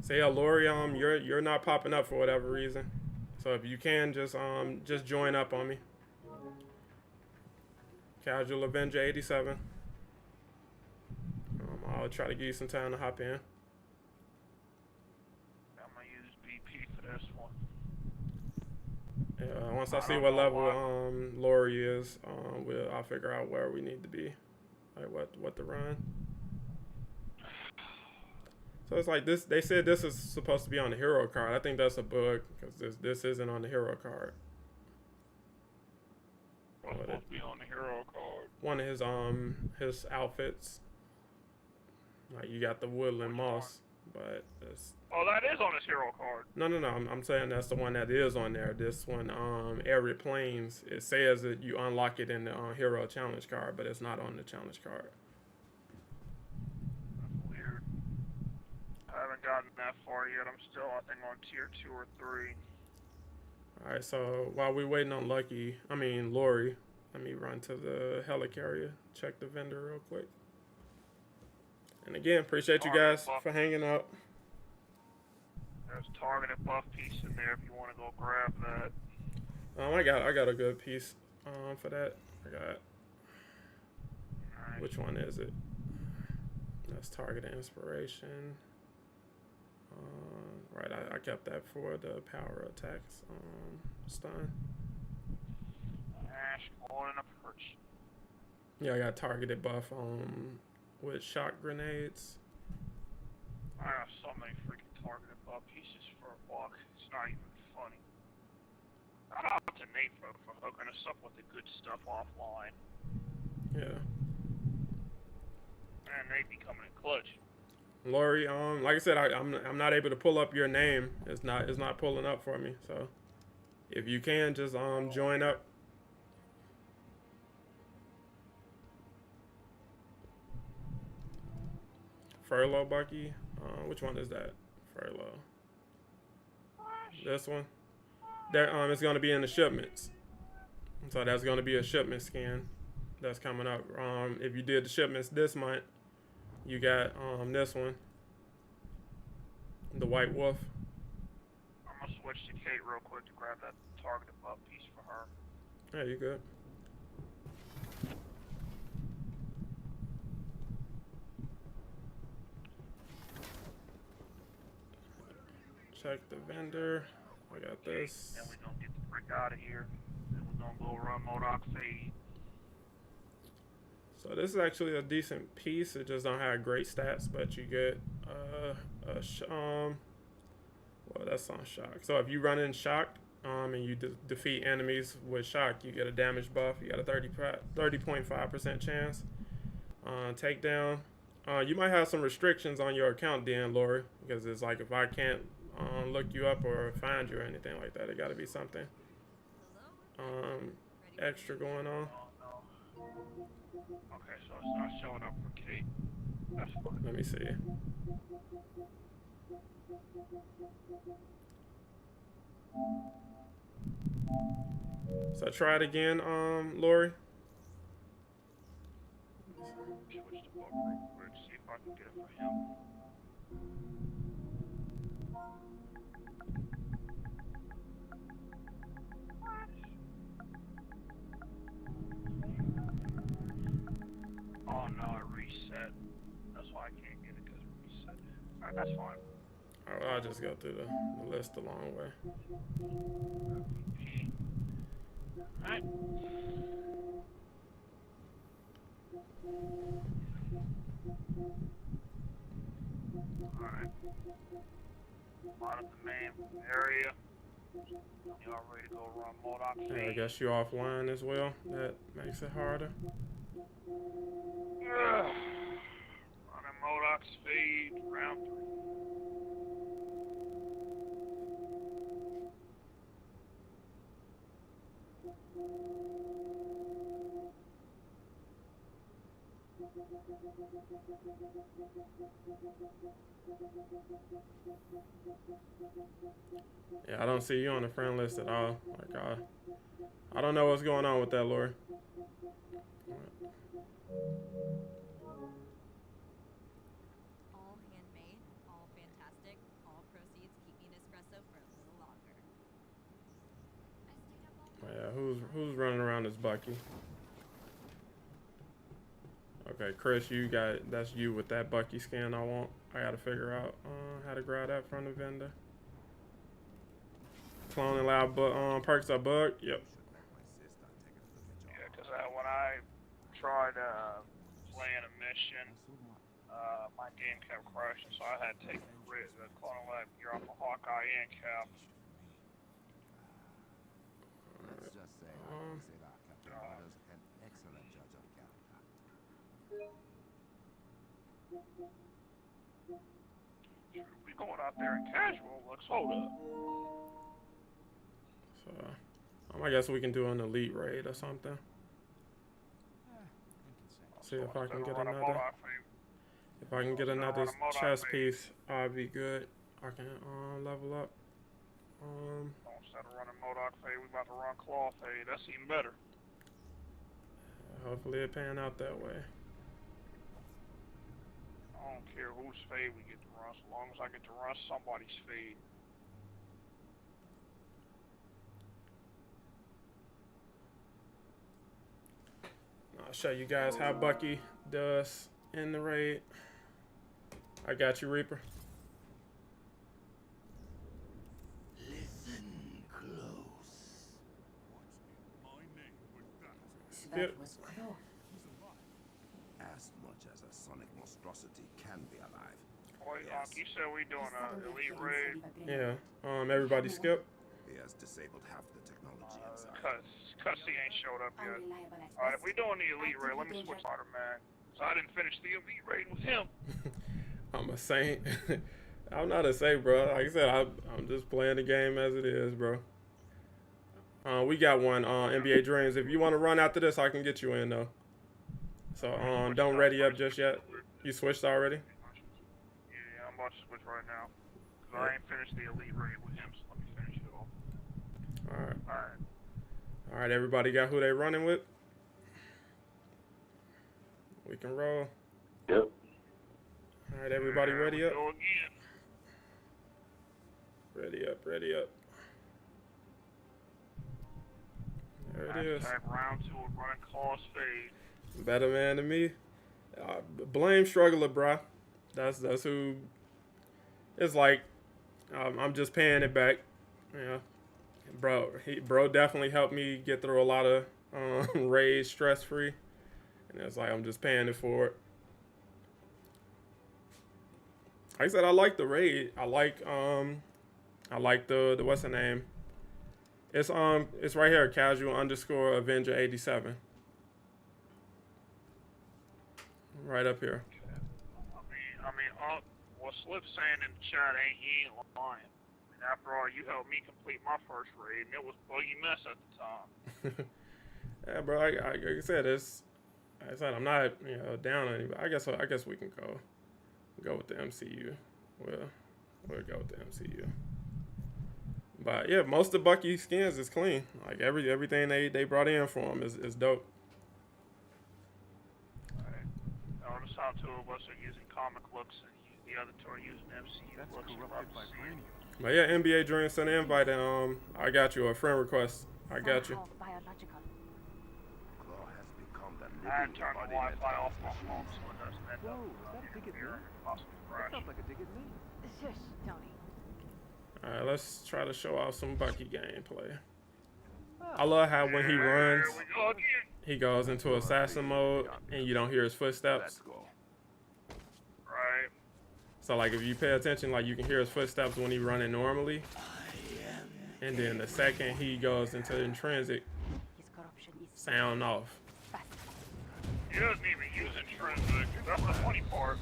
So yeah, Lori, you're not popping up for whatever reason. So if you can, just join up on me. Casual Avenger 87. I'll try to give you some time to hop in. I'm gonna use BP for this one. Yeah, once I see what level Lori is, I'll figure out where we need to be, like what to run. So it's like this. They said this is supposed to be on the hero card. I think that's a bug because this isn't on the hero card. What's supposed to be on the hero card? One of his outfits. Like you got the woodland moss, but it's. Oh, that is on his hero card. No. I'm saying that's the one that is on there. This one, Arid Plains. It says that you unlock it in the hero challenge card, but it's not on the challenge card. I haven't gotten that far yet. I'm still, I think, on tier 2 or 3. Alright, so while we're waiting on Lori, let me run to the helicarrier, check the vendor real quick. And again, appreciate you guys for hanging out. There's a targeted buff piece in there if you want to go grab that. I got a good piece for that. I got. Nice. Which one is it? That's targeted inspiration. Right, I kept that for the power attacks stun. Ash, calling and approaching. Yeah, I got targeted buff with shock grenades. I have so many freaking targeted buff pieces for a buck. It's not even funny. Shout out to Nate for hooking us up with the good stuff offline. Yeah. And Nate be coming in clutch. Lori, like I said, I'm not able to pull up your name. It's not pulling up for me. So if you can, just join up. Furlough Bucky. Which one is that? Furlough. This one. There, it's gonna be in the shipments. So that's gonna be a shipment scan that's coming up. If you did the shipments this month, you got this one, the White Wolf. I'm gonna switch to Kate real quick to grab that targeted buff piece for her. Yeah, you good. Check the vendor. I got this. Then we're gonna get the frick out of here. Then we're gonna go run Modoc Fade. So this is actually a decent piece. It just don't have great stats, but you get well, that's on shock. So if you run in shock, and you defeat enemies with shock, you get a damage buff. You got a 30.5% chance. Takedown. You might have some restrictions on your account then, Lori, because it's like if I can't look you up or find you or anything like that, it got to be something extra going on. Okay, so it's not showing up for Kate. That's fine. Let me see. So try it again, Lori. Switch the book real quick, see if I can get it for him. Oh no, it reset. That's why I can't get it, because it reset. Alright, that's fine. Alright, I'll just go through the list the long way. Alright. Alright. Out of the main area. Y'all ready to go run Modok Yeah, I feed? guess you offline as well. That makes it harder. Running Modok feed, round 3. Yeah, I don't see you on the friend list at all. Like, I don't know what's going on with that, Lori. All handmade, all fantastic, all proceeds keep me Nespresso for a little longer. Yeah, who's running around as Bucky? Okay, Chris, that's you with that Bucky skin. I gotta figure out how to grab that from the vendor. Cloning loud, but perks are bugged. Yep. Yeah, because when I tried playing a mission, my game kept crashing, so I had to take the clone lab gear off of Hawkeye and Cap. Let's just say I consider Captain Butters an excellent judge of character. We going out there in casual looks. Hold up. So, I guess we can do an elite raid or something. See if I can get another. If I can get another chest piece, I'll be good. I can level up. Instead of running Modok fade, we about to run Claw fade. That's even better. Hopefully it pan out that way. I don't care whose fade we get to run, so long as I get to run somebody's fade. I'll show you guys how Bucky does in the raid. I got you, Reaper. Listen close. My name was Skip. That was close. As much as a sonic monstrosity can be alive. Wait, you said we doing an elite raid? Yeah. Everybody skip. He has disabled half the technology inside. Cussy ain't showed up yet. Alright, if we doing the elite raid, let me switch Spider-Man. So I didn't finish the elite raid with him. I'm a saint. I'm not a saint, bro. Like I said, I'm just playing the game as it is, bro. We got one NBA Dreams. If you want to run after this, I can get you in though. So don't ready up just yet. You switched already? Yeah, I'm about to switch right now. Cause I ain't finished the elite raid with him, so let me finish it off. Alright. Alright, everybody got who they running with? We can roll. Yep. Alright, everybody ready up? Go again. Ready up, ready up. There it is. Round 2 of running Claw's fade. Better man than me. Blame Struggler, bruh. That's who. It's like I'm just paying it back. Yeah, bro definitely helped me get through a lot of raids stress free, and it's like I'm just paying it for it. Like I said, I like the raid. I like the what's the name? It's right here, casual_Avenger 87. Right up here. What Slip's saying in the chat he ain't lying. I mean, after all, you helped me complete my first raid, and it was buggy mess at the time. Yeah, bro. Like I said, I'm not down on anybody. I guess we can go with the MCU. We'll go with the MCU. But yeah, most of Bucky skins is clean. Like everything they brought in for him is dope. Alright. Notice how two of us are using comic looks and the other two are using MCU looks. But yeah, NBA Dream sent an invite and I got you a friend request. I got you. Biological. Claw has become the I living turned the embodiment Wi-Fi of off my phone so it doesn't end up here and possibly crash. Sounds like a dig at me. Shush, Tony. Alright, let's try to show off some Bucky gameplay. I love how when he runs, he goes into assassin mode and you don't hear his footsteps. Right. So like if you pay attention, like you can hear his footsteps when he's running normally. And then the second he goes into intrinsic, sound off. He doesn't even use intrinsic. That's the funny part.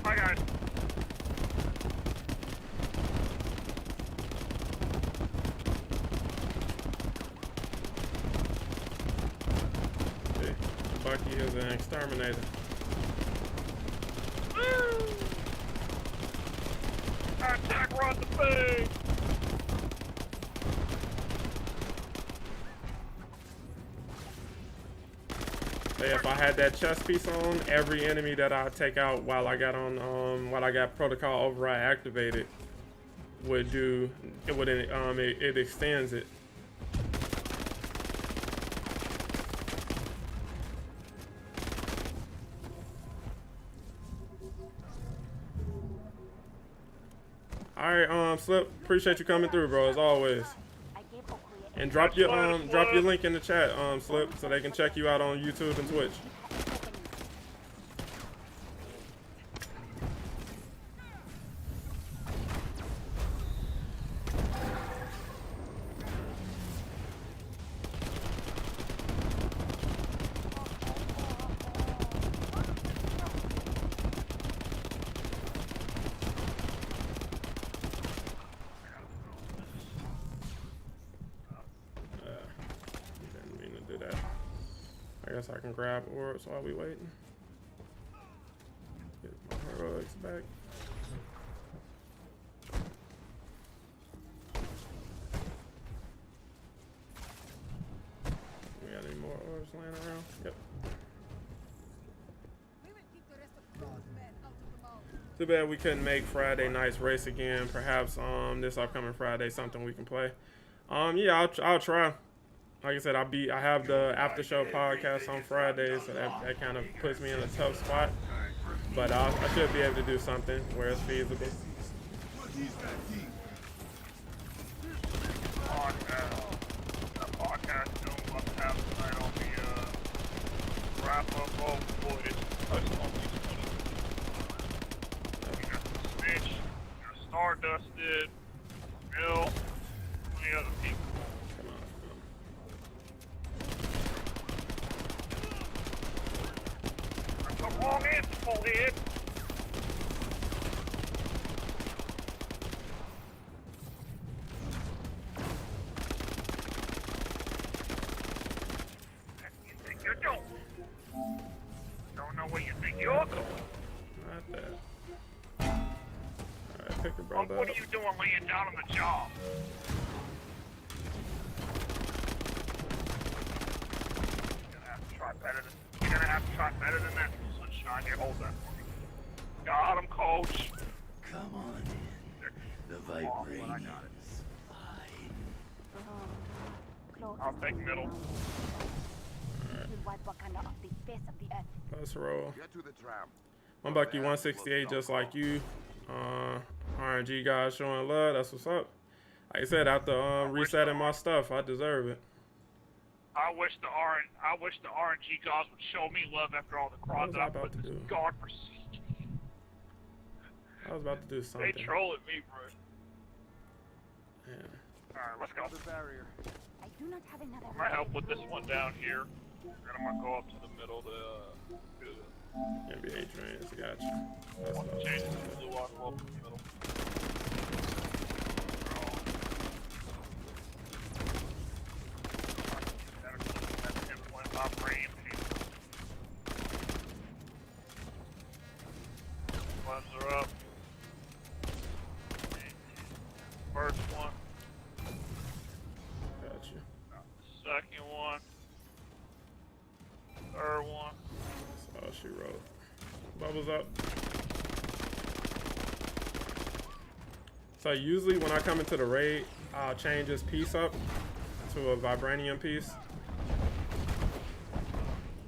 Hi guys. See, Bucky is an exterminator. Attack run the face. Say if I had that chest piece on, every enemy that I take out while I got protocol override activated would do it. It extends it. All right, Slip. Appreciate you coming through, bro. As always. And drop your link in the chat, Slip, so they can check you out on YouTube and Twitch. I guess I can grab orbs while we waiting. Get my heroics back. We got any more orbs laying around? Yep. Too bad we couldn't make Friday night's race again. Perhaps this upcoming Friday something we can play. Yeah, I'll try. Like I said, I have the after show podcast on Fridays, so that kind of puts me in a tough spot. But I should be able to do something where it's feasible. Podcast don't must have tonight on the wrap up. Oh boy, it's touched on these 20. We got the Snitch, we got Stardusted, Bill, many other people. Wrong answer, head. You think you're doing? Don't know where you think you're going. Not that. Alright, pick your brother What up. are you doing laying down on the job? You're gonna have to try better than that. Sunshine, here, hold that for me. Got him, coach. Come on in. The vibranium's fine. I'll take middle. Let's roll. Get to the tram. I'm Bucky 168, just like you. RNG guys showing love. That's what's up. Like I said, after resetting my stuff, I deserve it. I wish the RNG gods would show me love after all the What quads was I I about put to in this do? godforsaken. I was about to do something. They trolling me, bro. Yeah. Alright, let's go. The barrier. I do not have another. I'm gonna help with this one down here. And I'm gonna go up to the middle to do the NBA trains, gotcha. That's want to what change the blue walk up to the middle. Ones are up. First one. Gotcha. Second one. Third one. That's all she wrote. Bubbles up. So usually when I come into the raid, I'll change this piece up to a vibranium piece.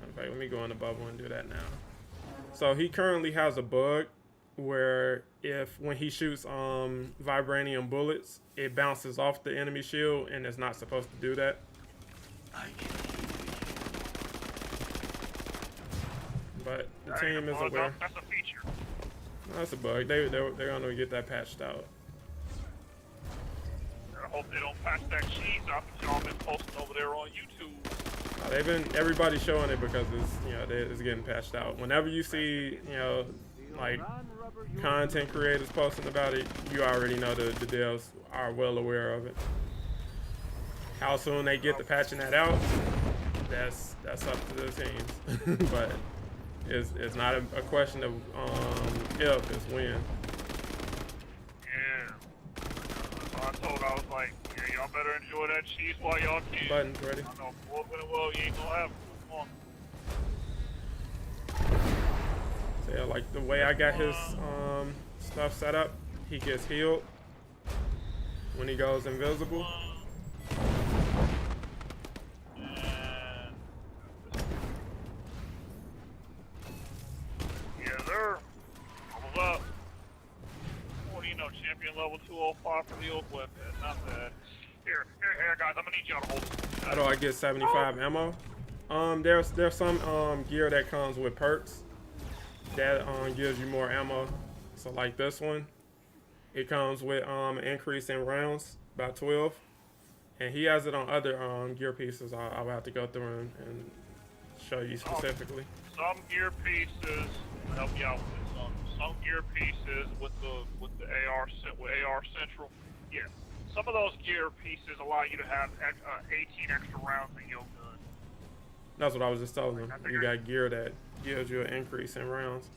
In fact, let me go in the bubble and do that now. So he currently has a bug where when he shoots vibranium bullets, it bounces off the enemy shield, and it's not supposed to do that. But the team is aware. That's a feature. That's a bug. They're gonna get that patched out. I hope they don't patch that cheese off that y'all been posting over there on YouTube. Everybody's showing it because it's getting patched out. Whenever you see like content creators posting about it, you already know the devs are well aware of it. How soon they get to patching that out, that's up to the teams. But it's not a question of if, it's when. Yeah. So I was like, yeah, y'all better enjoy that cheese while y'all can. Buttons ready. I know full well you ain't gonna have it. Come on. So yeah, like the way I got his stuff set up, he gets healed when he goes invisible. Yeah, they're almost up. What do you know, champion level 205 for the old weapon. Not bad. Here, guys, I'm gonna need y'all to hold this. How do I get 75 ammo? There's some gear that comes with perks that gives you more ammo. So like this one, it comes with an increase in rounds by 12, and he has it on other gear pieces. I'll have to go through and show you specifically. Some gear pieces help you out with this. Some gear pieces with the AR Central. Yeah. Some of those gear pieces allow you to have 18 extra rounds in your gun. That's what I was just telling them. You got gear that gives you an increase in rounds.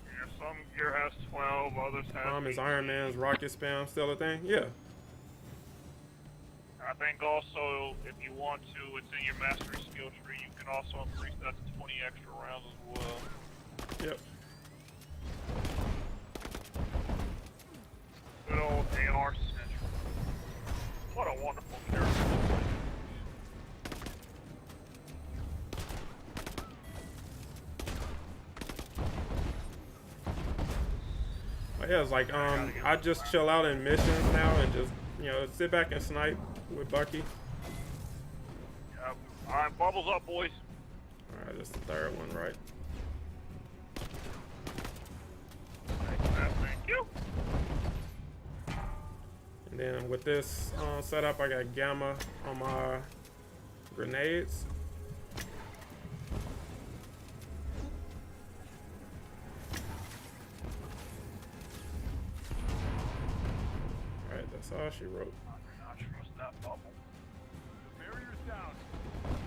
Yeah, some gear has 12, others have. Is Iron Man's rocket spam still a thing? Yeah. I think also, if you want to, it's in your mastery skill tree. You can also increase that to 20 extra rounds as well. Yep. Good old AR Central. What a wonderful character. But yeah, it's like I just chill out in missions now and just sit back and snipe with Bucky. Yep. Alright, bubbles up, boys. Alright, that's the third one, right? Thank you. And then with this setup, I got gamma on my grenades. Alright, that's all she wrote. I trust that bubble. The barrier's down.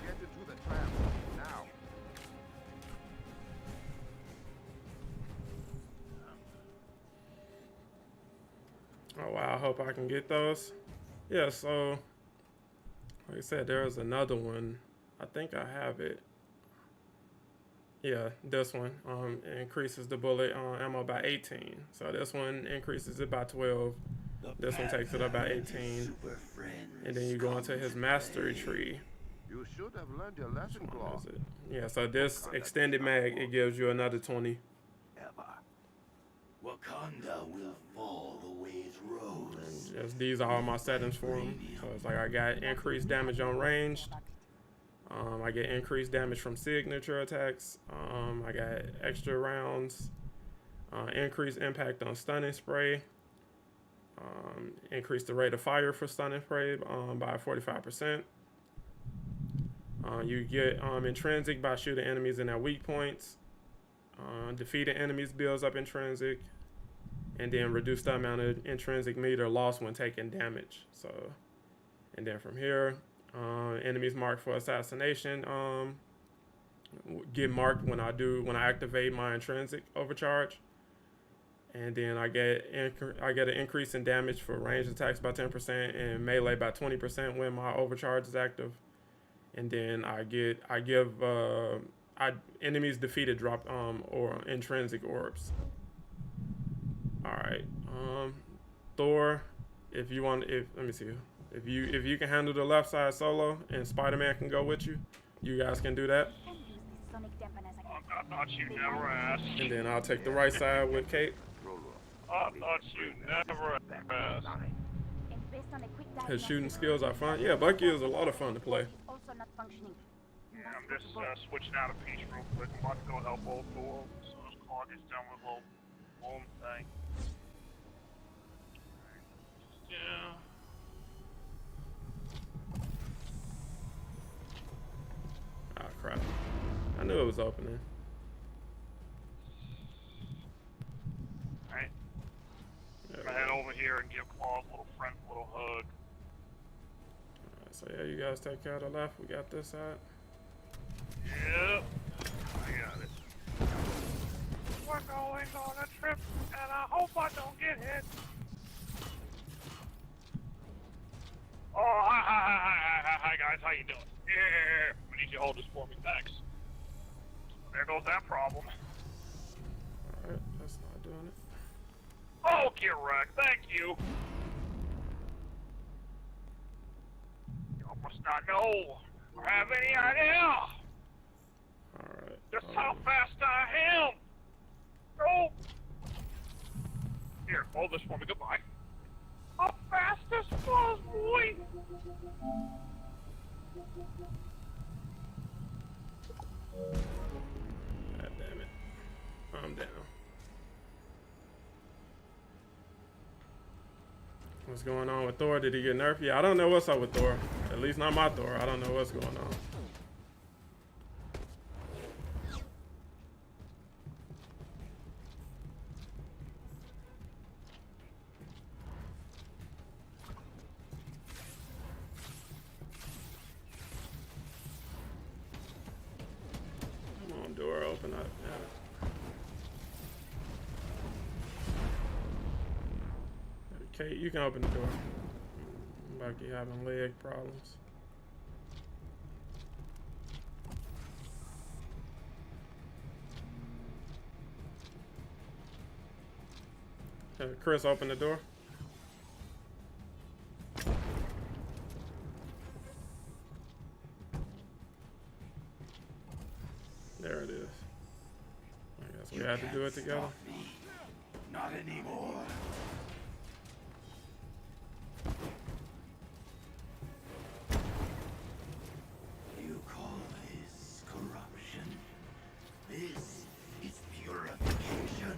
Get into the trap now. Oh wow, I hope I can get those. Yeah, so like I said, there's another one. I think I have it. Yeah, this one increases the bullet ammo by 18. So this one increases it by 12. This one takes it up by 18. And then you go into his mastery tree. You should have learned your lesson, Claw. Yeah, so this extended mag, it gives you another 20. Wakanda will fall the way it rolls. These are all my settings for him. So it's like I got increased damage on ranged, I get increased damage from signature attacks. I got extra rounds. Increased impact on stunning spray. Increase the rate of fire for stunning spray by 45%. You get intrinsic by shooting enemies in their weak points. Defeating enemies builds up intrinsic. And then reduce the amount of intrinsic meter lost when taking damage. So, and then from here, enemies marked for assassination get marked when I activate my intrinsic overcharge. And then I get an increase in damage for ranged attacks by 10% and melee by 20% when my overcharge is active. And then enemies defeated drop or intrinsic orbs. All right, Thor. If you can handle the left side solo and Spider-Man can go with you, you guys can do that. I thought you never asked. And then I'll take the right side with Kate. I thought you never asked. His shooting skills are fun. Yeah, Bucky is a lot of fun to play. Yeah, I'm just switching out a piece real quick. I'm about to go help old Thor. So his car gets done with a little boom thing. Yeah. Ah, crap. I knew it was opening. Alright. I'm gonna head over here and give Claw's little friend a little hug. Alright, so yeah, you guys take care of the left. We got this side. Yep. I got it. We're going on a trip, and I hope I don't get hit. Oh, hi guys, how you doing? Yeah, I need you to hold this for me, thanks. There goes that problem. Alright, that's not doing it. Oh, get wrecked, thank you. You must not know or have any idea Alright. just how fast I am. Oh. Here, hold this for me, goodbye. How fast as fuzz, boy! God damn it. I'm down. What's going on with Thor? Did he get nerfed? Yeah, I don't know what's up with Thor. At least not my Thor. I don't know what's going on. Door open up. Yeah. Okay, you can open the door. Bucky having leg problems. Chris, open the door. There it is. I guess we had to do it together. Not anymore. You call this corruption? This is purification.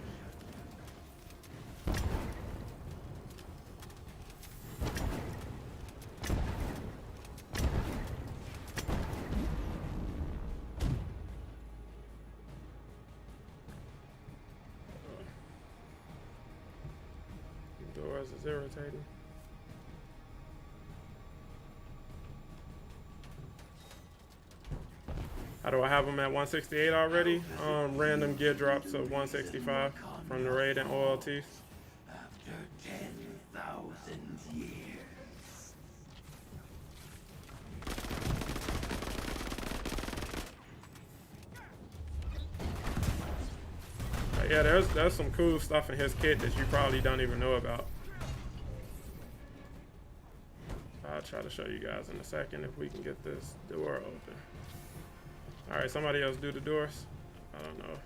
Doors is irritating. How do I have them at 168 already? Random gear drops of 165 from the raid and OLTs. After 10,000 years. Yeah, there's some cool stuff in his kit that you probably don't even know about. I'll try to show you guys in a second if we can get this door open. Alright, somebody else do the doors. I don't know.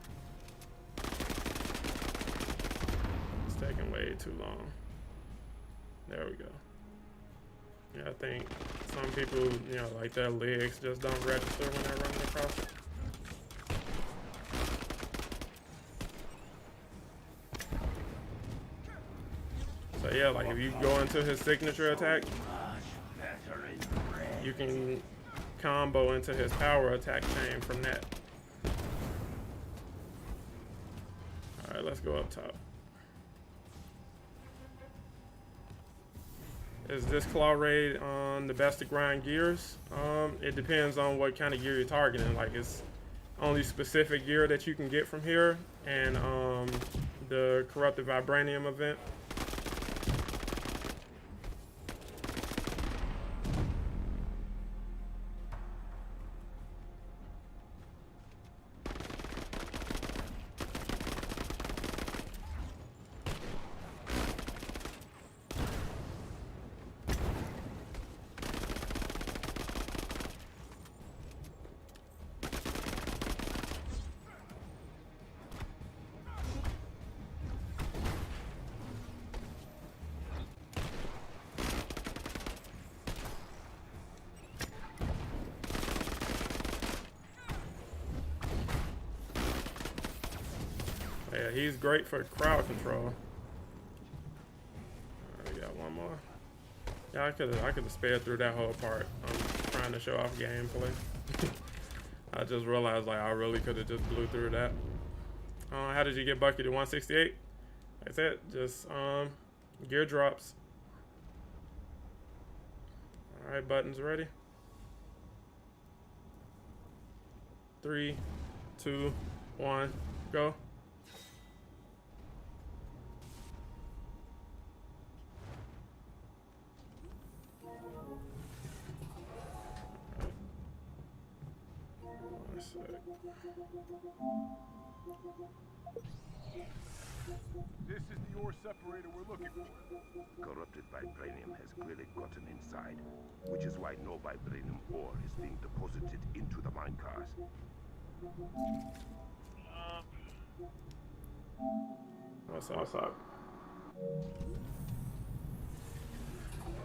It's taking way too long. There we go. Yeah, I think some people, you know, like their legs just don't register when they're running across it. So yeah, like if you go into his signature attack, you can combo into his power attack chain from that. Alright, let's go up top. Is this claw raid on the best to grind gears? It depends on what kind of gear you're targeting. Like it's only specific gear that you can get from here, and the corrupted vibranium event. Yeah, he's great for crowd control. We got one more. Yeah, I could have sped through that whole part. I'm trying to show off gameplay. I just realized like I really could have just blew through that. How did you get Bucky to 168? That's it. Just gear drops. All right, buttons ready. 3, 2, 1, go. This is the ore separator we're looking for. Corrupted vibranium has clearly gotten inside, which is why no vibranium ore is being deposited into the minecars. What's up?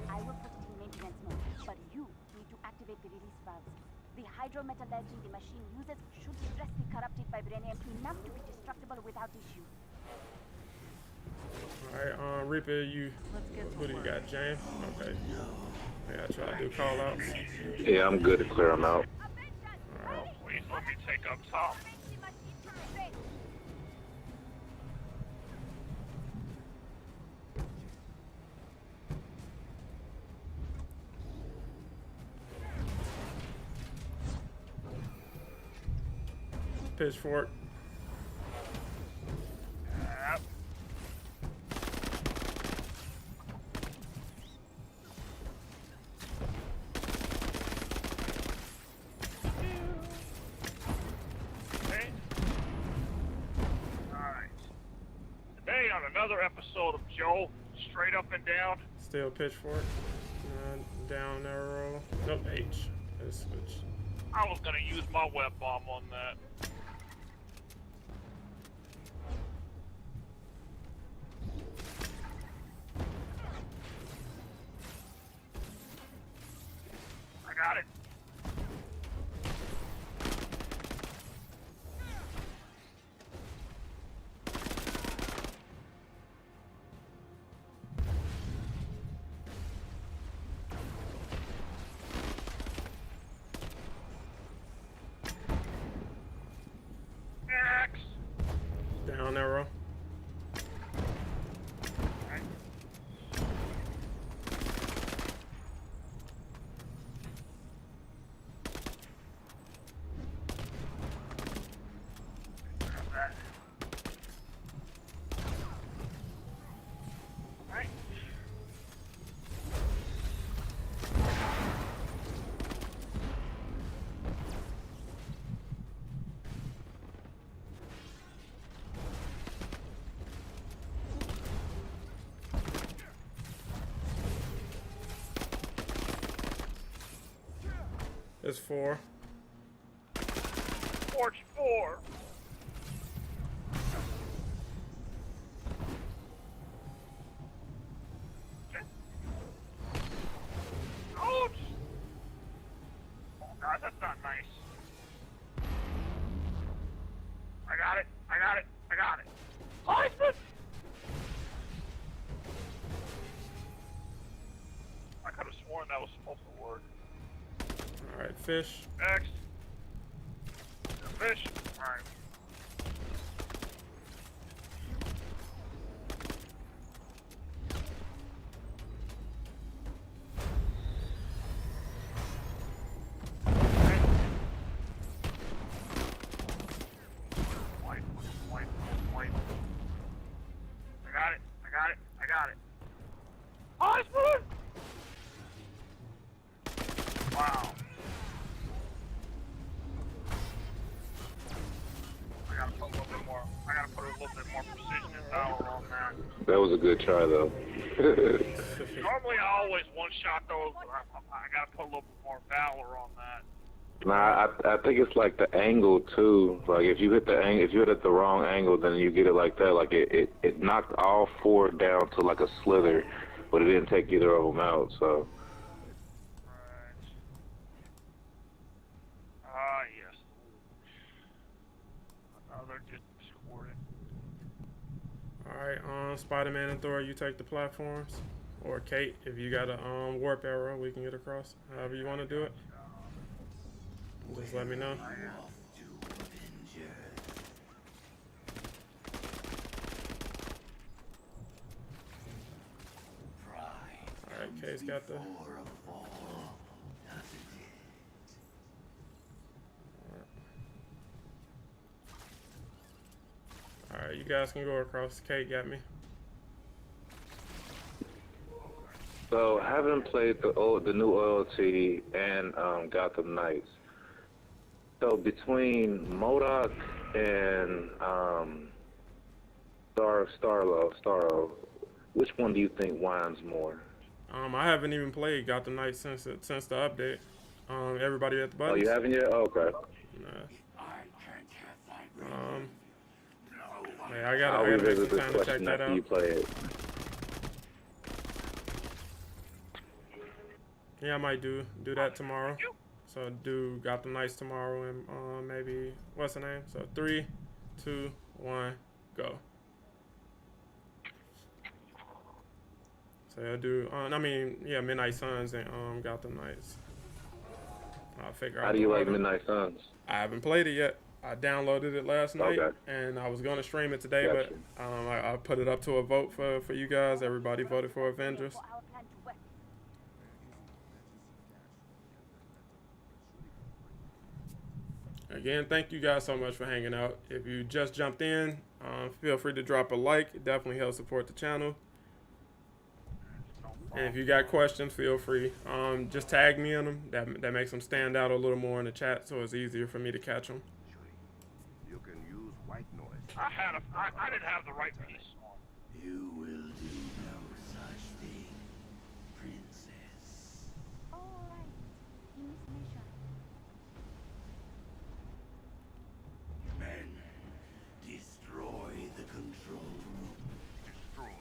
I will put it in maintenance mode, but you need to activate the release valves. The hydrometallurgy the machine uses should stress the corrupted vibranium enough to be destructible without issue. Alright, Reaper, what do you got, James? Okay. Yeah, I try to do call outs. Yeah, I'm good to clear them out. Alright, please let me take up top. Pitchfork. Another episode of Joe, straight up and down. Still pitchfork. Down arrow. Nope, H. Let's switch. I was gonna use my web bomb on that. I got it. Down arrow. There's 4. Forge 4. that was supposed to work. Alright, fish. Next. Fish. Alright. I got it. Oh, it's moving! Wow. I gotta put a little bit more precision and power on that. That was a good try, though. Normally I always one-shot those, but I gotta put a little bit more valor on that. Nah, I think it's like the angle too. Like if you hit it the wrong angle, then you get it like that. Like it knocked all four down to like a slither, but it didn't take either of them out. So. Right. Yes. Another discordant. Alright, Spider-Man and Thor, you take the platforms. Or Kate, if you got a warp arrow, we can get across. However you want to do it. Just let me know. Alright, Kate's got the... Alright, you guys can go across. Kate got me. So, having played the new OLT and Gotham Knights, so between MODOK and Starro, which one do you think whines more? I haven't even played Gotham Knights since the update. Everybody at the buttons. Oh, you haven't yet? Oh, okay. Yeah, I gotta make some time to check that out. You play it. Yeah, I might do that tomorrow. So do Gotham Knights tomorrow and maybe what's the name? So 3, 2, 1, go. So I'll do Midnight Suns and Gotham Knights. I'll figure out. How do you like Midnight Suns? I haven't played it yet. I downloaded it last night and I was gonna stream it today, but I put it up to a vote for you guys. Everybody voted for Avengers. Again, thank you guys so much for hanging out. If you just jumped in, feel free to drop a like. It definitely helps support the channel. And if you got questions, feel free. Just tag me in them. That makes them stand out a little more in the chat, so it's easier for me to catch them. You can use white noise. I didn't have the right piece on. You will do no such thing, princess. All right. In this mission. Men, destroy the control room. Destroy.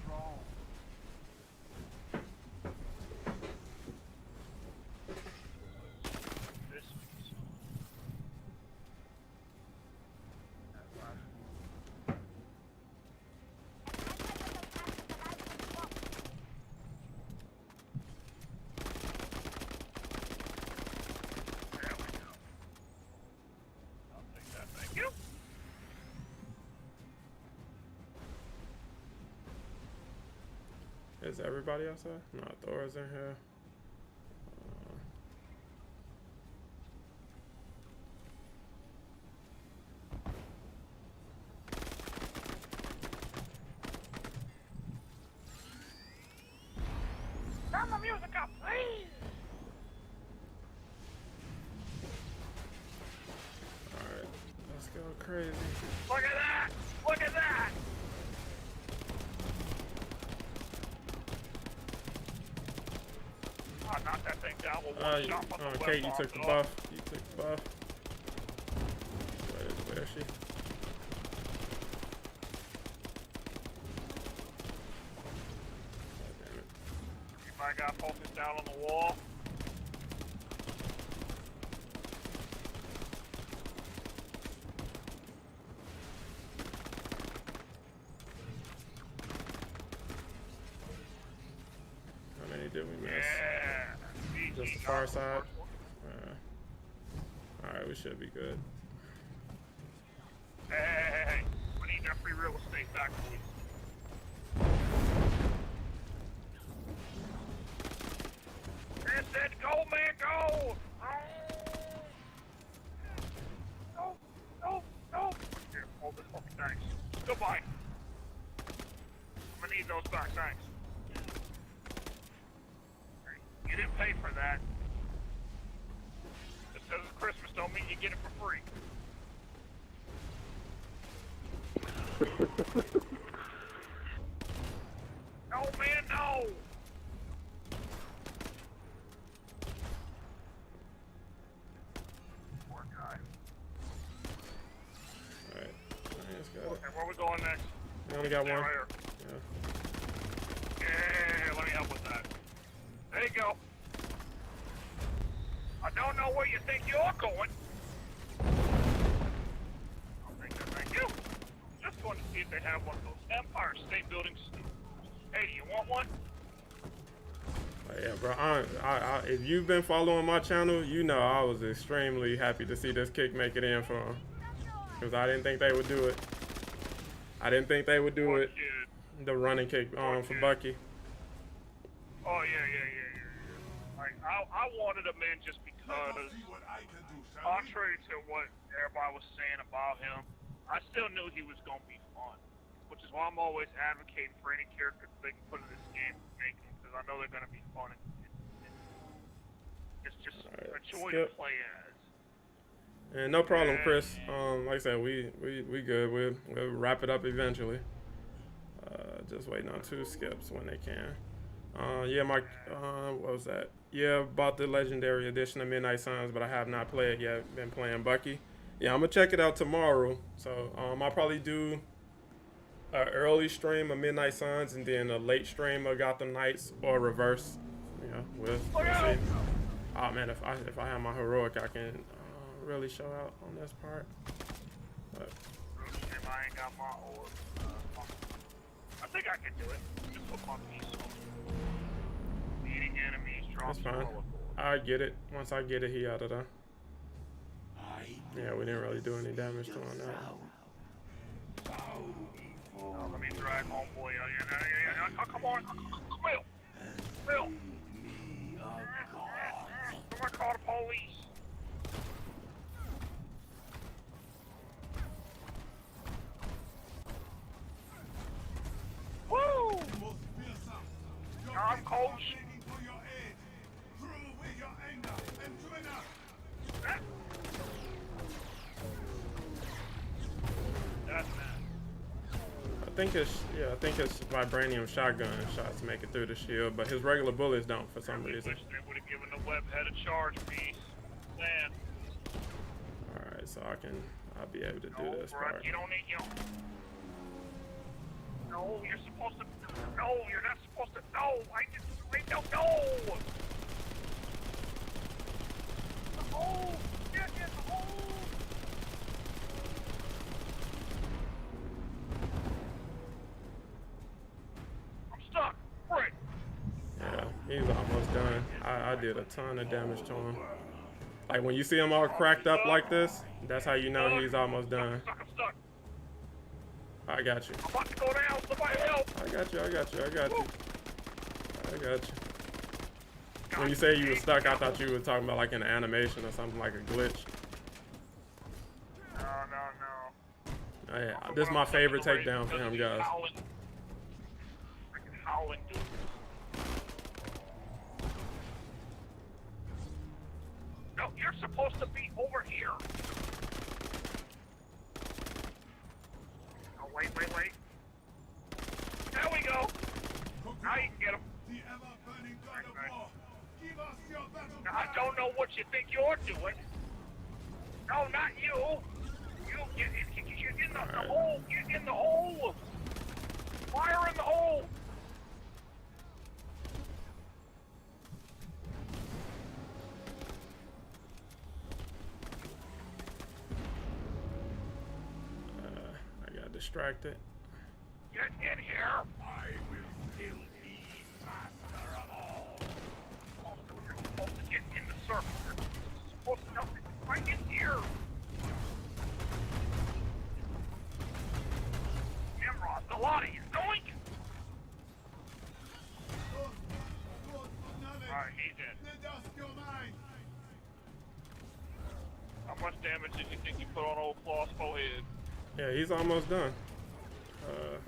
Control. This piece. Is everybody outside? No, Thor's in here. Turn the music up, please! Alright, let's go crazy. Look at that! Look at that! I knocked that thing down with one shot from the Kate, you left took the arm. buff. You took the buff. Where is she? I got focused down on the wall. How many did we miss? Yeah. Just the far side. Alright, we should be good. Hey, we need that free real estate back, please. I said go, man, go! No! Here, hold this fucking thanks. Goodbye. I'm gonna need those back, thanks. You didn't pay for that. Just because it's Christmas don't mean you get it for free. No, man, no! Poor guy. Alright. Let's go. Okay, where we going next? We only got one. Right here. Yeah, let me help with that. There you go. I don't know where you think you're going. Oh, thank you. Just going to see if they have one of those Empire State Buildings. Hey, do you want one? Yeah, bro. If you've been following my channel, you know I was extremely happy to see this kick make it in for him. Because I didn't think they would do it. I didn't think they would do it. The running kick for Bucky. Oh, yeah. Like, I wanted him in just because, contrary to what everybody was saying about him, I still knew he was going to be fun. Which is why I'm always advocating for any character they can put in this game to make them, because I know they're going to be fun. It's just a joy to play as. And no problem, Chris. Like I said, we good. We'll wrap it up eventually. Just waiting on 2 skips when they can. Yeah, what was that? Yeah, bought the Legendary Edition of Midnight Suns, but I have not played yet. Been playing Bucky. Yeah, I'm gonna check it out tomorrow. So I'll probably do an early stream of Midnight Suns and then a late stream of Gotham Knights, or reverse. Yeah, we'll see. Oh man, if I have my heroic, I can really show out on this part. But I ain't got my old. I think I can do it. Just put my piece on. Beating enemies, that's fine. I get it. Once I get it, he out of there. Yeah, we didn't really do any damage to him now. Let me drag homeboy out. Yeah. Come on. Come here. Bill. I'm gonna call the police. Woo! I'm coach. I think his vibranium shotgun shots make it through the shield, but his regular bullets don't for some reason. Wish they would have given the web-head a charge piece. Man. Alright, so I'll be able to do this part. You don't need No, you're supposed to. No, you're not supposed to. No, I don't know. The hole. Get in the hole. I'm stuck. Frick. Yeah, he's almost done. I did a ton of damage to him. Like when you see him all cracked up like this, that's how you know he's almost done. I'm stuck. I got you. I'm about to go down. Somebody help. I got you. When you say you were stuck, I thought you were talking about like an animation or something, like a glitch. No. Oh, yeah, this is my favorite takedown for him, guys. Freaking howling dude. No, you're supposed to be over here. Oh, wait. There we go. Now you can get him. Now, I don't know what you think you're doing. No, not you. You get in the hole. Get in the hole. Fire in the hole. I got distracted. Get in here. I will kill the master of all. You're supposed to damage did you think you put on old Claw's forehead? Yeah, he's almost done.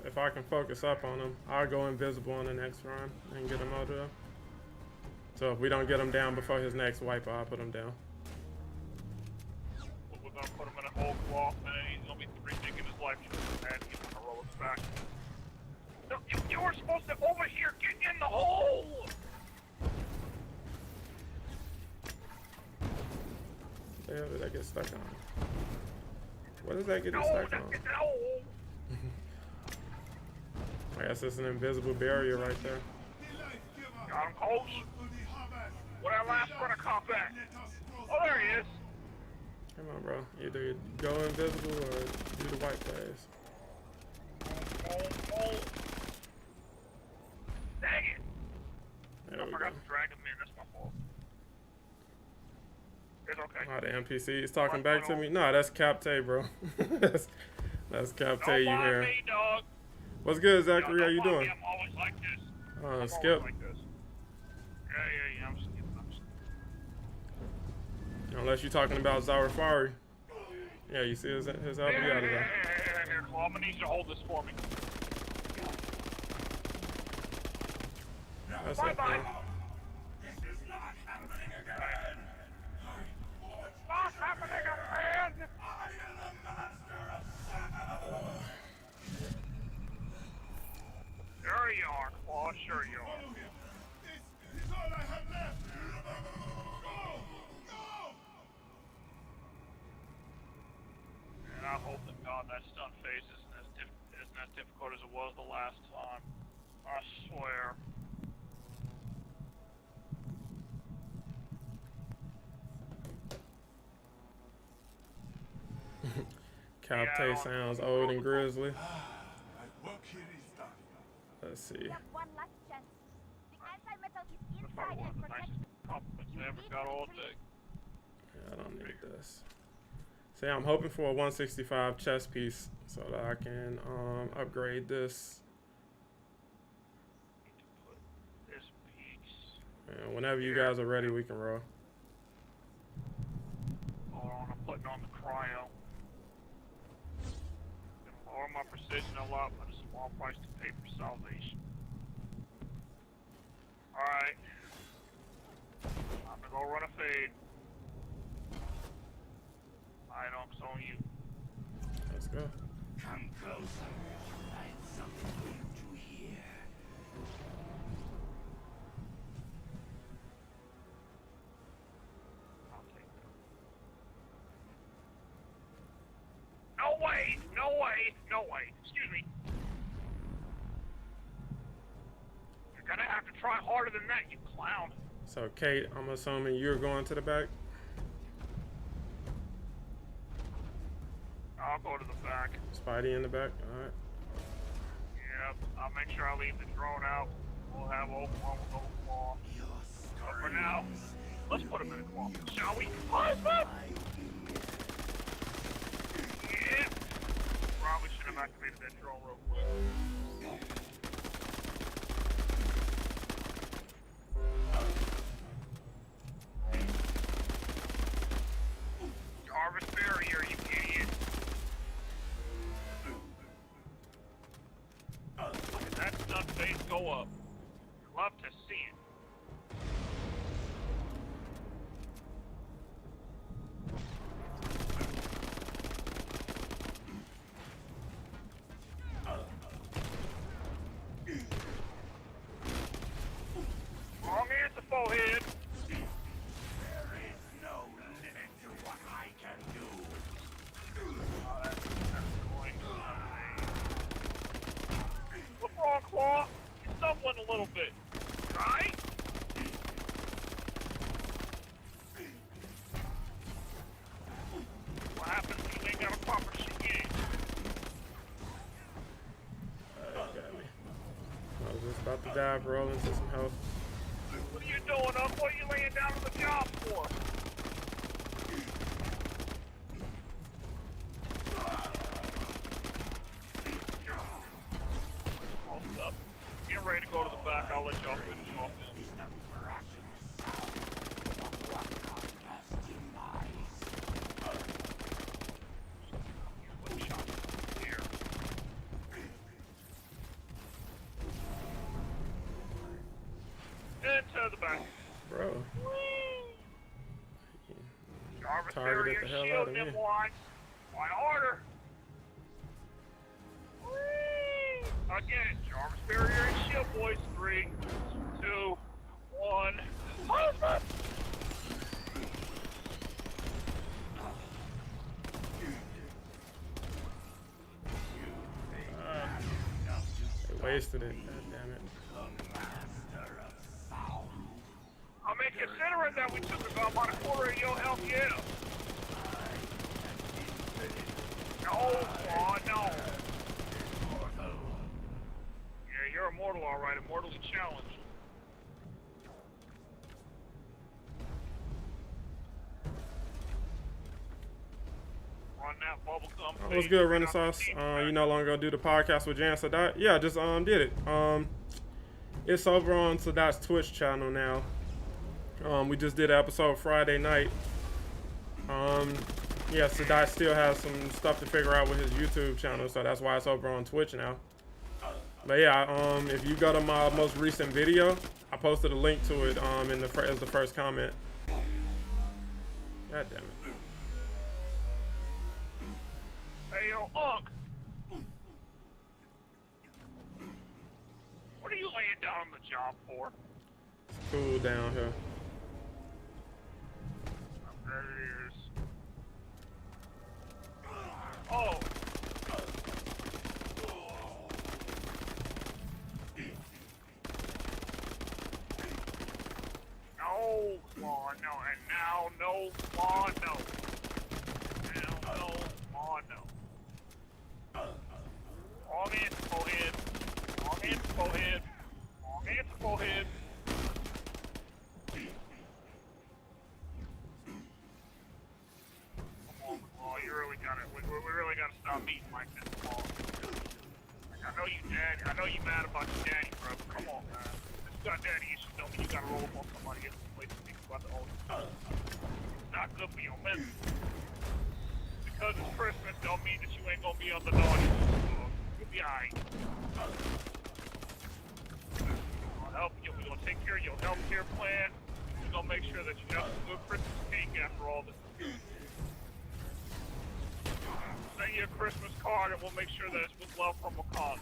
If I can focus up on him, I'll go invisible on the next run and get him out of there. So if we don't get him down before his next wipe, I'll put him down. We're gonna put him in a whole Claw, and he's gonna be rethinking his life choices, and he's gonna roll us back. No, you were supposed to over here get in the hole! The hell did that get stuck on? What is that getting stuck on? No! I guess it's an invisible barrier right there. Got him, coach. Where that last runner cop at? Oh, there he is. Come on, bro. Either you go invisible or do the white phase. Oh. Dang it. There I we forgot go. to drag him in. That's my fault. It's okay. Oh, the NPC is talking back to me? No, that's Capte, bro. that's Capte you hear. Me, dog. What's good, Zachary? How you doing? I'm always like this. I'm Skip. Like this. Yeah. I'm skipping. Unless you're talking about Zarafari. Yeah, you see his help? You out of there. Here, Claw. I'm gonna need you to hold this for me. That's Bye it, bye. man. This is not happening again. Not happening again. I am the master of shadow. There you are, Claw. Sure you are. Follow him. This is all I have left. Go! And I hope to God that stun phase isn't as difficult as it was the last time. I swear. Capte sounds old and grizzly. My work here is done. Let's see. We have one last chance. The anti-metal is That's probably inside one and of the protected. nicest compliments I ever got all day. Yeah, I don't need this. See, I'm hoping for a 165 chest piece so that I can upgrade this. This piece. And whenever you guys are ready, we can roll. Hold on, I'm putting on the cryo. Gonna lower my precision a lot, but a small price to pay for salvation. Alright. I'm gonna go run a fade. Items on you. Let's go. Come closer. I have something for you to hear. I'll take that. No way! No way! No way! Excuse me. You're gonna have to try harder than that, you clown. So, Kate, I'm assuming you're going to the back? I'll go to the back. Spidey in the back? Alright. Yep, I'll make sure I leave the drone out. We'll have old one with old Claw. But for now, let's put him in a claw, shall we? Husband! Yeah! Probably should have activated that drone real quick. Harvest barrier, you idiot. Look at that stun phase go up. Love to see it. Wrong answer, forehead. There is no limit to what I can do. Oh, that's going What's wrong, Claw? You're stumbling a little bit. Right? What happens when you ain't got a proper shit? Got me. I was just about to dive, roll into some health. What are you doing, What are you laying down on the job for? Hold up. Get ready to go to the back. I'll let y'all finish off this. Into the back. Bro. Jarvis Targeted barrier the hell shield out of me. them lines. By order. Whee! Again, Jarvis barrier and shield, boys. 3, 2, 1. Movement! They wasted it. God damn it. I mean, considering that we took about a quarter of your health, yeah. No, oh no. Yeah, you're immortal, alright. Immortally challenged. Run that bubblegum. What's good, Renaissance? You no longer gonna do the podcast with Jan Sadat? Yeah, I just did it. It's over on Sadat's Twitch channel now. We just did an episode Friday night. Yeah, Sadat still has some stuff to figure out with his YouTube channel, so that's why it's over on Twitch now. But yeah, if you go to my most recent video, I posted a link to it as the first comment. God damn it. Hey, yo, Unc. What are you laying down on the job for? It's cool down here. There it is. Oh. No, Claw, no, and now, no, Claw, no. Now, no, Claw, no. Wrong answer, forehead. Wrong answer, forehead. Wrong answer, forehead. You really gotta, we really gotta stop meeting like this, Paul. Like, I know you daddy, I know you mad about your daddy, bro, but come on, man. If you got daddy issues, don't mean you gotta roll up on somebody else's place and think about the old stuff. It's not good for your mental. Because it's Christmas don't mean that you ain't gonna be on the naughty list. You'll be alright. We'll help you, we're gonna take care of your health care plan. We're gonna make sure that you have some good Christmas cake after all this. Send you a Christmas card and we'll make sure that it's with love from Wakanda.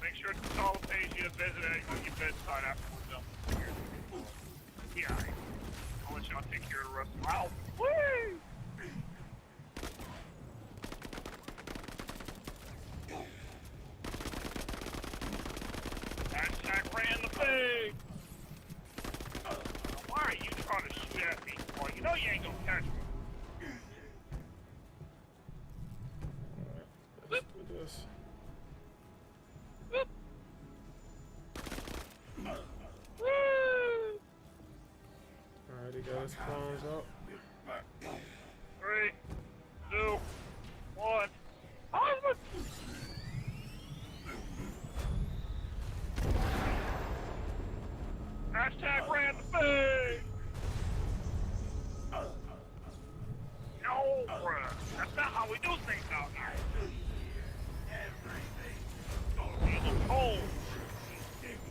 Make sure it's all pays you to visit on your bedside after we're done. Yeah, I'll let y'all take care of the rest of the house. Woo! Hashtag ran the pig! Why are you trying to shoot at me? Well, you know you ain't gonna catch me. Let's do this. Alright, he got his clones up. 3, 2, 1. Osmond! Hashtag ran the pig! No, bruh. That's not how we do things out here. He's a cold.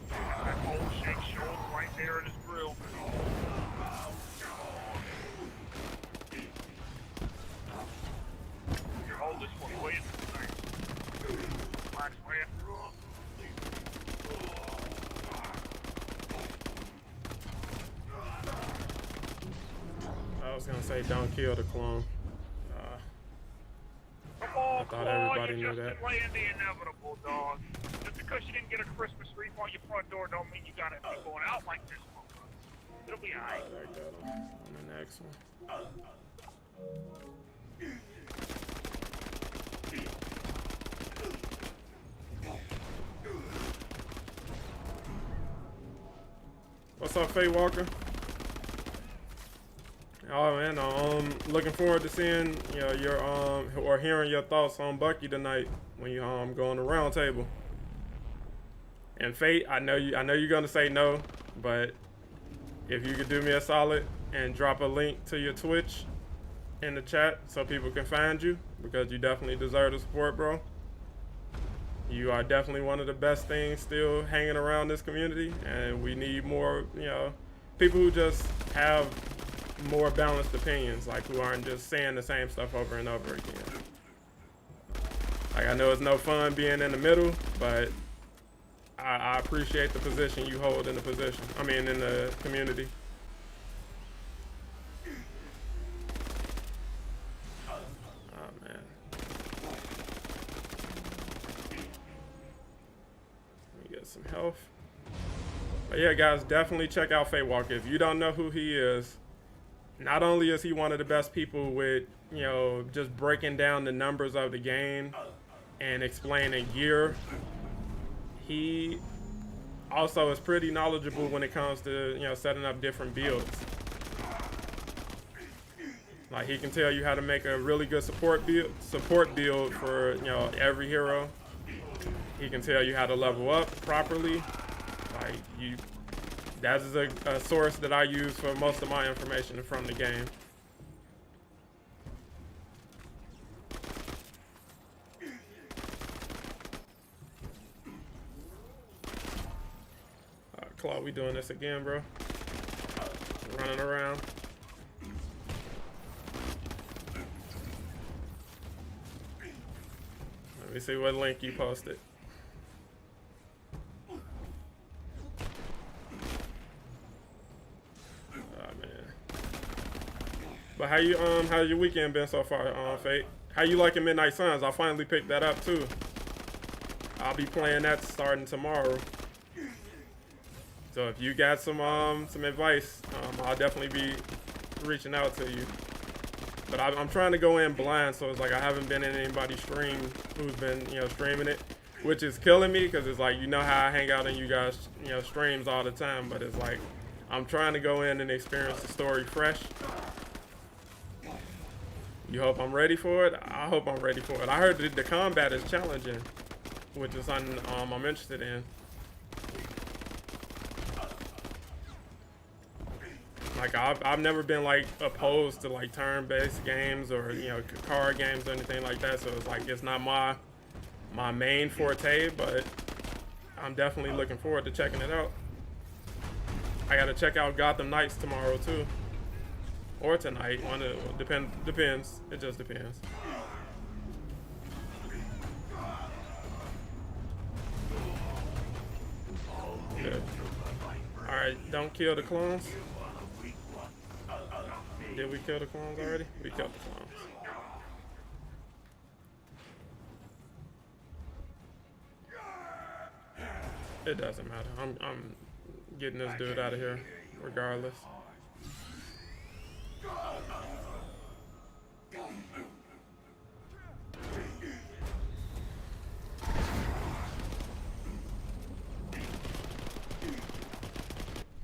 That old shake shows right there in his grill. Here, hold this one. Wait a second. Relax, man. I was gonna say don't kill the clone. Come on, I thought everybody knew that. Delaying the inevitable, dog. Just because you didn't get a Christmas wreath on your front door don't mean you gotta be going out like this. It'll be alright. I got him on the next one. What's up, Faye Walker? Oh man, looking forward to seeing your or hearing your thoughts on Bucky tonight when you go on the round table. And Fate, I know you're gonna say no, but if you could do me a solid and drop a link to your Twitch in the chat so people can find you, because you definitely deserve the support, bro. You are definitely one of the best things still hanging around this community, and we need more, you know, people who just have more balanced opinions, like who aren't just saying the same stuff over and over again. Like, I know it's no fun being in the middle, but I appreciate the position you hold in the position. I mean, in the community. Oh man. Let me get some health. But yeah, guys, definitely check out Fate Walker. If you don't know who he is, not only is he one of the best people with, you know, just breaking down the numbers of the game and explaining gear, he also is pretty knowledgeable when it comes to, you know, setting up different builds. Like, he can tell you how to make a really good support build for, you know, every hero. He can tell you how to level up properly. Like, that is a source that I use for most of my information from the game. Claw, we doing this again, bro. Running around. Let me see what link you posted. But how's your weekend been so far, Fate? How you liking Midnight Suns? I finally picked that up too. I'll be playing that starting tomorrow. So if you got some advice, I'll definitely be reaching out to you. But I'm trying to go in blind, so it's like I haven't been in anybody's stream who's been, you know, streaming it, which is killing me because it's like, you know how I hang out in you guys, you know, streams all the time, but it's like I'm trying to go in and experience the story fresh. You hope I'm ready for it? I hope I'm ready for it. I heard the combat is challenging, which is something I'm interested in. Like, I've never been like opposed to like turn-based games or, you know, card games or anything like that. So it's like, it's not my main forte, but I'm definitely looking forward to checking it out. I gotta check out Gotham Knights tomorrow too, or tonight. Depends. It just depends. Good. All right, don't kill the clones. Did we kill the clones already? We killed the clones. It doesn't matter. I'm getting this dude out of here, regardless.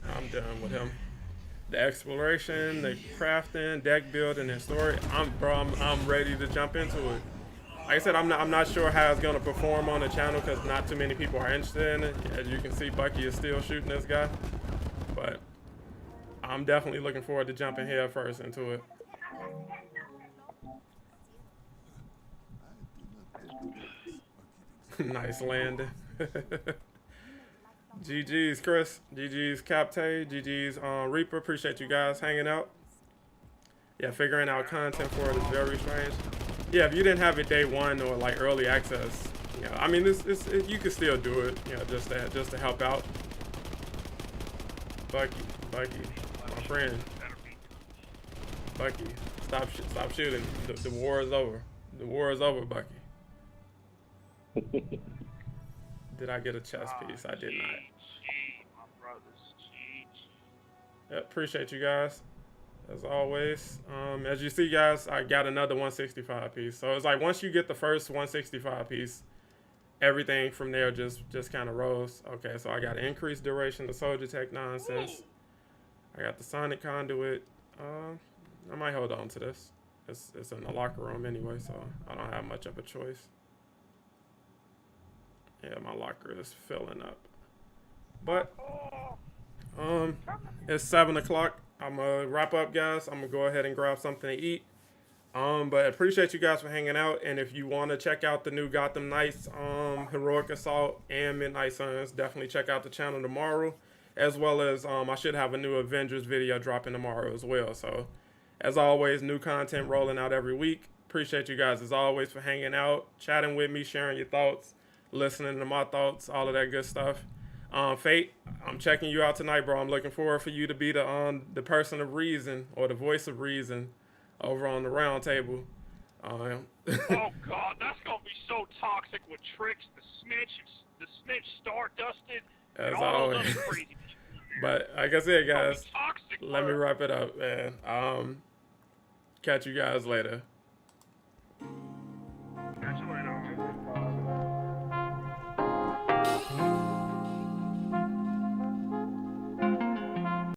I'm done with him. The exploration, the crafting, deck building, and story. I'm ready to jump into it. Like I said, I'm not sure how it's gonna perform on the channel because not too many people are interested in it. As you can see, Bucky is still shooting this guy, but I'm definitely looking forward to jumping head first into it. Nice landing. GG's Chris, GG's Capte, GG's Reaper. Appreciate you guys hanging out. Yeah, figuring out content for it is very strange. Yeah, if you didn't have it day one or like early access, you know, I mean, you can still do it, you know, just to help out. Bucky, my friend. Bucky, stop shooting. The war is over. The war is over, Bucky. Did I get a chest piece? I did not. Yeah, appreciate you guys, as always. As you see, guys, I got another 165 piece. So it's like once you get the first 165 piece, everything from there just kind of rolls. Okay, so I got increased duration, the soldier tech nonsense. I got the sonic conduit. I might hold on to this. It's in the locker room anyway, so I don't have much of a choice. Yeah, my locker is filling up. But it's 7 o'clock. I'm gonna wrap up, guys. I'm gonna go ahead and grab something to eat. But appreciate you guys for hanging out. And if you want to check out the new Gotham Knights, Heroic Assault and Midnight Suns, definitely check out the channel tomorrow. As well as I should have a new Avengers video dropping tomorrow as well. So as always, new content rolling out every week. Appreciate you guys as always for hanging out, chatting with me, sharing your thoughts, listening to my thoughts, all of that good stuff. Fate, I'm checking you out tonight, bro. I'm looking forward for you to be the person of reason or the voice of reason over on the round table. Oh God, that's gonna be so toxic with Tricks, the Snitch, Stardusted, As and all always. those other crazy people. But like I said, guys, Toxic, let me wrap it up, man. Catch you guys later.